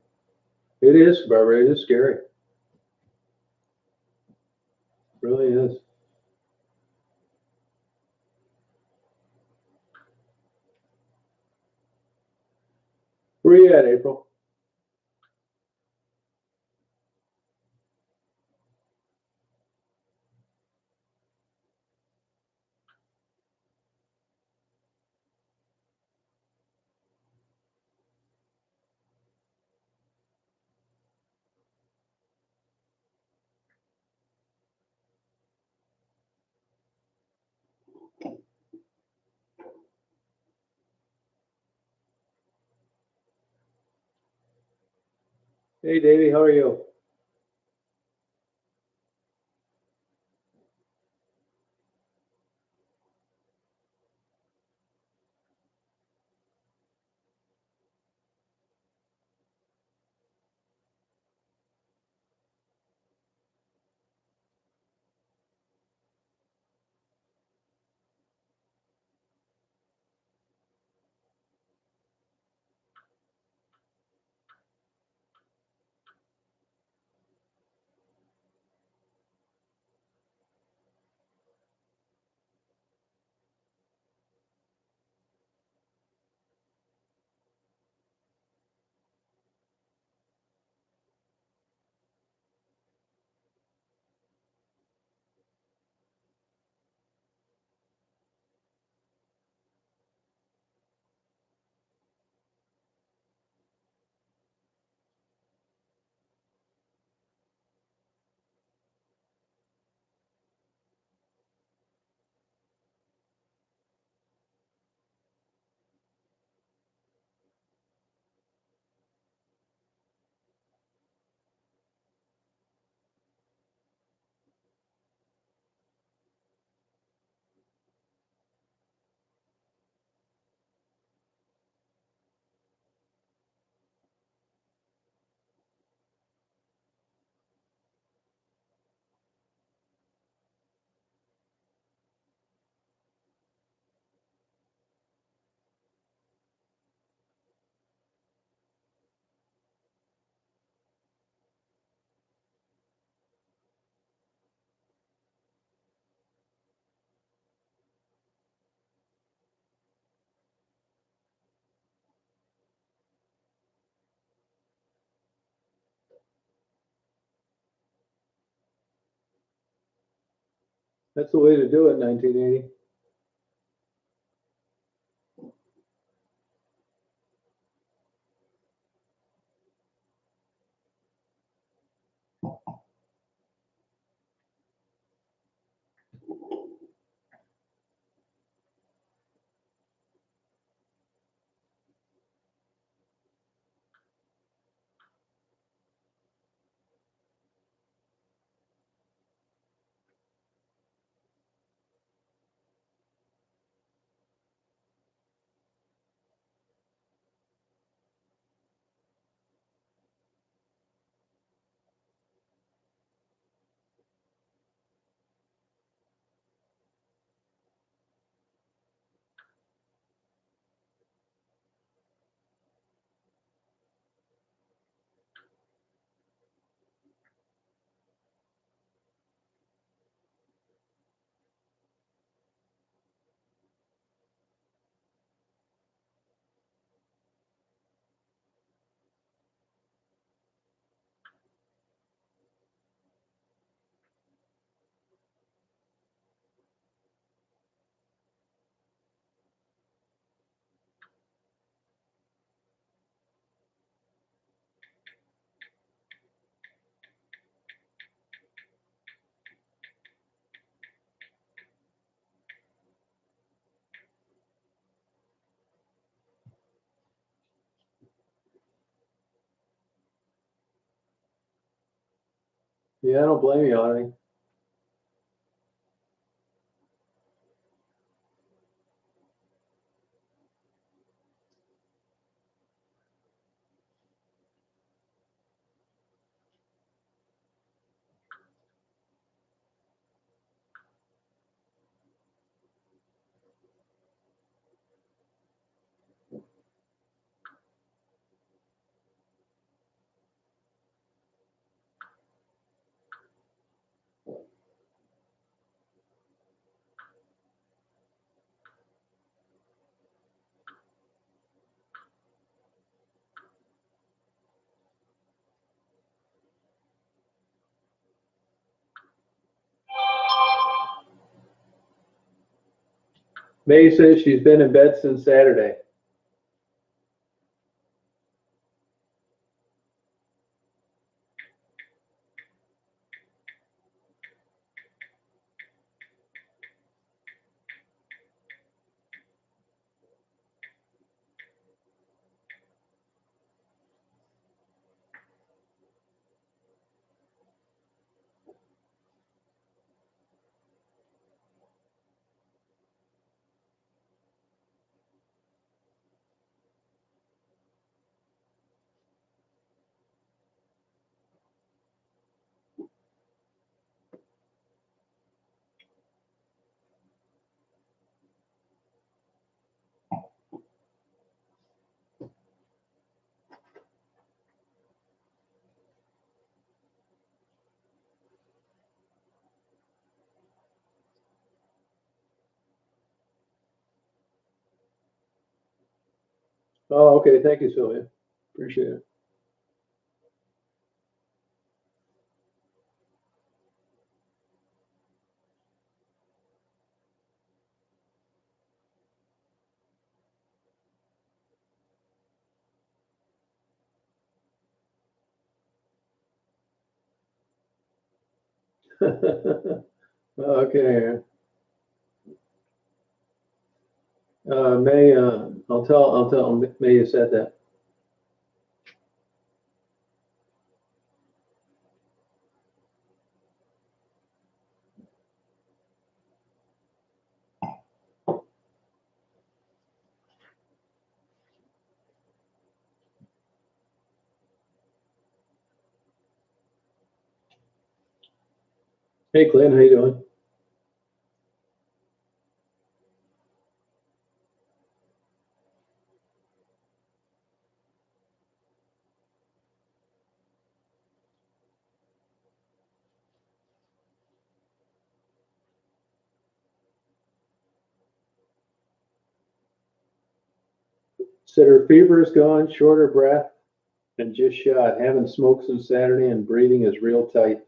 It is, Barbara. It is scary. It really is. Where are you at, April? Hey, Davey, how are you? That's the way to do it in 1980. Yeah, I don't blame you, Arnie. May says she's been in bed since Saturday. Oh, okay. Thank you, Sylvia. Appreciate it. Okay. May, I'll tell May you said that. Hey, Clint, how you doing? Said her fever is gone, shorter breath, and just shot. Haven't smoked since Saturday, and breathing is real tight.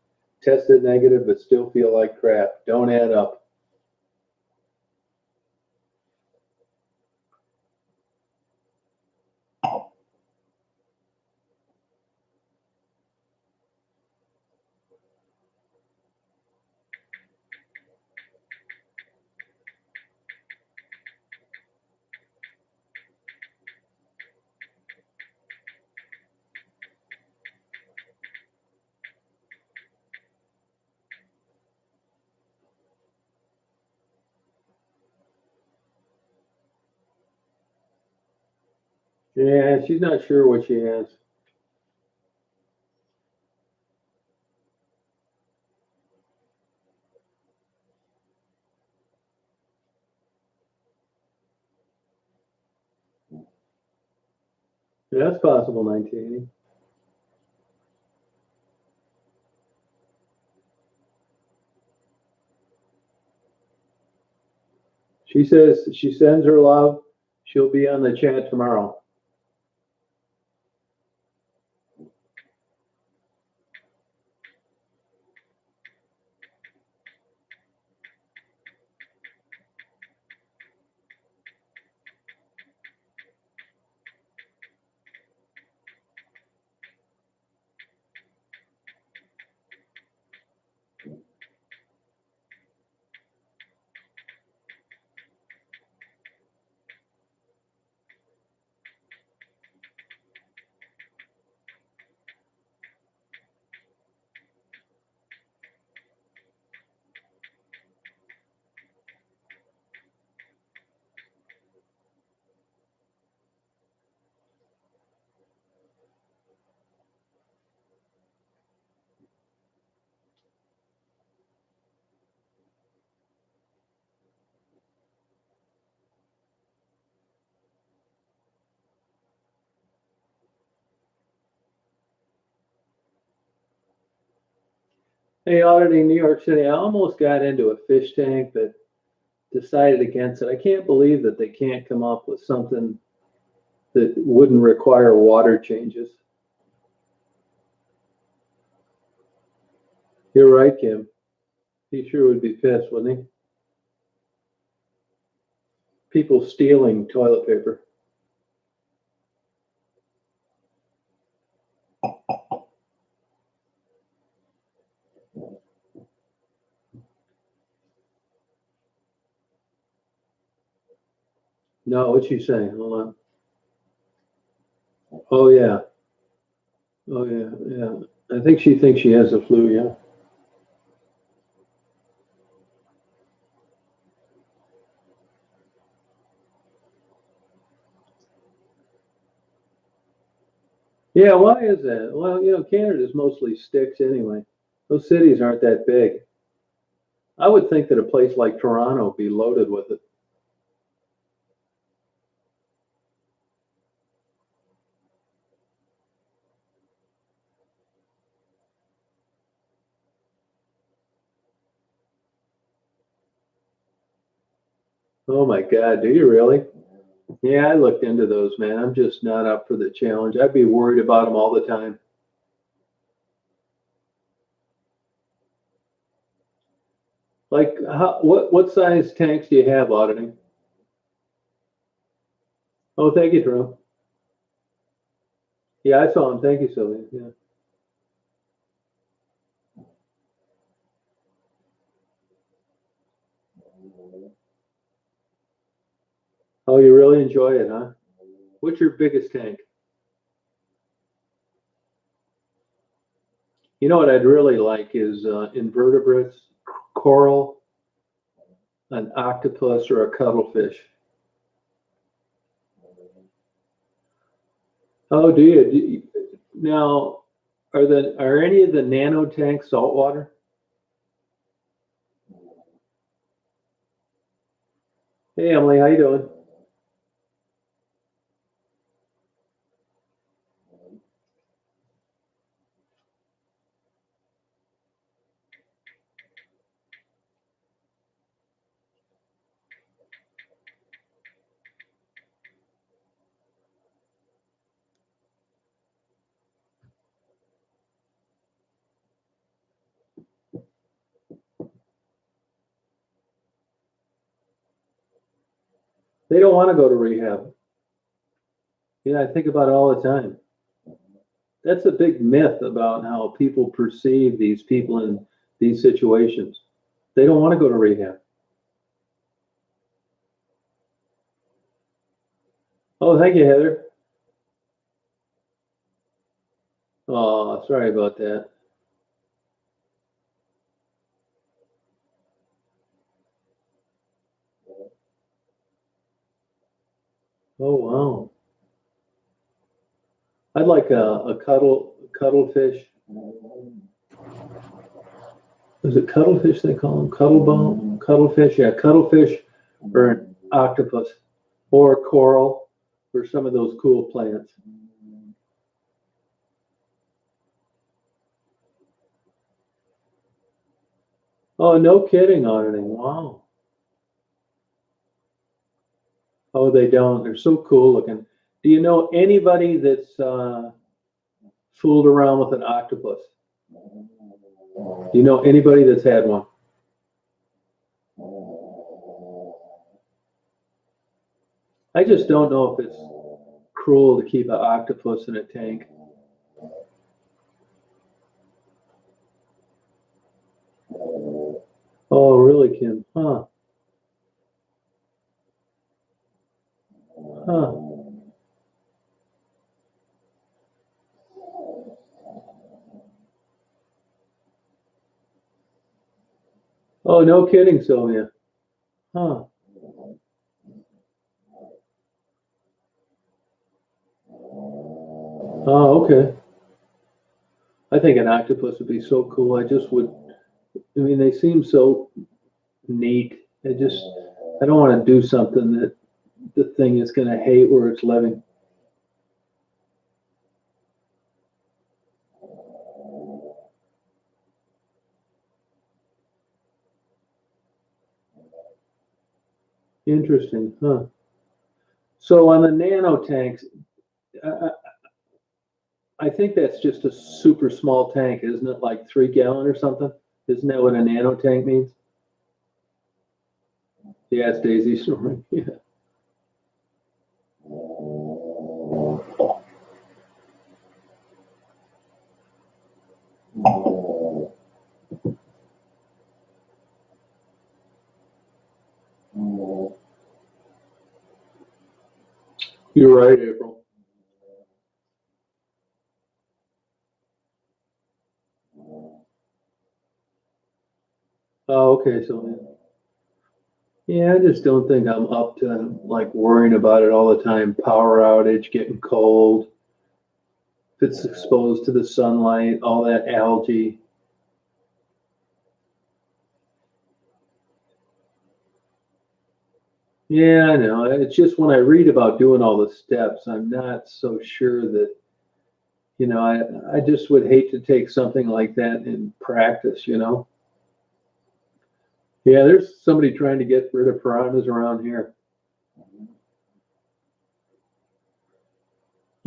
Tested negative, but still feel like crap. Don't add up. Yeah, she's not sure what she has. Yeah, that's possible, 1980. She says she sends her love. She'll be on the chat tomorrow. Hey, auditing New York City, I almost got into a fish tank, but decided against it. I can't believe that they can't come up with something that wouldn't require water changes. You're right, Kim. He sure would be pissed, wouldn't he? People stealing toilet paper. No, what's she saying? Hold on. Oh yeah. Oh yeah. Yeah. I think she thinks she has the flu. Yeah. Yeah. Why is that? Well, Canada's mostly sticks anyway. Those cities aren't that big. I would think that a place like Toronto would be loaded with it. Oh my God, do you really? Yeah, I looked into those, man. I'm just not up for the challenge. I'd be worried about them all the time. Like, what size tanks do you have auditing? Oh, thank you, Drew. Yeah, I saw him. Thank you, Sylvia. Yeah. Oh, you really enjoy it, huh? What's your biggest tank? You know what I'd really like is invertebrates, coral, an octopus, or a cuttlefish. Oh, now, are any of the nano tanks saltwater? Hey, Emily, how you doing? They don't want to go to rehab. Yeah, I think about it all the time. That's a big myth about how people perceive these people in these situations. They don't want to go to rehab. Oh, thank you, Heather. Oh, sorry about that. Oh, wow. I'd like a cuttlefish. Is it cuttlefish they call them? Cuttlebone? Cuttlefish? Yeah, cuttlefish or an octopus or coral or some of those cool plants. Oh, no kidding, auditing. Wow. Oh, they don't. They're so cool looking. Do you know anybody that's fooled around with an octopus? Do you know anybody that's had one? I just don't know if it's cruel to keep an octopus in a tank. Oh, really, Kim? Huh? Huh? Oh, no kidding, Sylvia. Huh? Oh, okay. I think an octopus would be so cool. I just would. I mean, they seem so neat. I don't want to do something that the thing is going to hate where it's living. Interesting, huh? So on the nano tanks, I, I think that's just a super small tank, isn't it? Like 3 gallon or something? Isn't that what a nano tank means? Yeah, it's Daisy snoring. Yeah. You're right, April. Oh, okay, so yeah, I just don't think I'm up to like worrying about it all the time. Power outage, getting cold, if it's exposed to the sunlight, all that algae. Yeah, I know. It's just when I read about doing all the steps, I'm not so sure that, I just would hate to take something like that in practice. Yeah, there's somebody trying to get rid of piranhas around here.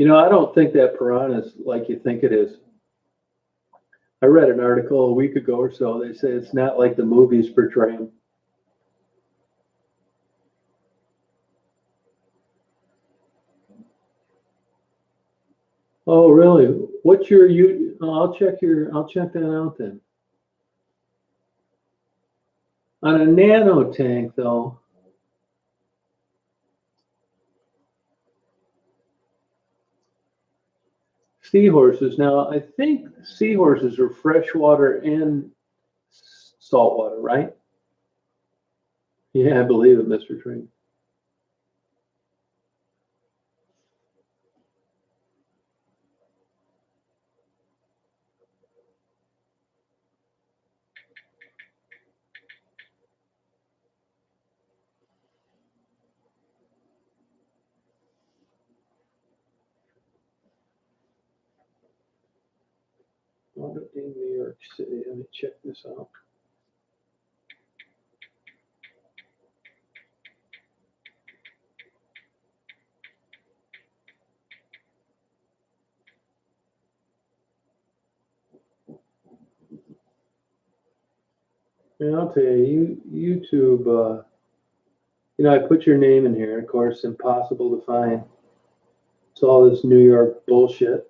I don't think that piranha's like you think it is. I read an article a week ago or so. They say it's not like the movies portray them. Oh, really? What's your you? Oh, I'll check that out then. On a nano tank, though, seahorses. Now, I think seahorses are freshwater and saltwater, right? Yeah, I believe it, Mr. Tree. Auditing New York City. Let me check this out. Yeah, I'll tell you, YouTube. I put your name in here. Of course, impossible to find. It's all this New York bullshit.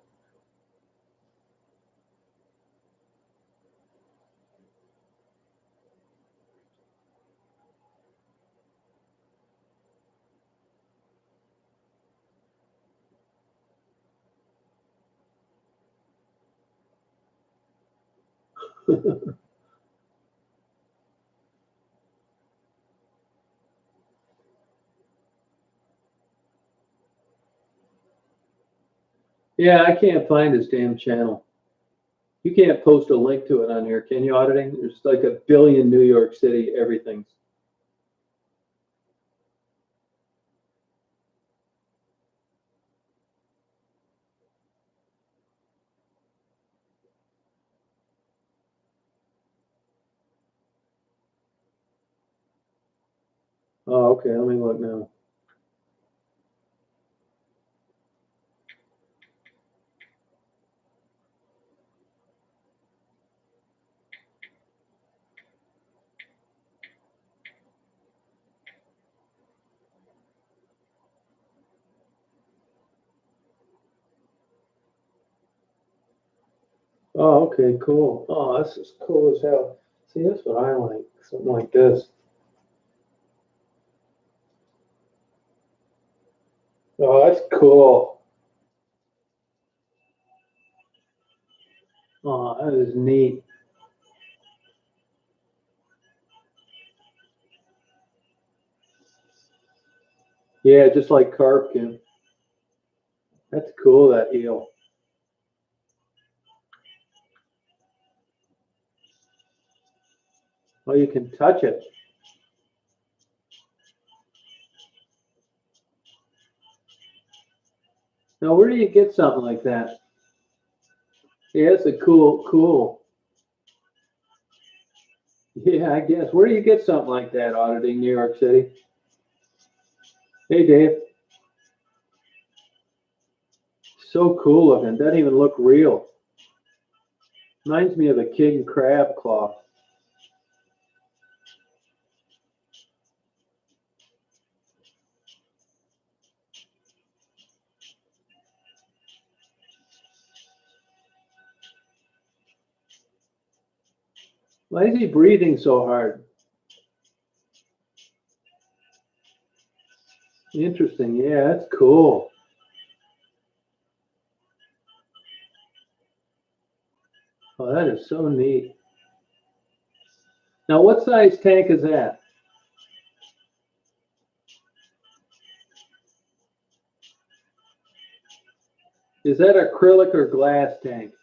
Yeah, I can't find his damn channel. You can't post a link to it on here, can you, auditing? There's like a billion New York City everything's. Oh, okay, let me look now. Oh, okay, cool. Oh, this is cool as hell. See, that's what I like, something like this. Oh, that's cool. Oh, that is neat. Yeah, just like carp can. That's cool, that eel. Oh, you can touch it. Now, where do you get something like that? Yeah, it's a cool. Yeah, I guess. Where do you get something like that, auditing New York City? Hey, Dave. So cool looking. Doesn't even look real. Reminds me of a king crab claw. Why is he breathing so hard? Interesting. Yeah, that's cool. Oh, that is so neat. Now, what size tank is that? Is that acrylic or glass tank?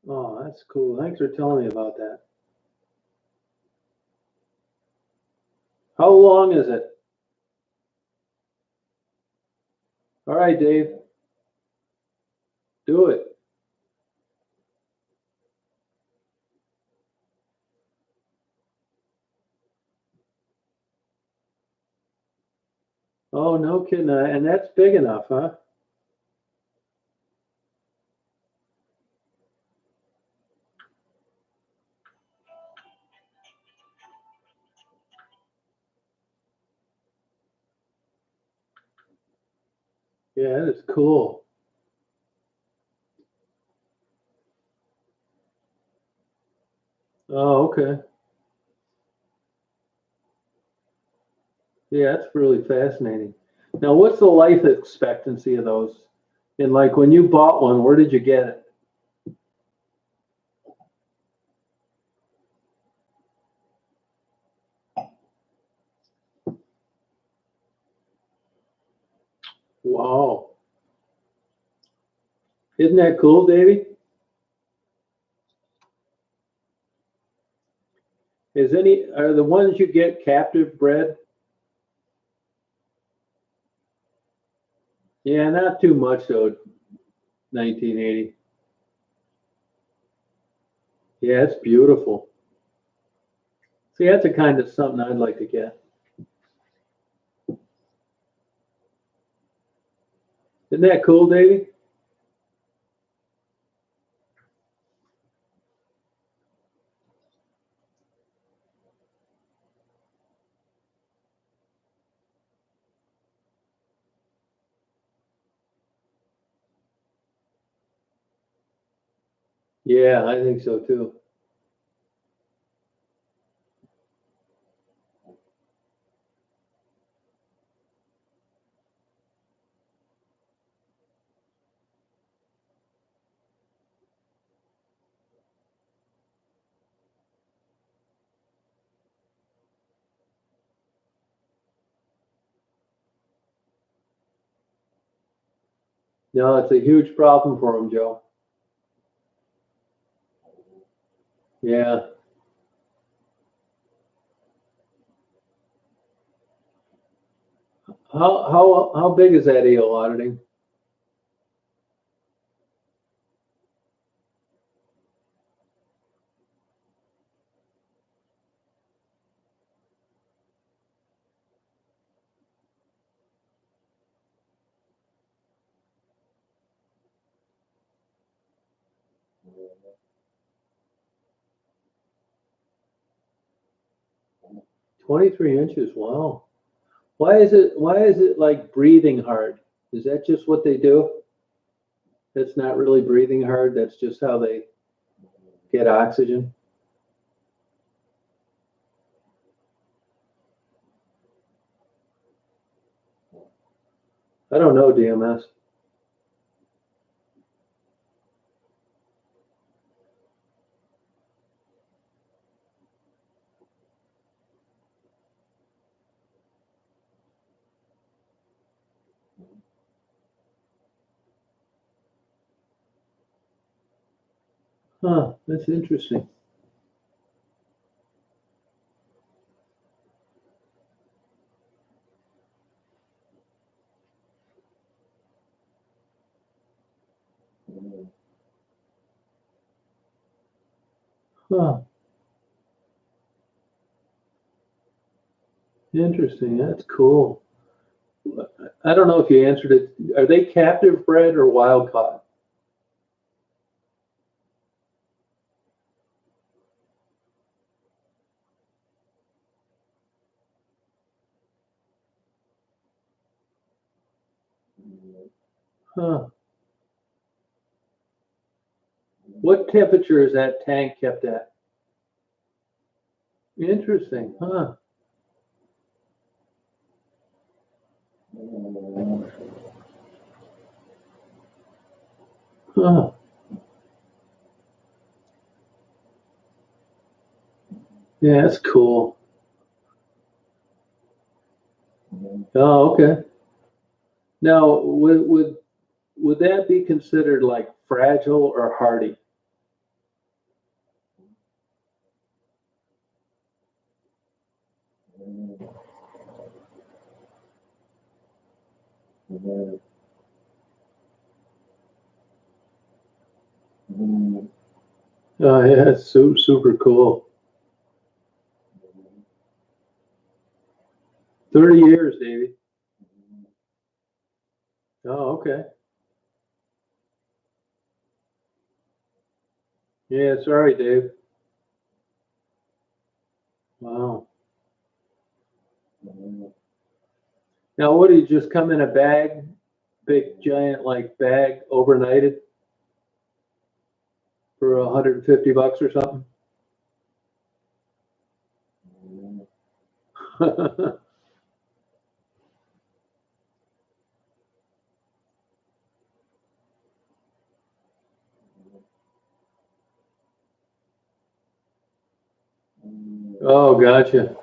Oh, that's cool. Thanks for telling me about that. How long is it? All right, Dave. Do it. Oh, no kidding. And that's big enough, huh? Yeah, that is cool. Oh, okay. Yeah, that's really fascinating. Now, what's the life expectancy of those? And like when you bought one, where did you get it? Wow. Isn't that cool, Davey? Are the ones you get captive bred? Yeah, not too much though. 1980. Yeah, it's beautiful. See, that's the kind of something I'd like to get. Isn't that cool, Davey? Yeah, I think so too. No, it's a huge problem for them, Joe. Yeah. How big is that eel auditing? $23 inches. Wow. Why is it like breathing hard? Is that just what they do? That's not really breathing hard. That's just how they get oxygen. I don't know, DMS. Huh, that's interesting. Huh, interesting. That's cool. I don't know if you answered it. Are they captive bred or wild caught? Huh. What temperature is that tank kept at? Interesting. Huh. Huh. Yeah, that's cool. Oh, okay. Now, would that be considered like fragile or hardy? Oh, yeah, it's super cool. 30 years, Davey. Oh, okay. Yeah, sorry, Dave. Wow. Now, what do you just come in a bag, big giant like bag, overnighted for $150 or something? Oh, gotcha.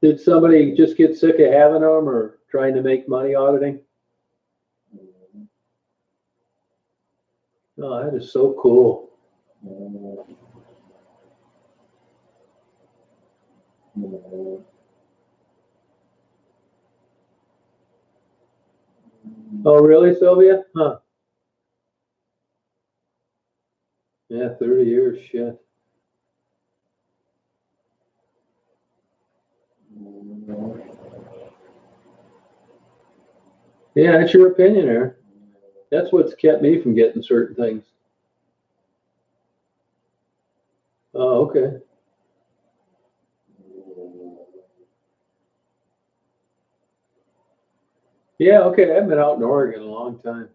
Did somebody just get sick of having them or trying to make money auditing? Oh, that is so cool. Oh, really, Sylvia? Huh. Yeah, 30 years, shit. Yeah, that's your opinion, Aaron. That's what's kept me from getting certain things. Oh, okay. Yeah, okay. I've been out in Oregon a long time.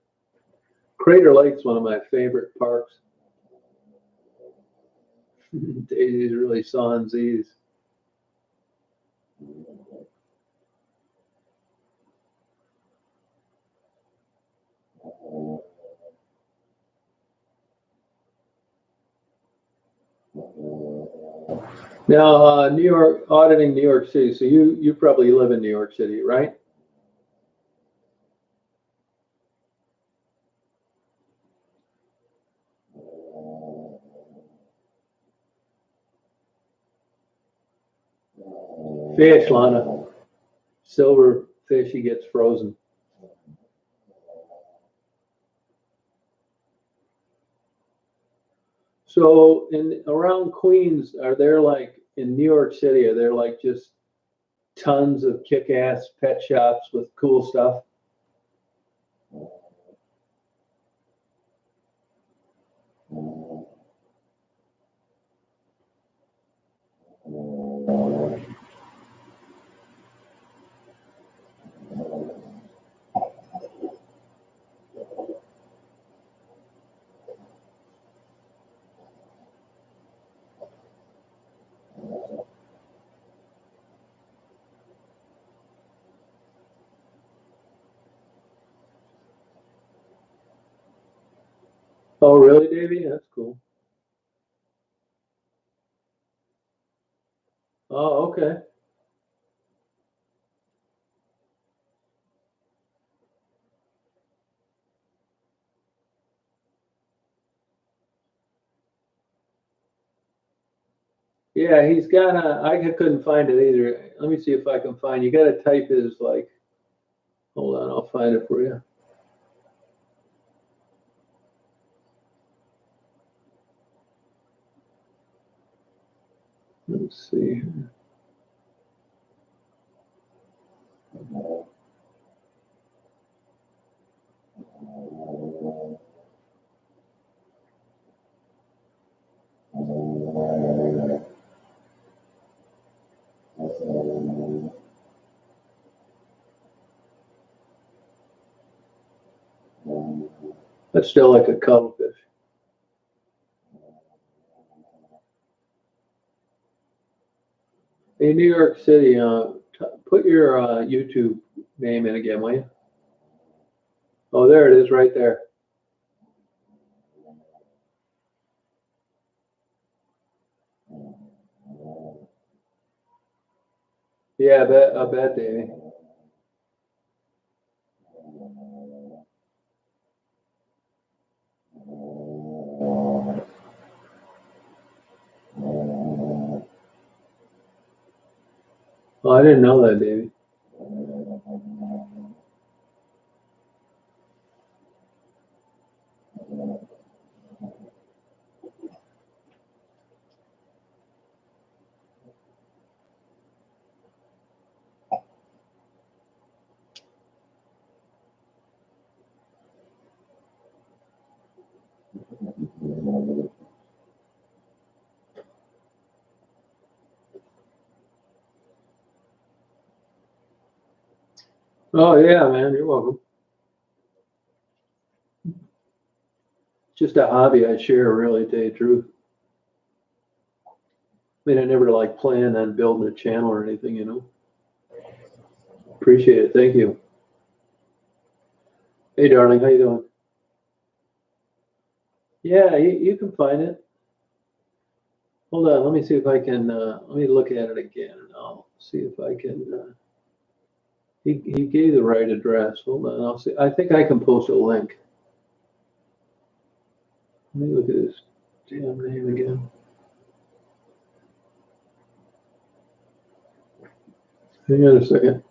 Crater Lake's one of my favorite parks. Daisy's really sans these. Now, New York, auditing New York City. So you probably live in New York City, right? Fish, Lana. Silver fish, he gets frozen. So in around Queens, are there like in New York City, are there like just tons of kick-ass pet shops with cool stuff? Oh, really, Davey? That's cool. Oh, okay. Yeah, he's got a, I couldn't find it either. Let me see if I can find, you gotta type his like, hold on, I'll find it for you. Let's see. That's still like a cuttlefish. Hey, New York City, put your YouTube name in again, will you? Oh, there it is, right there. Yeah, I bet, Davey. Oh, I didn't know that, Davey. Oh yeah, man, you're welcome. Just a hobby I share, really, to tell you the truth. I mean, I never like plan on building a channel or anything, you know. Appreciate it. Thank you. Hey, darling, how you doing? Yeah, you can find it. Hold on, let me see if I can. Let me look at it again, and I'll see if I can. He gave the right address. Hold on, I'll see. I think I can post a link. Let me look at his damn name again. Hang on a second.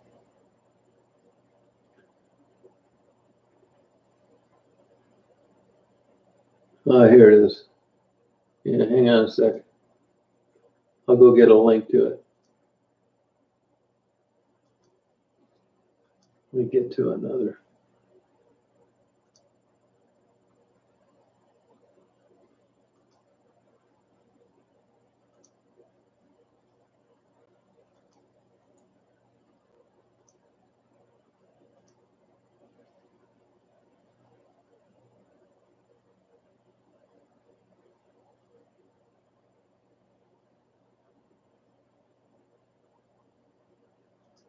Here it is. Yeah, hang on a second. I'll go get a link to it. Let me get to another.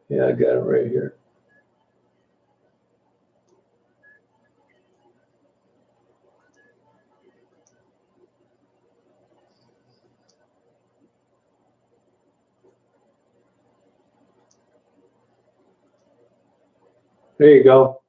Yeah, I got it right here. There you go.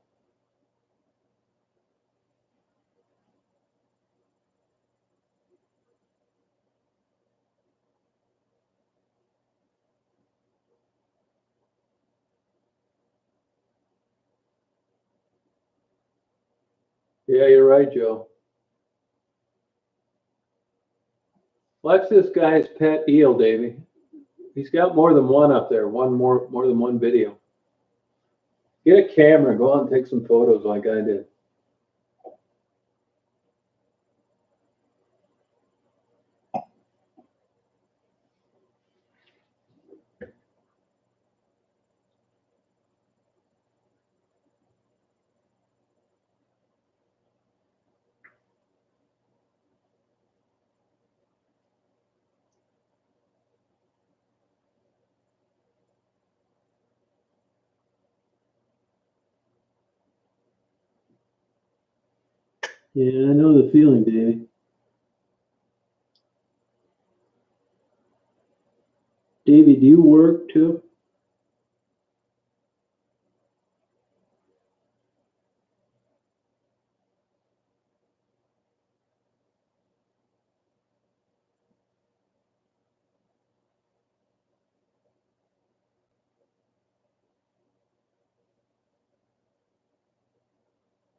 Yeah, you're right, Joe. Watch this guy's pet eel, Davey. He's got more than one up there, more than one video. Get a camera, go out and take some photos like I did. Yeah, I know the feeling, Davey. Davey, do you work too?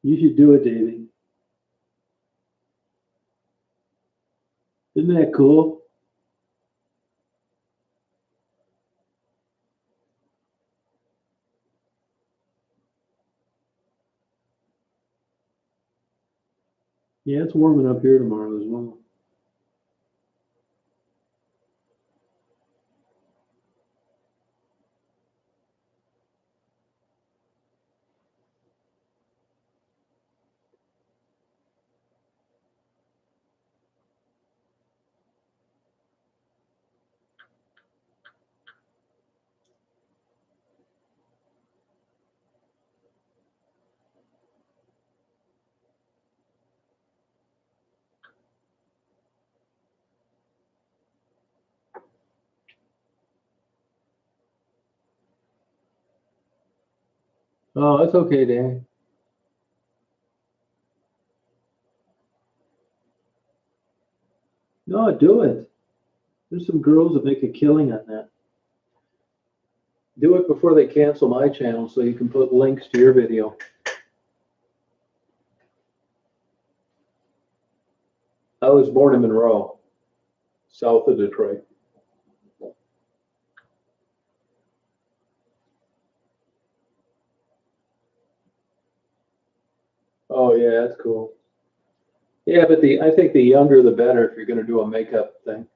You should do it, Davey. Isn't that cool? Yeah, it's warming up here tomorrow as well. Oh, it's okay, Davey. No, do it. There's some girls that make a killing on that. Do it before they cancel my channel so you can put links to your video. I was born in Monroe, south of Detroit. Oh yeah, that's cool. Yeah, but I think the younger the better if you're going to do a makeup thing.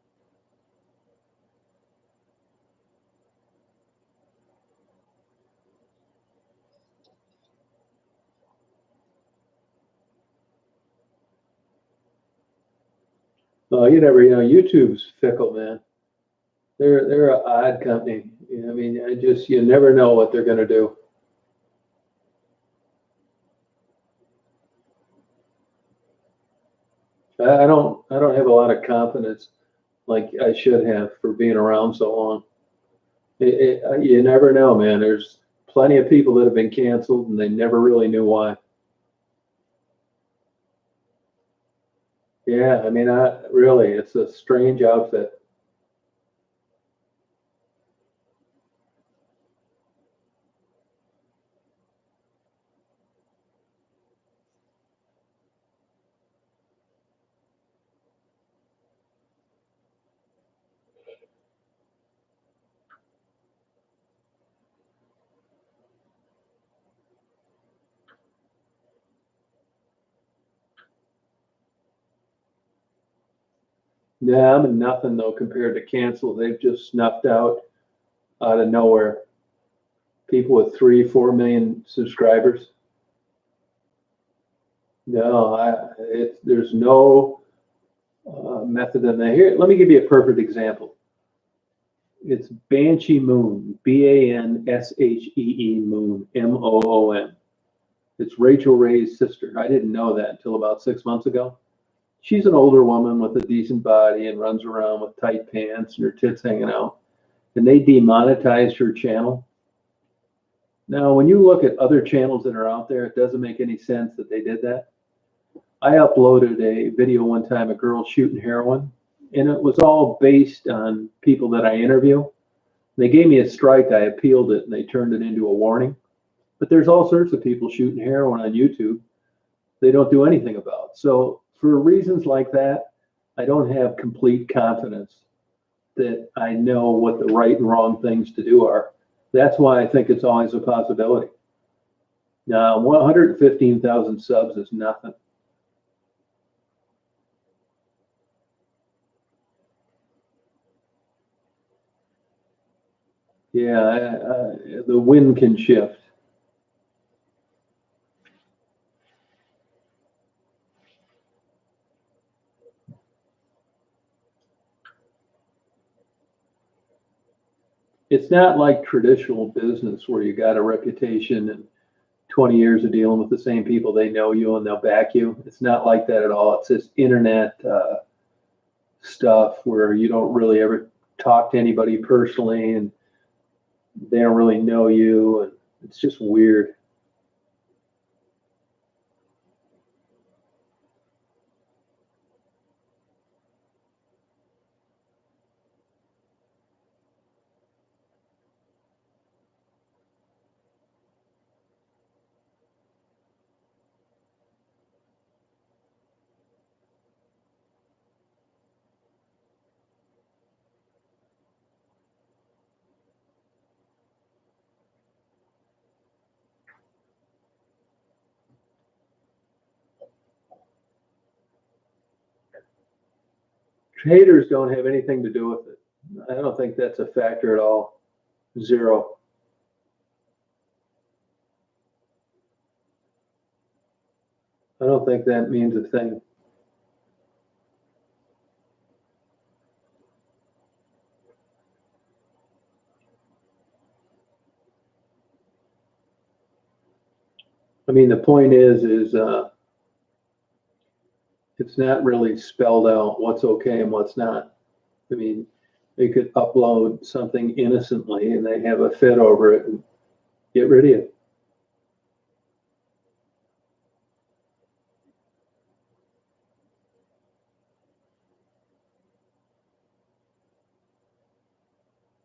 You never, YouTube's fickle, man. They're an odd company. I mean, you never know what they're going to do. I don't have a lot of confidence like I should have for being around so long. You never know, man. There's plenty of people that have been canceled and they never really knew why. Yeah, I mean, really, it's a strange outfit. Yeah, I'm nothing though compared to cancel. They've just snuffed out of nowhere people with 3, 4 million subscribers. No, there's no method in there. Here, let me give you a perfect example. It's Banshee Moon, Banshee Moon, Moon. It's Rachel Ray's sister. I didn't know that until about 6 months ago. She's an older woman with a decent body and runs around with tight pants and her tits hanging out. And they demonetized her channel. Now, when you look at other channels that are out there, it doesn't make any sense that they did that. I uploaded a video one time, a girl shooting heroin, and it was all based on people that I interview. They gave me a strike, I appealed it, and they turned it into a warning. But there's all sorts of people shooting heroin on YouTube they don't do anything about. So for reasons like that, I don't have complete confidence that I know what the right and wrong things to do are. That's why I think it's always a possibility. Now, 115,000 subs is nothing. Yeah, the wind can shift. It's not like traditional business where you got a reputation and 20 years of dealing with the same people. They know you and they'll back you. It's not like that at all. It's this internet stuff where you don't really ever talk to anybody personally and they don't really know you. And it's just weird. Haters don't have anything to do with it. I don't think that's a factor at all. Zero. I don't think that means a thing. I mean, the point is it's not really spelled out what's okay and what's not. I mean, they could upload something innocently and they have a fit over it and get rid of it.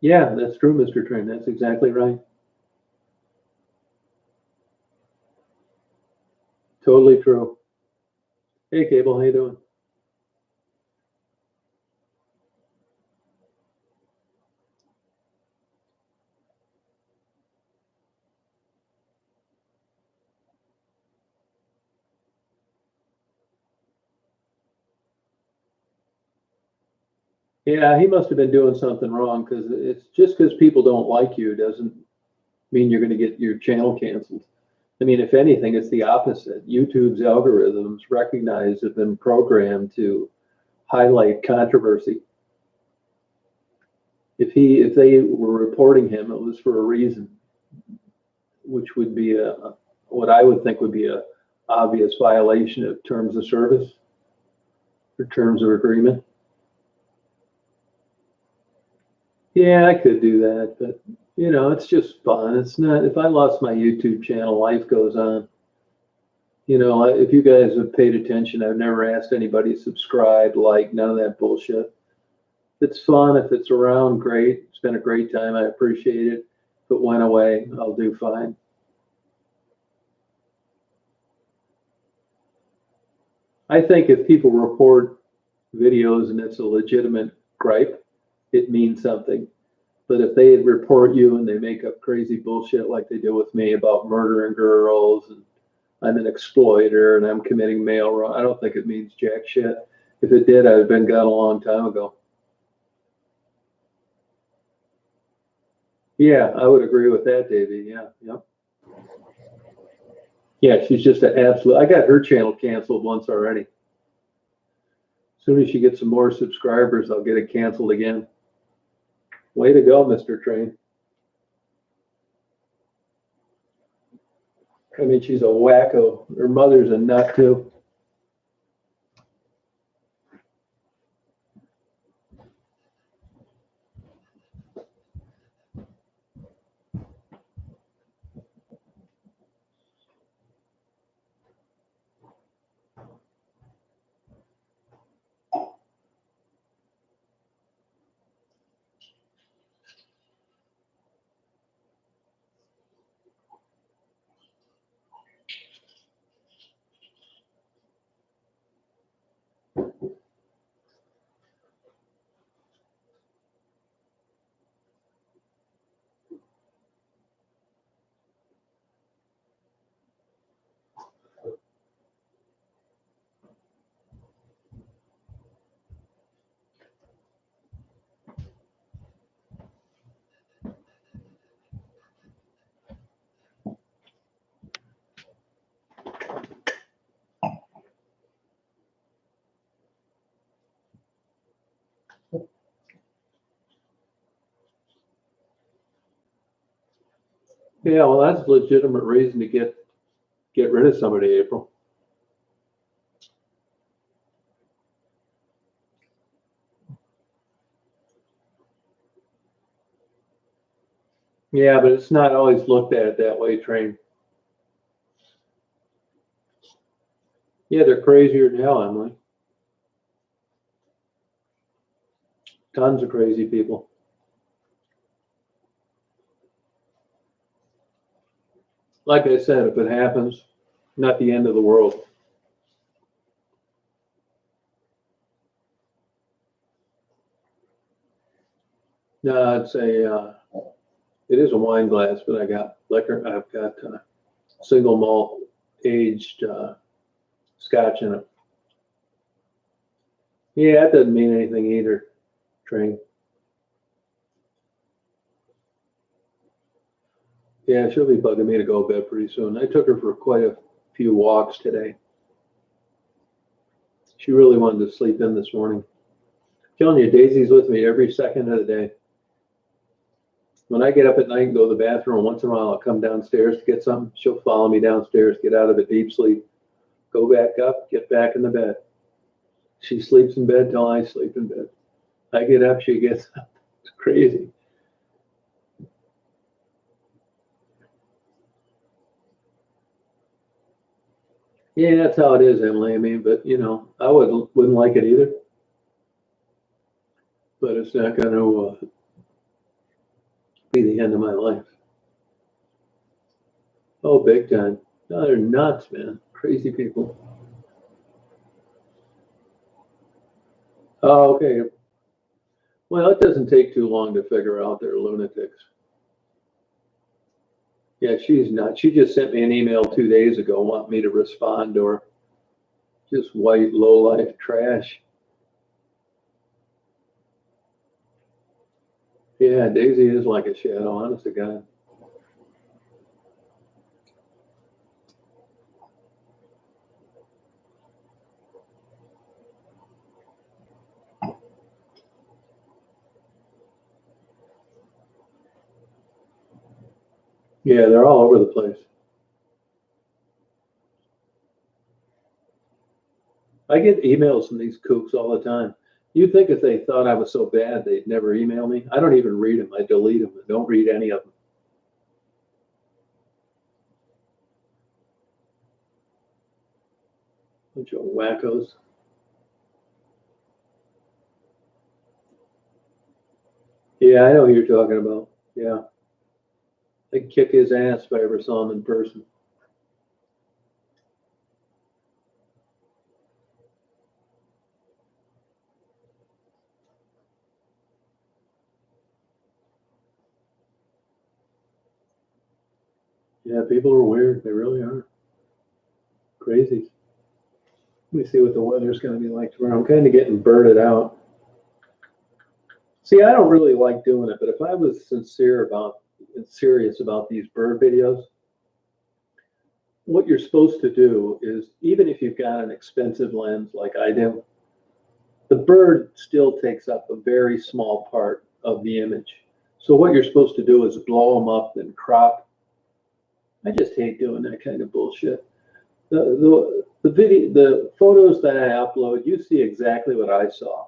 Yeah, that's true, Mr. Train. That's exactly right. Totally true. Hey, Cable, how you doing? Yeah, he must have been doing something wrong because it's just because people don't like you doesn't mean you're going to get your channel canceled. I mean, if anything, it's the opposite. YouTube's algorithms recognize have been programmed to highlight controversy. If they were reporting him, it was for a reason, which would be what I would think would be a obvious violation of terms of service or terms of agreement. Yeah, I could do that, but it's just fun. It's not, if I lost my YouTube channel, life goes on. If you guys have paid attention, I've never asked anybody to subscribe, like, none of that bullshit. It's fun. If it's around, great. It's been a great time. I appreciate it. If it went away, I'll do fine. I think if people report videos and it's a legitimate gripe, it means something. But if they report you and they make up crazy bullshit like they do with me about murdering girls and I'm an exploiter and I'm committing male wrong, I don't think it means jack shit. If it did, I'd have been gone a long time ago. Yeah, I would agree with that, Davey. Yeah, yeah. Yeah, she's just an absolute. I got her channel canceled once already. As soon as she gets some more subscribers, I'll get it canceled again. Way to go, Mr. Train. I mean, she's a wacko. Her mother's a nut, too. Yeah, well, that's a legitimate reason to get rid of somebody, April. Yeah, but it's not always looked at that way, Train. Yeah, they're crazier than hell, Emily. Tons of crazy people. Like I said, if it happens, not the end of the world. No, it is a wine glass, but I got liquor. I've got single malt aged scotch in it. Yeah, that doesn't mean anything either, Train. Yeah, she'll be bugging me to go to bed pretty soon. I took her for quite a few walks today. She really wanted to sleep in this morning. Telling you, Daisy's with me every second of the day. When I get up at night and go to the bathroom, once in a while I'll come downstairs to get something. She'll follow me downstairs, get out of a deep sleep, go back up, get back in the bed. She sleeps in bed till I sleep in bed. I get up, she gets up. It's crazy. Yeah, that's how it is, Emily. I mean, but I wouldn't like it either. But it's not going to be the end of my life. Oh, big time. No, they're nuts, man. Crazy people. Oh, okay. Well, it doesn't take too long to figure out they're lunatics. Yeah, she's not. She just sent me an email 2 days ago, want me to respond to her. Just white, low life trash. Yeah, Daisy is like a shadow, honest to God. Yeah, they're all over the place. I get emails from these kooks all the time. You'd think if they thought I was so bad, they'd never email me. I don't even read them. I delete them. I don't read any of them. Bunch of wackos. Yeah, I know who you're talking about. Yeah. I'd kick his ass if I ever saw him in person. Yeah, people are weird. They really are. Crazy. Let me see what the weather's going to be like tomorrow. I'm kind of getting birded out. See, I don't really like doing it, but if I was serious about these bird videos, what you're supposed to do is, even if you've got an expensive lens like I do, the bird still takes up a very small part of the image. So what you're supposed to do is blow them up and crop. I just hate doing that kind of bullshit. The photos that I upload, you see exactly what I saw,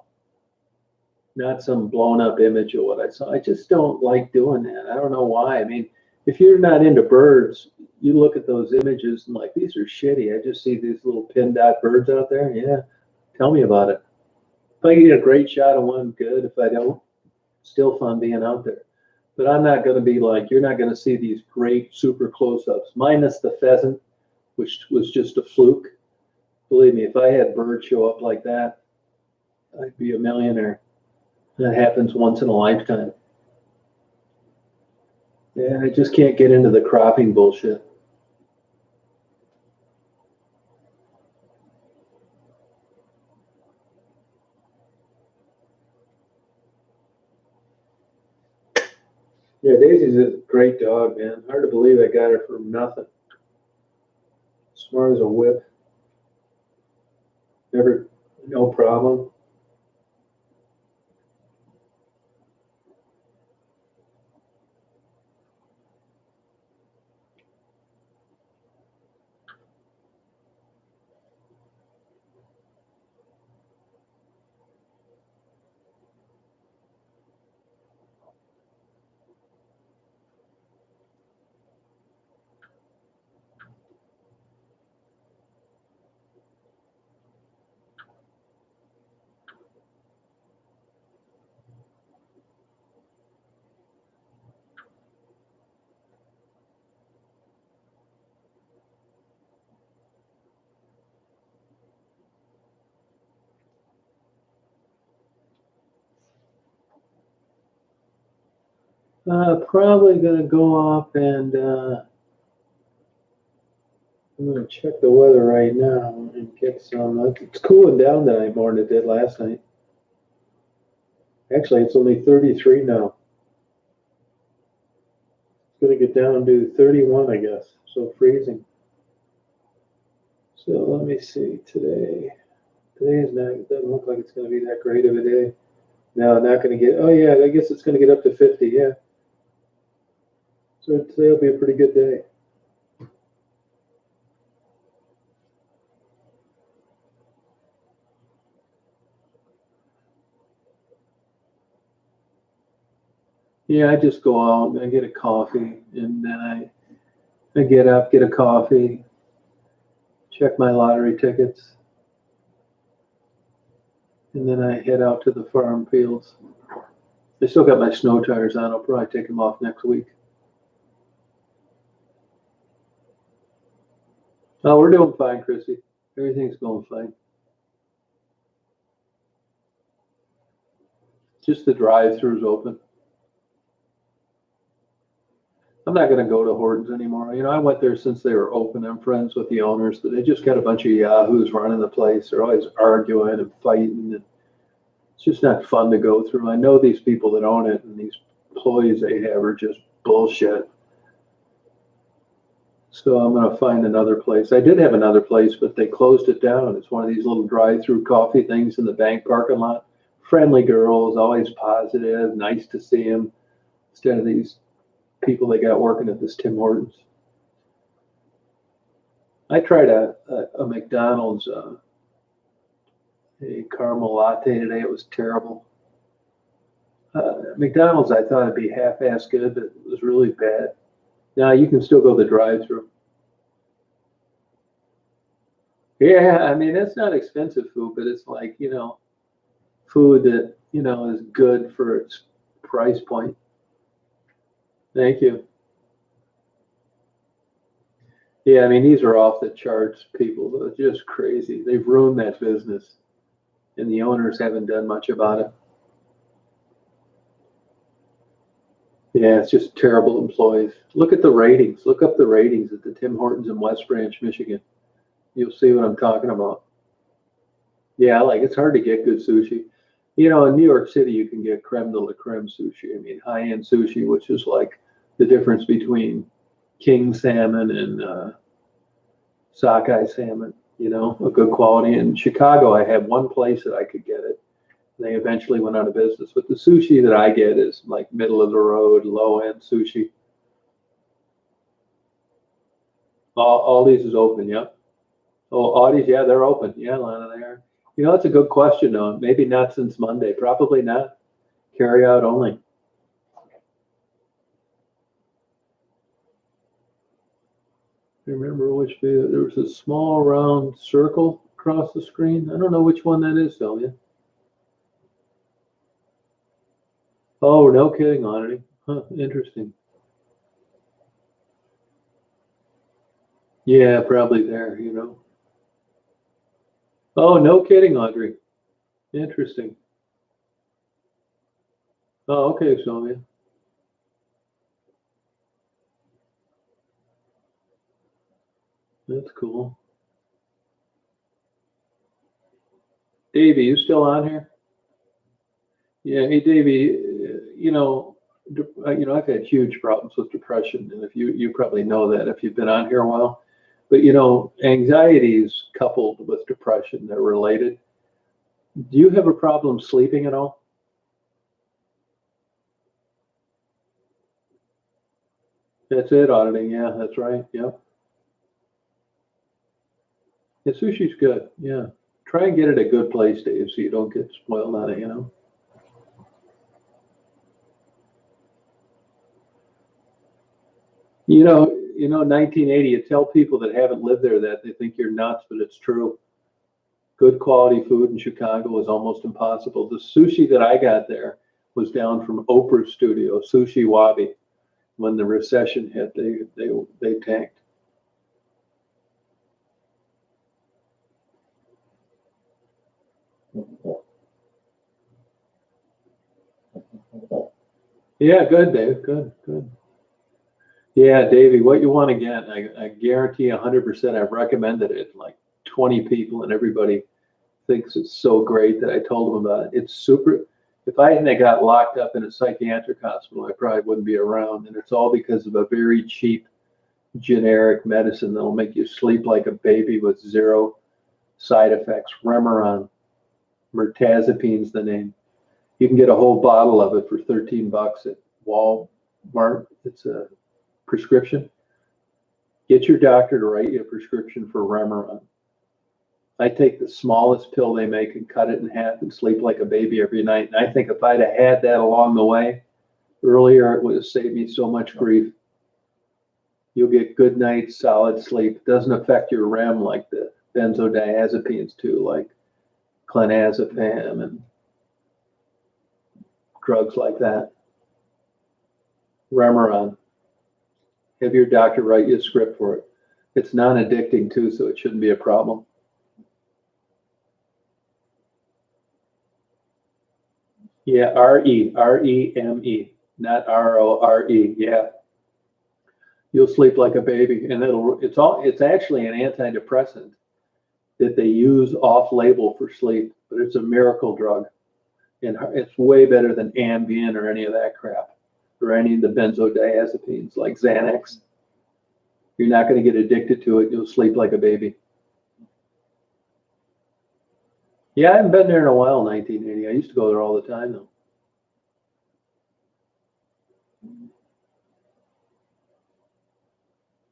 not some blown up image of what I saw. I just don't like doing that. I don't know why. I mean, if you're not into birds, you look at those images and like, these are shitty. I just see these little pin dot birds out there. Yeah, tell me about it. If I get a great shot of one, good. If I don't, still fun being out there. But I'm not going to be like, you're not going to see these great super close ups, minus the pheasant, which was just a fluke. Believe me, if I had birds show up like that, I'd be a millionaire. That happens once in a lifetime. Yeah, I just can't get into the cropping bullshit. Yeah, Daisy's a great dog, man. Hard to believe I got her for nothing. Smart as a whip. Never, no problem. Probably gonna go up and I'm gonna check the weather right now and get some. It's cooling down tonight more than it did last night. Actually, it's only 33 now. It's gonna get down to 31, I guess. So freezing. So let me see today. Today's not. It doesn't look like it's gonna be that great of a day. No, not gonna get. Oh yeah, I guess it's gonna get up to 50. Yeah. So today will be a pretty good day. Yeah, I just go out and I get a coffee, and then I get up, get a coffee, check my lottery tickets, and then I head out to the farm fields. I still got my snow tires on. I'll probably take them off next week. Oh, we're doing fine, Chrissy. Everything's going fine. Just the drive-through's open. I'm not going to go to Hortons anymore. You know, I went there since they were open. I'm friends with the owners, but they just got a bunch of yahoos running the place. They're always arguing and fighting, and it's just not fun to go through. I know these people that own it, and these employees they have are just bullshit. So I'm going to find another place. I did have another place, but they closed it down. It's one of these little drive-through coffee things in the bank parking lot. Friendly girls, always positive, nice to see them, instead of these people they got working at this Tim Hortons. I tried a McDonald's a caramel latte today. It was terrible. McDonald's, I thought it'd be half-ass good, but it was really bad. Now you can still go the drive-through. Yeah, I mean it's not expensive food, but it's like food that is good for its price point. Thank you. Yeah, I mean these are off the charts people. They're just crazy. They've ruined that business, and the owners haven't done much about it. Yeah, it's just terrible employees. Look at the ratings. Look up the ratings at the Tim Hortons in West Branch, Michigan. You'll see what I'm talking about. Yeah, like it's hard to get good sushi. You know, in New York City, you can get creme de la creme sushi. I mean, high-end sushi, which is like the difference between king salmon and sockeye salmon. You know, a good quality. In Chicago, I had one place that I could get it. They eventually went out of business. But the sushi that I get is like middle of the road, low-end sushi. Aldi's is open, yep. Oh, Audis, yeah, they're open. Yeah, Lana, they are. You know, that's a good question, though. Maybe not since Monday. Probably not. Carry out only. Remember which video? There was a small round circle across the screen. I don't know which one that is, Sylvia. Oh, no kidding, Audrey. Huh, interesting. Yeah, probably there. Oh, no kidding, Audrey. Interesting. Oh, okay, Sylvia. That's cool. Davey, you still on here? Yeah, hey Davey, I've had huge problems with depression, and if you probably know that if you've been on here a while. But anxiety is coupled with depression; they're related. Do you have a problem sleeping at all? That's it, auditing. Yeah, that's right. Yep. Yeah, sushi's good. Yeah. Try and get it at a good place, Dave, so you don't get spoiled on it. You know, 1980. You tell people that haven't lived there that they think you're nuts, but it's true. Good quality food in Chicago is almost impossible. The sushi that I got there was down from Oprah's studio, Sushi Wabi. When the recession hit, they tanked. Yeah, good, Dave. Good, good. Yeah, Davey, what you want to get, I guarantee 100%. I've recommended it like 20 people, and everybody thinks it's so great that I told them about it. It's super. If I hadn't got locked up in a psychiatric hospital, I probably wouldn't be around. And it's all because of a very cheap generic medicine that'll make you sleep like a baby with zero side effects. Remeron, mirtazapine's the name. You can get a whole bottle of it for $13 at Walmart. It's a prescription. Get your doctor to write you a prescription for Remeron. I take the smallest pill they make and cut it in half and sleep like a baby every night. And I think if I'd have had that along the way earlier, it would have saved me so much grief. You'll get good nights, solid sleep. It doesn't affect your REM like the benzodiazepines do, like clonazepam and drugs like that. Remeron. Have your doctor write you a script for it. It's non-addicting too, so it shouldn't be a problem. Yeah, REME, not RORE. Yeah, you'll sleep like a baby, and it's actually an antidepressant that they use off-label for sleep, but it's a miracle drug, and it's way better than Ambien or any of that crap, or any of the benzodiazepines like Xanax. You're not going to get addicted to it. You'll sleep like a baby. Yeah, I haven't been there in a while, 1980. I used to go there all the time, though.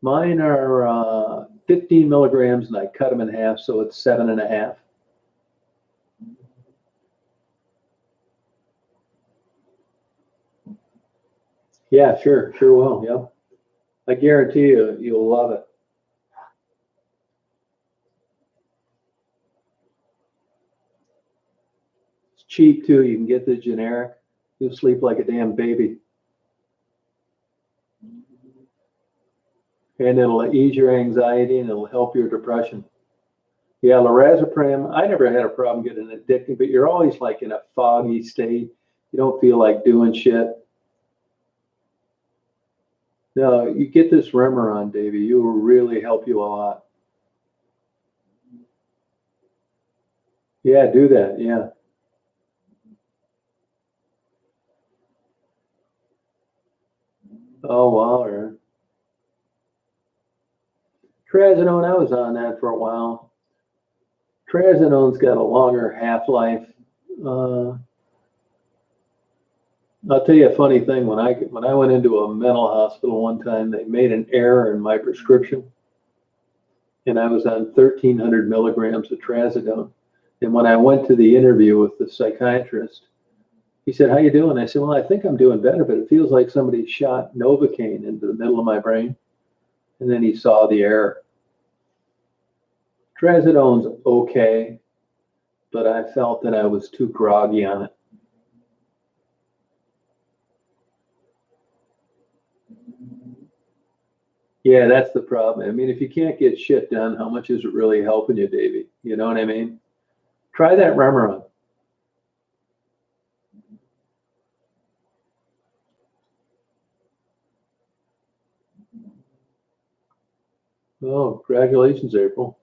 Mine are 15 milligrams, and I cut them in half, so it's 7.5. Yeah, sure will. Yeah, I guarantee you'll love it. It's cheap too. You can get the generic. You'll sleep like a damn baby, and it'll ease your anxiety and it'll help your depression. Yeah, lorazepam. I never had a problem getting addicted, but you're always like in a foggy state. You don't feel like doing shit. No, you get this Remeron, Davey. You will really help you a lot. Yeah, do that. Yeah. Oh wow. Trazodone, I was on that for a while. Trazodone's got a longer half-life. Uh, I'll tell you a funny thing. When I went into a mental hospital one time, they made an error in my prescription, and I was on 1,300 milligrams of trazodone. And when I went to the interview with the psychiatrist, he said, "How you doing?" I said, "Well, I think I'm doing better, but it feels like somebody shot Novocaine into the middle of my brain." And then he saw the error. Trazodone's okay, but I felt that I was too groggy on it. Yeah, that's the problem. I mean, if you can't get shit done, how much is it really helping you, Davey? You know what I mean? Try that Remeron. Oh, congratulations, April.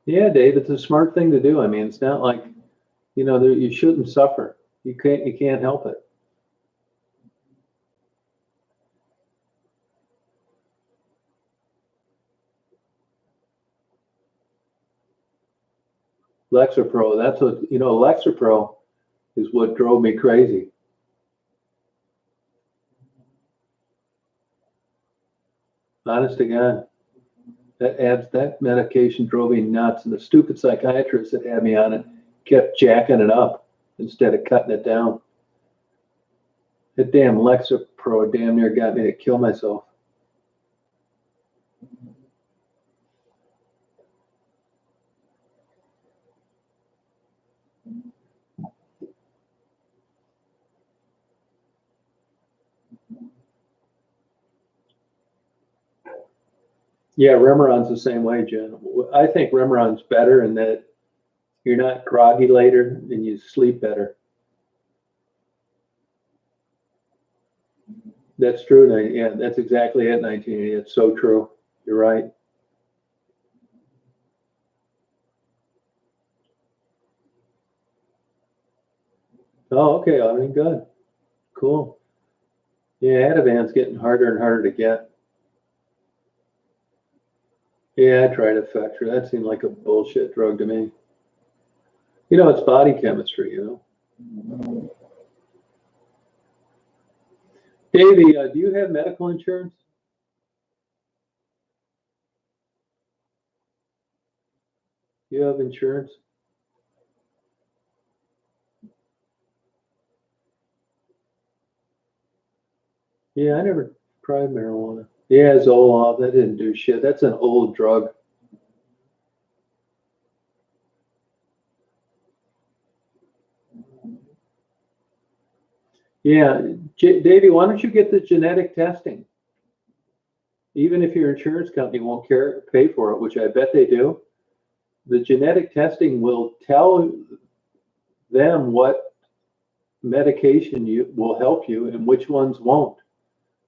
Yeah, Dave, it's a smart thing to do. I mean, it's not like, you shouldn't suffer. You can't help it. Lexapro, that's Lexapro is what drove me crazy. Honest to God, that medication drove me nuts, and the stupid psychiatrist that had me on it kept jacking it up instead of cutting it down. That damn Lexapro damn near got me to kill myself. Yeah, Remeron's the same way, Jen. I think Remeron's better in that You're not groggy later and you sleep better. That's true. Yeah, that's exactly it, 1980. It's so true. You're right. Oh, okay. I mean, good. Cool. Yeah, Ativan's getting harder and harder to get. Yeah, I tried Effexor. That seemed like a bullshit drug to me. You know, it's body chemistry, you know. Davey, do you have medical insurance? Do you have insurance? Yeah, I never tried marijuana. Yeah, Zoloft, that didn't do shit. That's an old drug. Yeah, Davey, why don't you get the genetic testing? Even if your insurance company won't pay for it, which I bet they do, the genetic testing will tell them what medication will help you and which ones won't.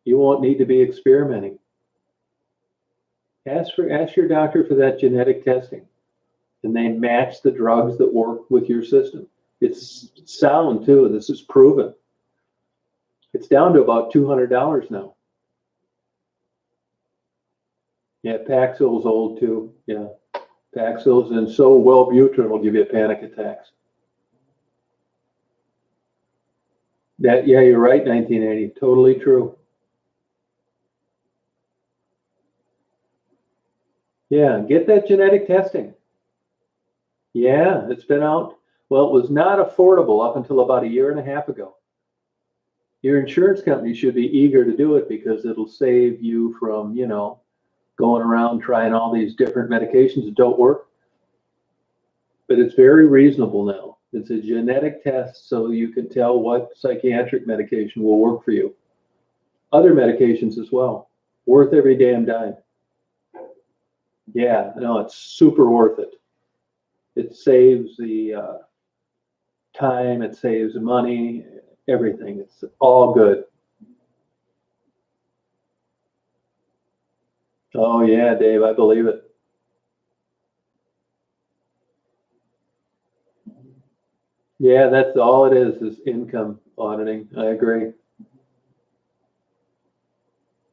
You won't need to be experimenting. Ask your doctor for that genetic testing, and they match the drugs that work with your system. It's sound too. This is proven. It's down to about $200 now. Yeah, Paxil's old too. Yeah, Paxil's, and so Wellbutrin will give you panic attacks. That, yeah, you're right. 1980, totally true. Yeah, get that genetic testing. Yeah, it's been out. Well, it was not affordable up until about a year and a half ago. Your insurance company should be eager to do it because it'll save you from, you know, going around trying all these different medications that don't work. But it's very reasonable now. It's a genetic test so you can tell what psychiatric medication will work for you. Other medications as well. Worth every damn dime. Yeah, no, it's super worth it. It saves the time, it saves money, everything. It's all good. Oh yeah, Dave, I believe it. Yeah, that's all it is income auditing. I agree.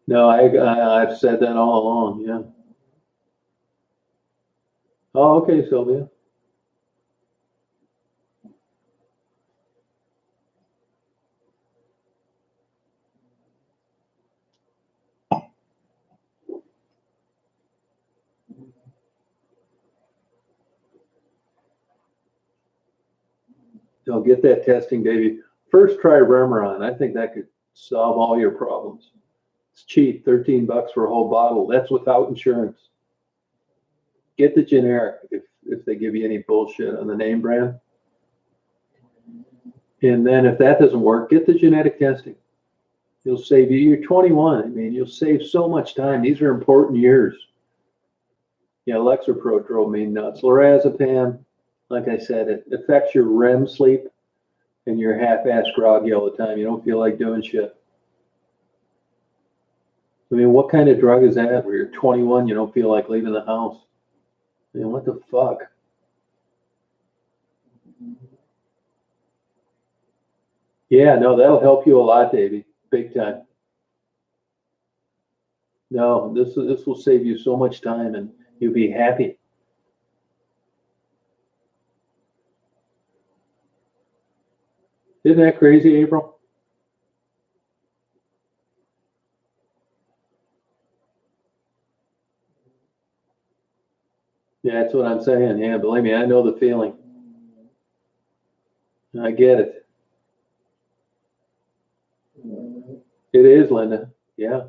No, I've said that all along. Yeah. Oh, okay, Sylvia. So get that testing, baby. First, try Remeron. I think that could solve all your problems. It's cheap, $13 for a whole bottle. That's without insurance. Get the generic if they give you any bullshit on the name brand. And then if that doesn't work, get the genetic testing. You'll save you. You're 21. I mean, you'll save so much time. These are important years. Yeah, Lexapro drove me nuts. Lorazepam, like I said, it affects your REM sleep, and you're half-ass groggy all the time. You don't feel like doing shit. I mean, what kind of drug is that where you're 21, you don't feel like leaving the house? I mean, what the fuck? Yeah, no, that'll help you a lot, Davey. Big time. No, this will save you so much time and you'll be happy. Isn't that crazy, April? Yeah, that's what I'm saying. Yeah, believe me, I know the feeling. I get it. It is, Linda. Yeah.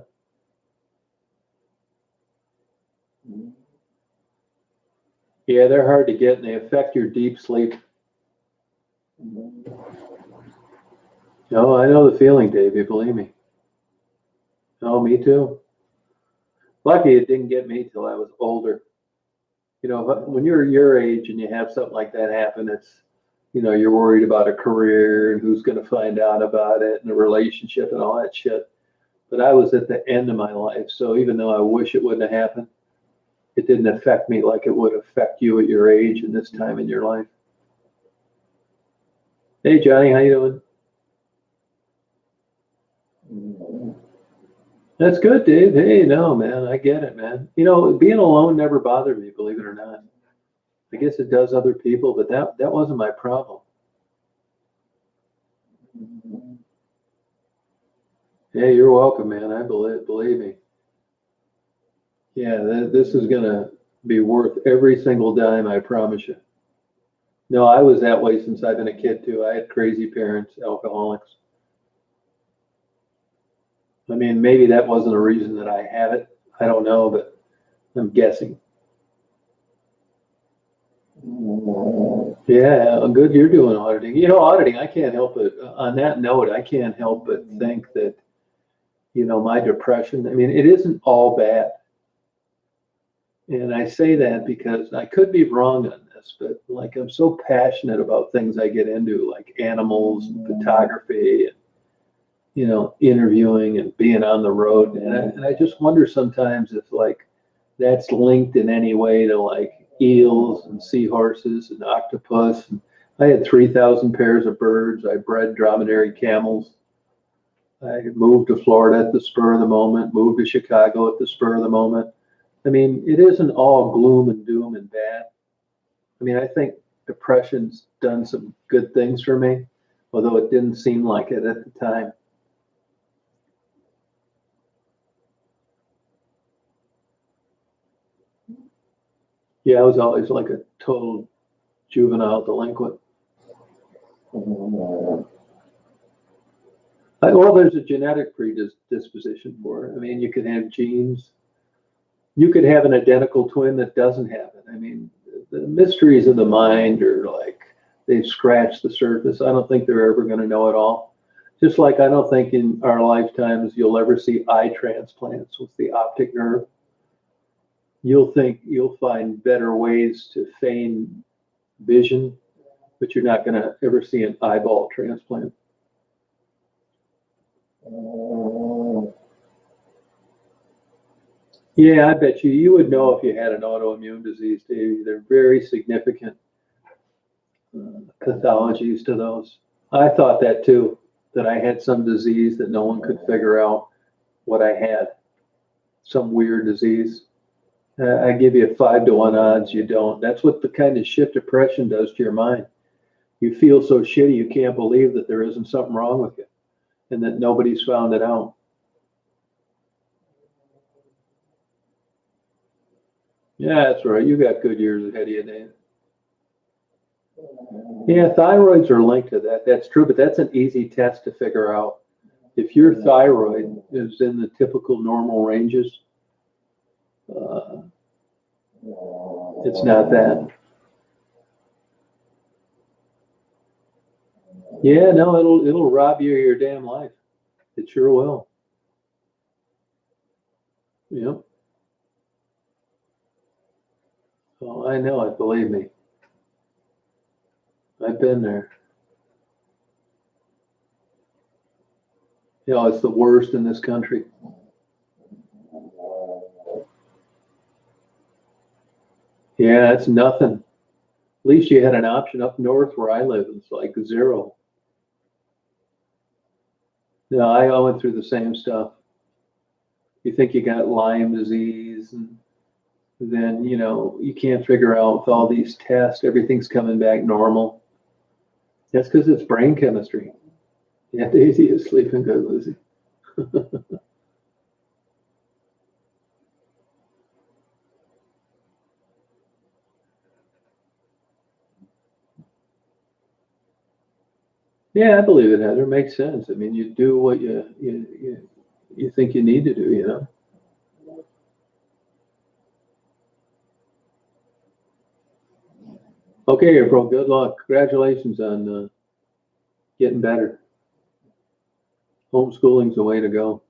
Yeah, they're hard to get and they affect your deep sleep. No, I know the feeling, Davey, believe me. Oh, me too. Lucky it didn't get me till I was older. You know, but when you're your age and you have something like that happen, it's, you know, you're worried about a career and who's going to find out about it and the relationship and all that shit. But I was at the end of my life. So even though I wish it wouldn't have happened, it didn't affect me like it would affect you at your age and this time in your life. Hey, Johnny, how you doing? That's good, Dave. Hey, no, man, I get it, man. You know, being alone never bothered me, believe it or not. I guess it does other people, but that wasn't my problem. Hey, you're welcome, man. I believe me. Yeah, this is gonna be worth every single dime, I promise you. No, I was that way since I've been a kid too. I had crazy parents, alcoholics. I mean, maybe that wasn't a reason that I have it. I don't know, but I'm guessing. Yeah, good. You're doing auditing. You know, auditing, I can't help it. On that note, I can't help but think that, you know, my depression, I mean, it isn't all bad. And I say that because I could be wrong on this, but like I'm so passionate about things I get into, like animals, photography, and, you know, interviewing and being on the road. And I just wonder sometimes if like that's linked in any way to like eels and seahorses and octopus. And I had 3,000 pairs of birds. I bred dromedary camels. I moved to Florida at the spur of the moment, moved to Chicago at the spur of the moment. I mean, it isn't all gloom and doom and bad. I mean, I think depression's done some good things for me, although it didn't seem like it at the time. Yeah, I was always like a total juvenile delinquent. Well, there's a genetic predisposition for it. I mean, you could have genes. You could have an identical twin that doesn't have it. I mean, the mysteries of the mind are like they've scratched the surface. I don't think they're ever going to know it all. Just like I don't think in our lifetimes you'll ever see eye transplants with the optic nerve. You'll find better ways to feign vision, but you're not going to ever see an eyeball transplant. Yeah, I bet you would know if you had an autoimmune disease, Dave. They're very significant pathologies to those. I thought that too, that I had some disease that no one could figure out what I had, some weird disease. I give you a 5-to-1 odds you don't. That's what the kind of shit depression does to your mind. You feel so shitty you can't believe that there isn't something wrong with you and that nobody's found it out. Yeah, that's right. You got good years ahead of you, Dave. Yeah, thyroids are linked to that. That's true, but that's an easy test to figure out. If your thyroid is in the typical normal ranges, it's not that. Yeah, no, it'll rob you of your damn life. It sure will. Yep. Oh, I know it. Believe me, I've been there. You know, it's the worst in this country. Yeah, it's nothing. At least you had an option up north where I live. It's like zero. No, I went through the same stuff. You think you got Lyme disease, and then, you know, you can't figure out with all these tests, everything's coming back normal. That's because it's brain chemistry. Yeah, Daisy is sleeping good, Lizzie. Yeah, I believe it, Heather. Makes sense. I mean, you do what you think you need to do, you know. Okay, April, good luck. Congratulations on getting better. Homeschooling's the way to go.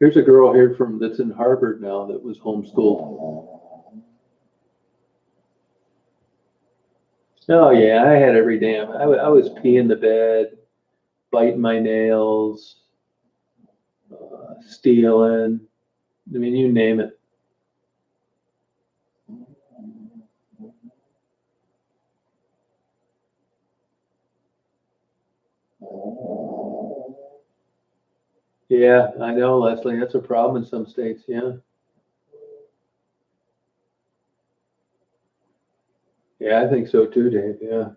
Here's a girl here from that's in Harvard now that was homeschooled. Oh yeah, I had every damn. I was peeing the bed, biting my nails, stealing. I mean, you name it. Yeah, I know, Leslie. That's a problem in some states. Yeah, yeah, I think so too, Dave. Yeah.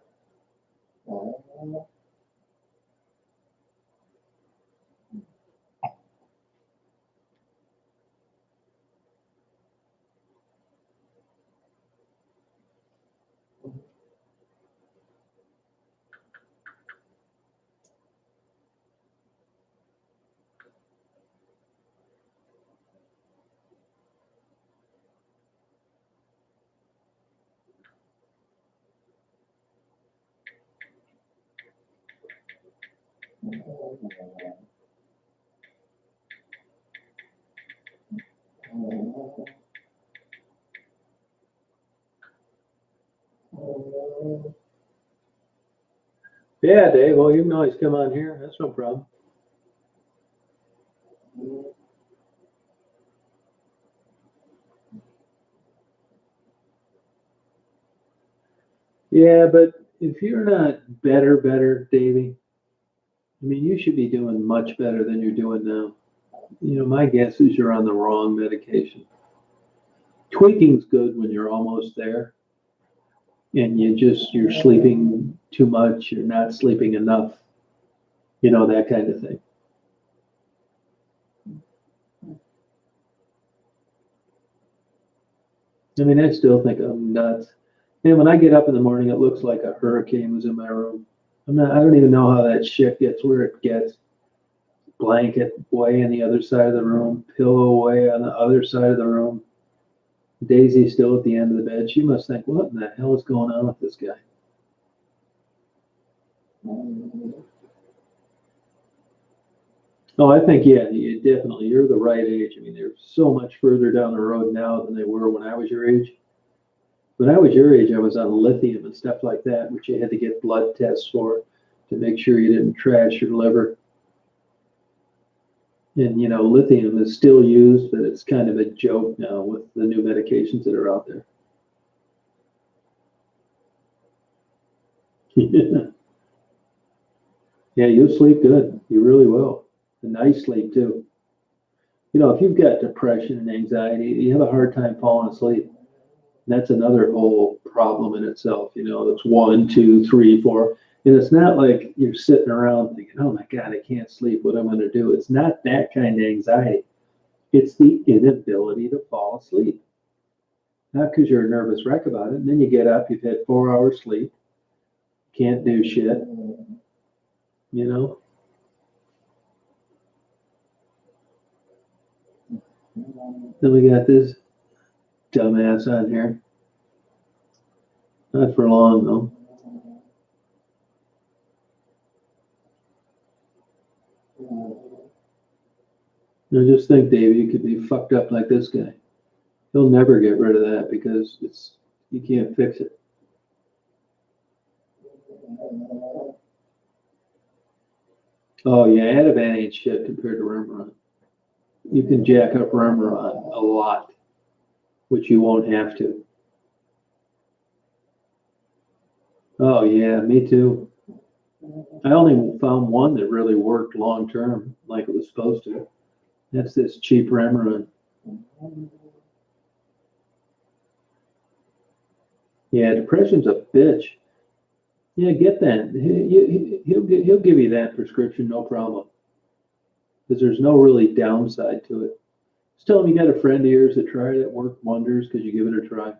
Yeah, Dave. Well, you can always come on here. That's no problem. Yeah, but if you're not better, Davey, I mean, you should be doing much better than you're doing now. You know, my guess is you're on the wrong medication. Tweaking's good when you're almost there, and you're sleeping too much, you're not sleeping enough, that kind of thing. I mean, I still think I'm nuts. And when I get up in the morning, it looks like a hurricane was in my room. I don't even know how that shit gets where it gets. Blanket way on the other side of the room, pillow way on the other side of the room. Daisy still at the end of the bed. She must think, what in the hell is going on with this guy? Oh, I think, yeah, you're the right age. I mean, they're so much further down the road now than they were when I was your age. When I was your age, I was on lithium and stuff like that, which you had to get blood tests for to make sure you didn't trash your liver. And, lithium is still used, but it's kind of a joke now with the new medications that are out there. Yeah, you'll sleep good. You really will. A nice sleep, too. If you've got depression and anxiety, you have a hard time falling asleep. That's another whole problem in itself. That's one, two, three, four. And it's not like you're sitting around thinking, oh my God, I can't sleep. What am I going to do? It's not that kind of anxiety. It's the inability to fall asleep. Not because you're a nervous wreck about it. And then you get up, you've had 4 hours sleep, can't do shit, you know? Then we got this dumbass on here. Not for long, though. Just think, Dave, you could be fucked up like this guy. He'll never get rid of that because you can't fix it. Oh yeah, Ativan ain't shit compared to Remeron. You can jack up Remeron a lot, which you won't have to. Oh yeah, me too. I only found one that really worked long term, like it was supposed to. That's this cheap Remeron. Yeah, depression's a bitch. Yeah, get that. He'll give you that prescription, no problem. Because there's no really downside to it. Just tell him you got a friend of yours that tried it, worked wonders because you give it a try.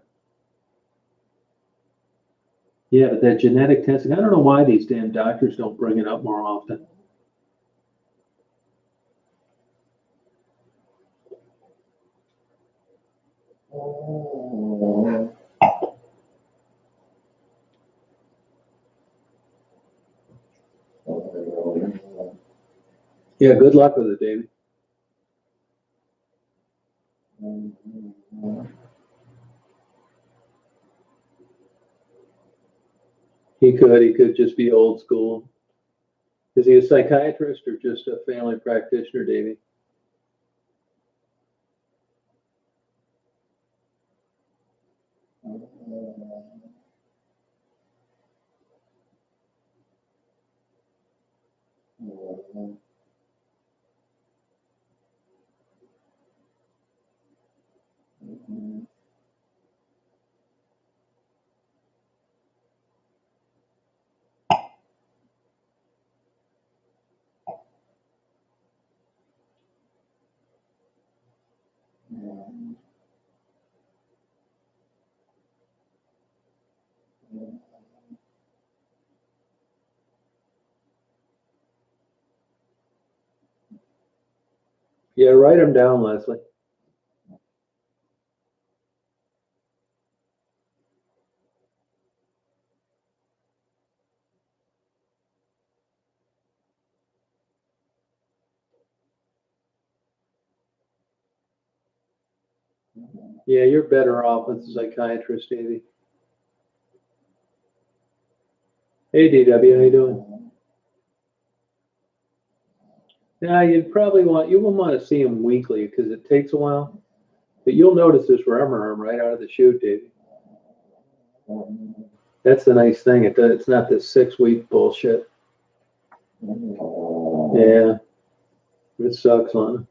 Yeah, but that genetic testing, I don't know why these damn doctors don't bring it up more often. Yeah, good luck with it, Davey. He could just be old school. Is he a psychiatrist or just a family practitioner, Davey? Yeah, write him down, Leslie. Yeah, you're better off with a psychiatrist, Davey. Hey, DW, how you doing? Yeah, you won't want to see him weekly because it takes a while. But you'll notice this rumor right out of the chute, Davey. That's the nice thing. It's not this 6-week bullshit. Yeah, it sucks, Lana.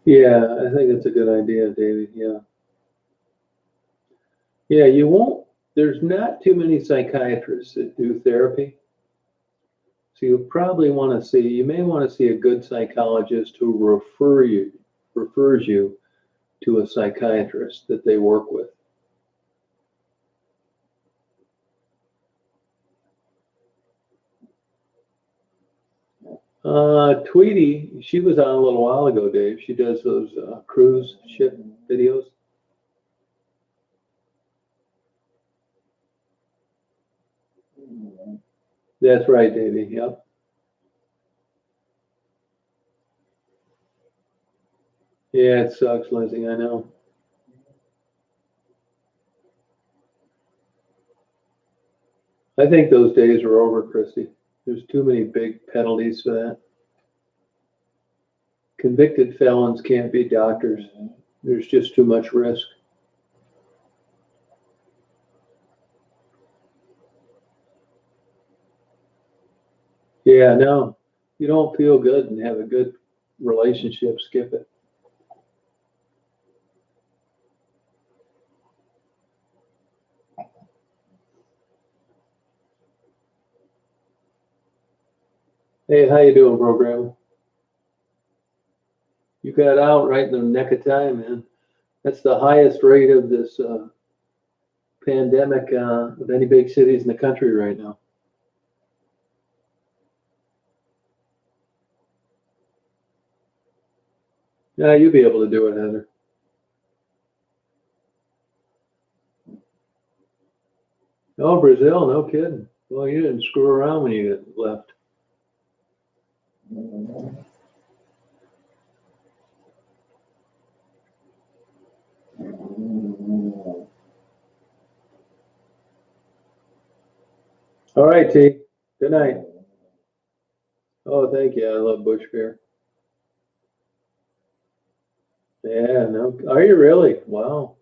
Yeah, I think it's a good idea, Davey. Yeah. Yeah, there's not too many psychiatrists that do therapy. So you may want to see a good psychologist who refers you to a psychiatrist that they work with. Tweety, she was on a little while ago, Dave. She does those cruise ship videos. That's right, Davey. Yep. Yeah, it sucks, Lindsay. I know. I think those days are over, Christy. There's too many big penalties for that. Convicted felons can't be doctors. There's just too much risk. Yeah, no, you don't feel good and have a good relationship, skip it. Hey, how you doing, program? You got out right in the neck of time, man. That's the highest rate of this pandemic of any big cities in the country right now. Yeah, you'll be able to do it, Heather. Oh, Brazil, no kidding. Well, you didn't screw around when you left. All right, T. Good night. Oh, thank you. I love bush beer. Yeah, no. Are you really? Wow.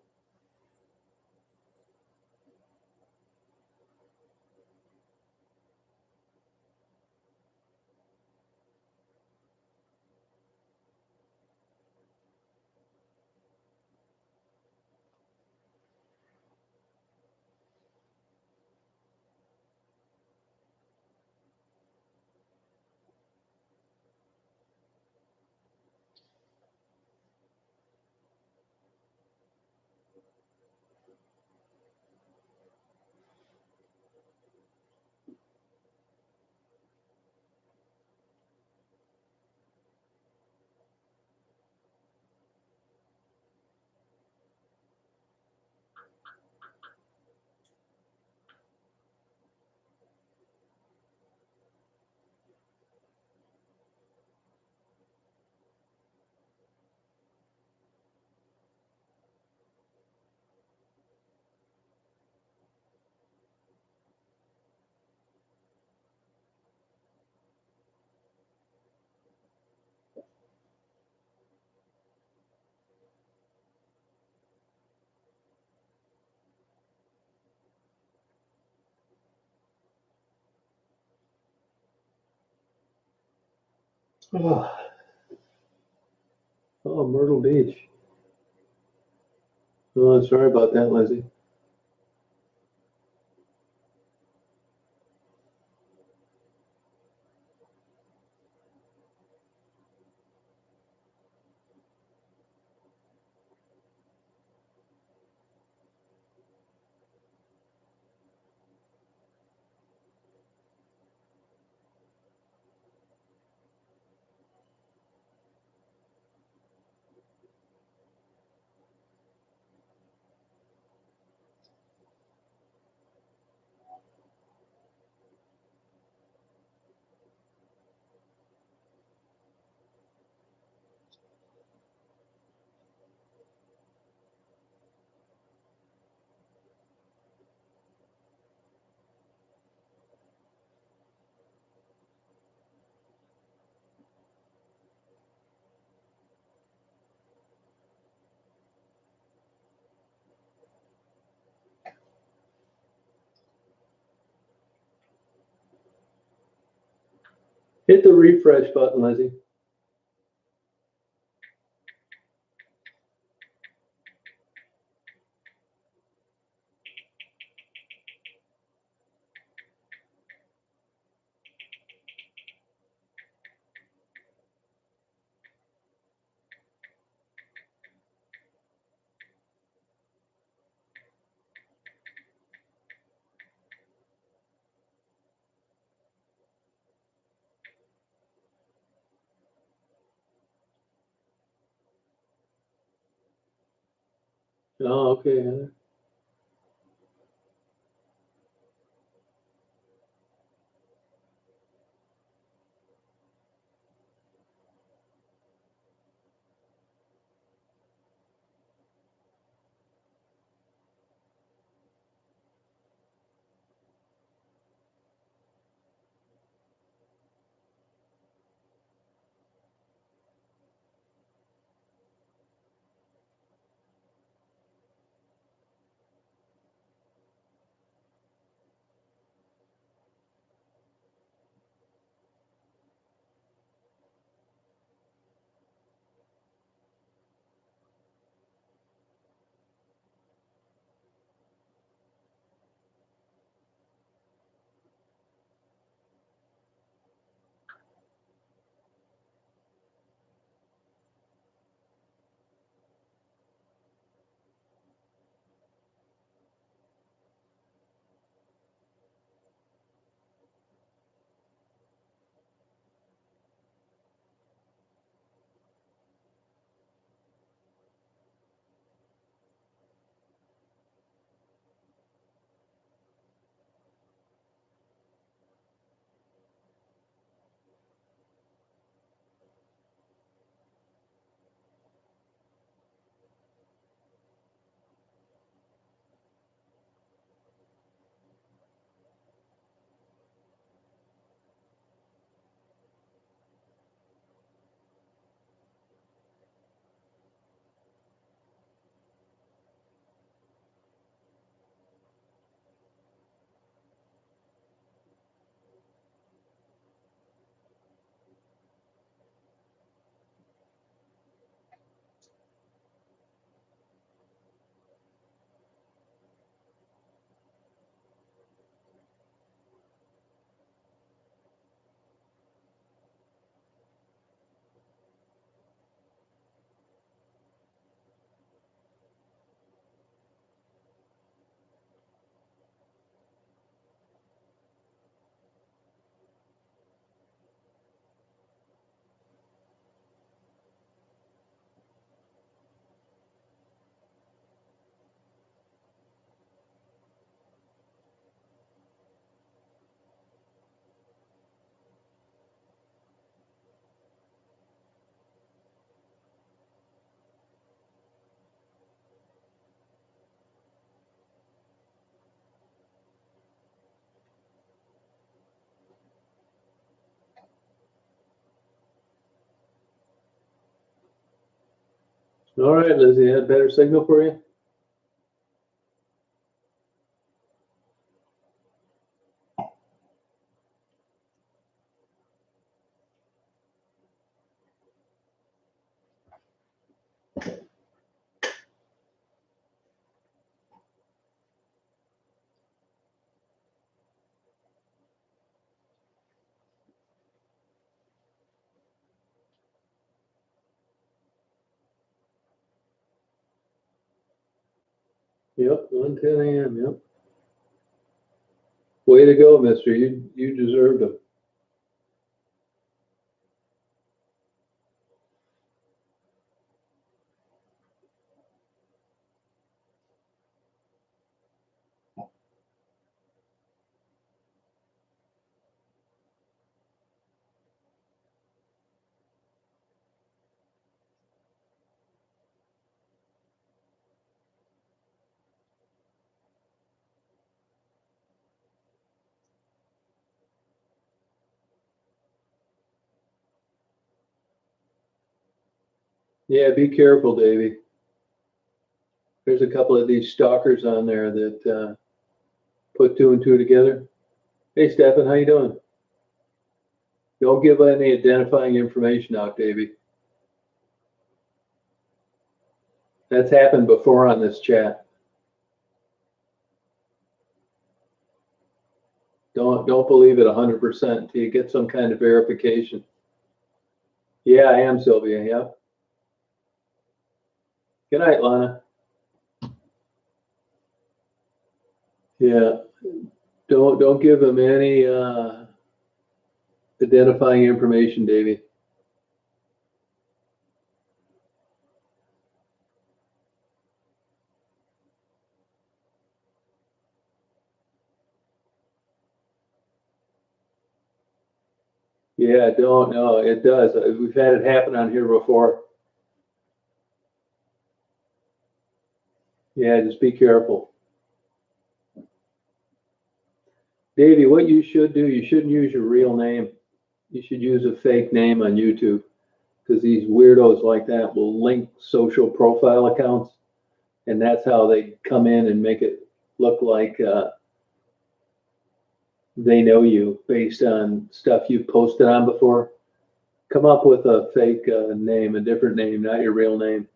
Oh, oh, Myrtle Beach. Oh, sorry about that, Lizzie. Hit the refresh button, Lizzie. Oh, okay, Heather. All right, Lizzie, had better signal for you? Yep, 1:10 a.m. Yep. Way to go, mister. You deserved them. Yeah, be careful, Davey. There's a couple of these stalkers on there that put two and two together. Hey, Stefan, how you doing? Don't give any identifying information out, Davey. That's happened before on this chat. Don't believe it 100% until you get some kind of verification. Yeah, I am, Sylvia. Yeah. Good night, Lana. Yeah. Don't give them any identifying information, Davey. Yeah, don't. No, it does. We've had it happen on here before. Yeah, just be careful. Davey, what you should do, you shouldn't use your real name. You should use a fake name on YouTube because these weirdos like that will link social profile accounts, and that's how they come in and make it look like they know you based on stuff you've posted on before. Come up with a fake name, a different name, not your real name.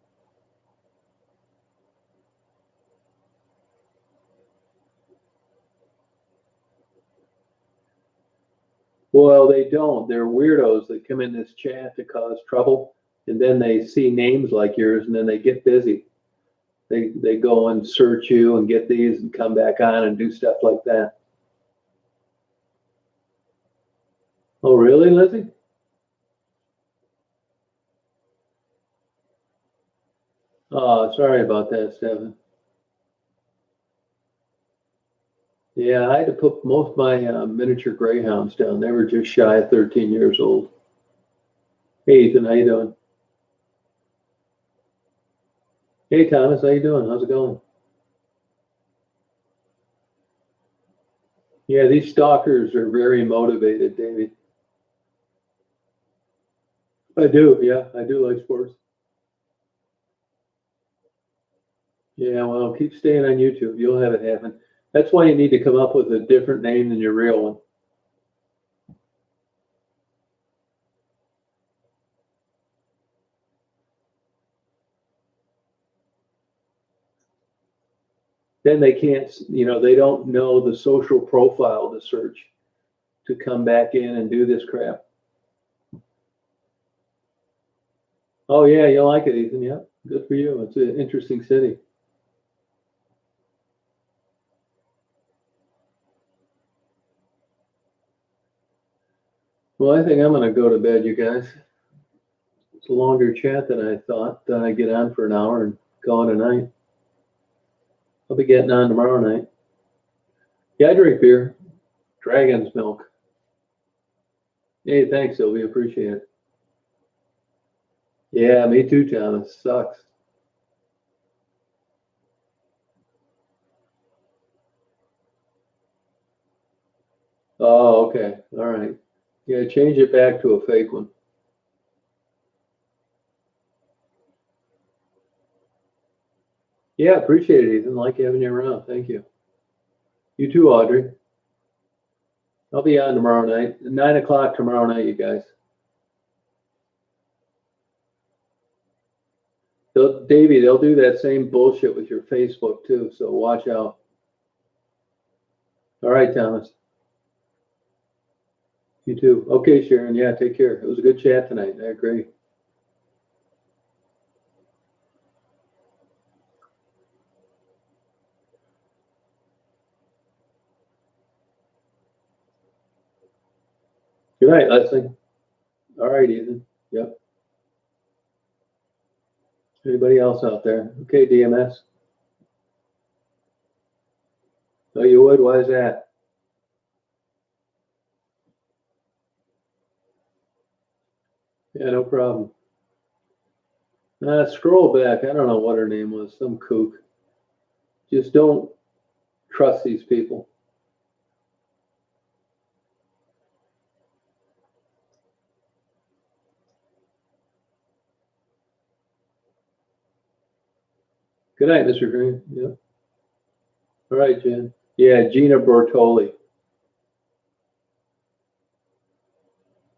Well, they don't. They're weirdos that come in this chat to cause trouble, and then they see names like yours, and then they get busy. They go and search you and get these and come back on and do stuff like that. Oh, really, Lizzie? Oh, sorry about that, Stephen. Yeah, I had to put most of my miniature greyhounds down. They were just shy of 13 years old. Hey, Ethan, how you doing? Hey, Thomas, how you doing? How's it going? Yeah, these stalkers are very motivated, David. I do, yeah, I do like sports. Yeah, well, keep staying on YouTube. You'll have it happen. That's why you need to come up with a different name than your real one. Then they can't, they don't know the social profile to search to come back in and do this crap. Oh, yeah, you like it, Ethan. Yeah, good for you. It's an interesting city. Well, I think I'm going to go to bed, you guys. It's a longer chat than I thought. Then I get on for an hour and call it a night. I'll be getting on tomorrow night. Yeah, I drink beer. Dragon's milk. Hey, thanks, Sylvia. Appreciate it. Yeah, me too, Thomas. Sucks. Oh, okay. All right. Yeah, change it back to a fake one. Yeah, appreciate it, Ethan. Like having you around. Thank you. You too, Audrey. I'll be on tomorrow night. 9 o'clock tomorrow night, you guys. Davey, they'll do that same bullshit with your Facebook too, so watch out. All right, Thomas. You too. Okay, Sharon. Yeah, take care. It was a good chat tonight. I agree. Good night, Leslie. All right, Ethan. Yep. Anybody else out there? Okay, DMS. Oh, you would? Why is that? Yeah, no problem. Scroll back. I don't know what her name was. Some kook. Just don't trust these people. Good night, Mr. Green. Yep. All right, Jen. Yeah, Gina Bertoli.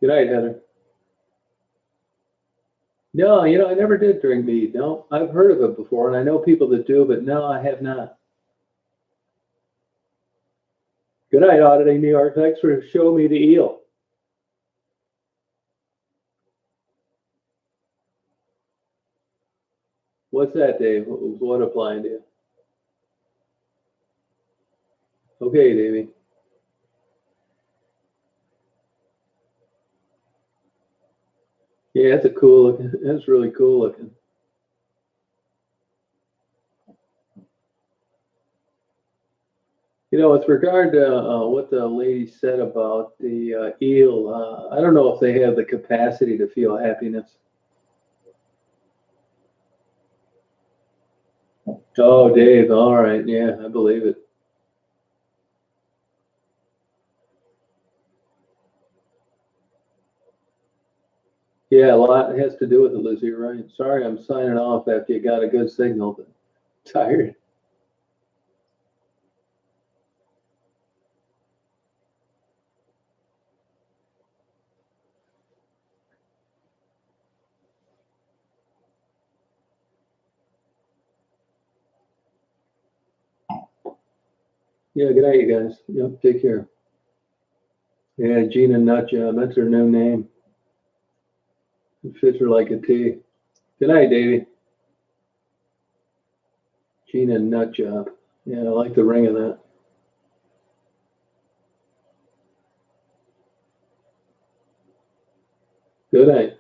Good night, Heather. No, I never did drink mead. No, I've heard of it before, and I know people that do, but no, I have not. Good night, Auditing New York. Thanks for showing me the eel. What's that, Dave? What applying to you? Okay, Davey. Yeah, it's a cool looking. It's really cool looking. With regard to what the lady said about the eel, I don't know if they have the capacity to feel happiness. Oh, Dave. All right. Yeah, I believe it. Yeah, a lot has to do with it, Lizzie. You're right. Sorry, I'm signing off after you got a good signal, but tired. Yeah, good night, you guys. Yep, take care. Yeah, Gina Nutjob. That's her new name. It fits her like a T. Good night, Davey. Gina Nutjob. Yeah, I like the ring of that. Good night.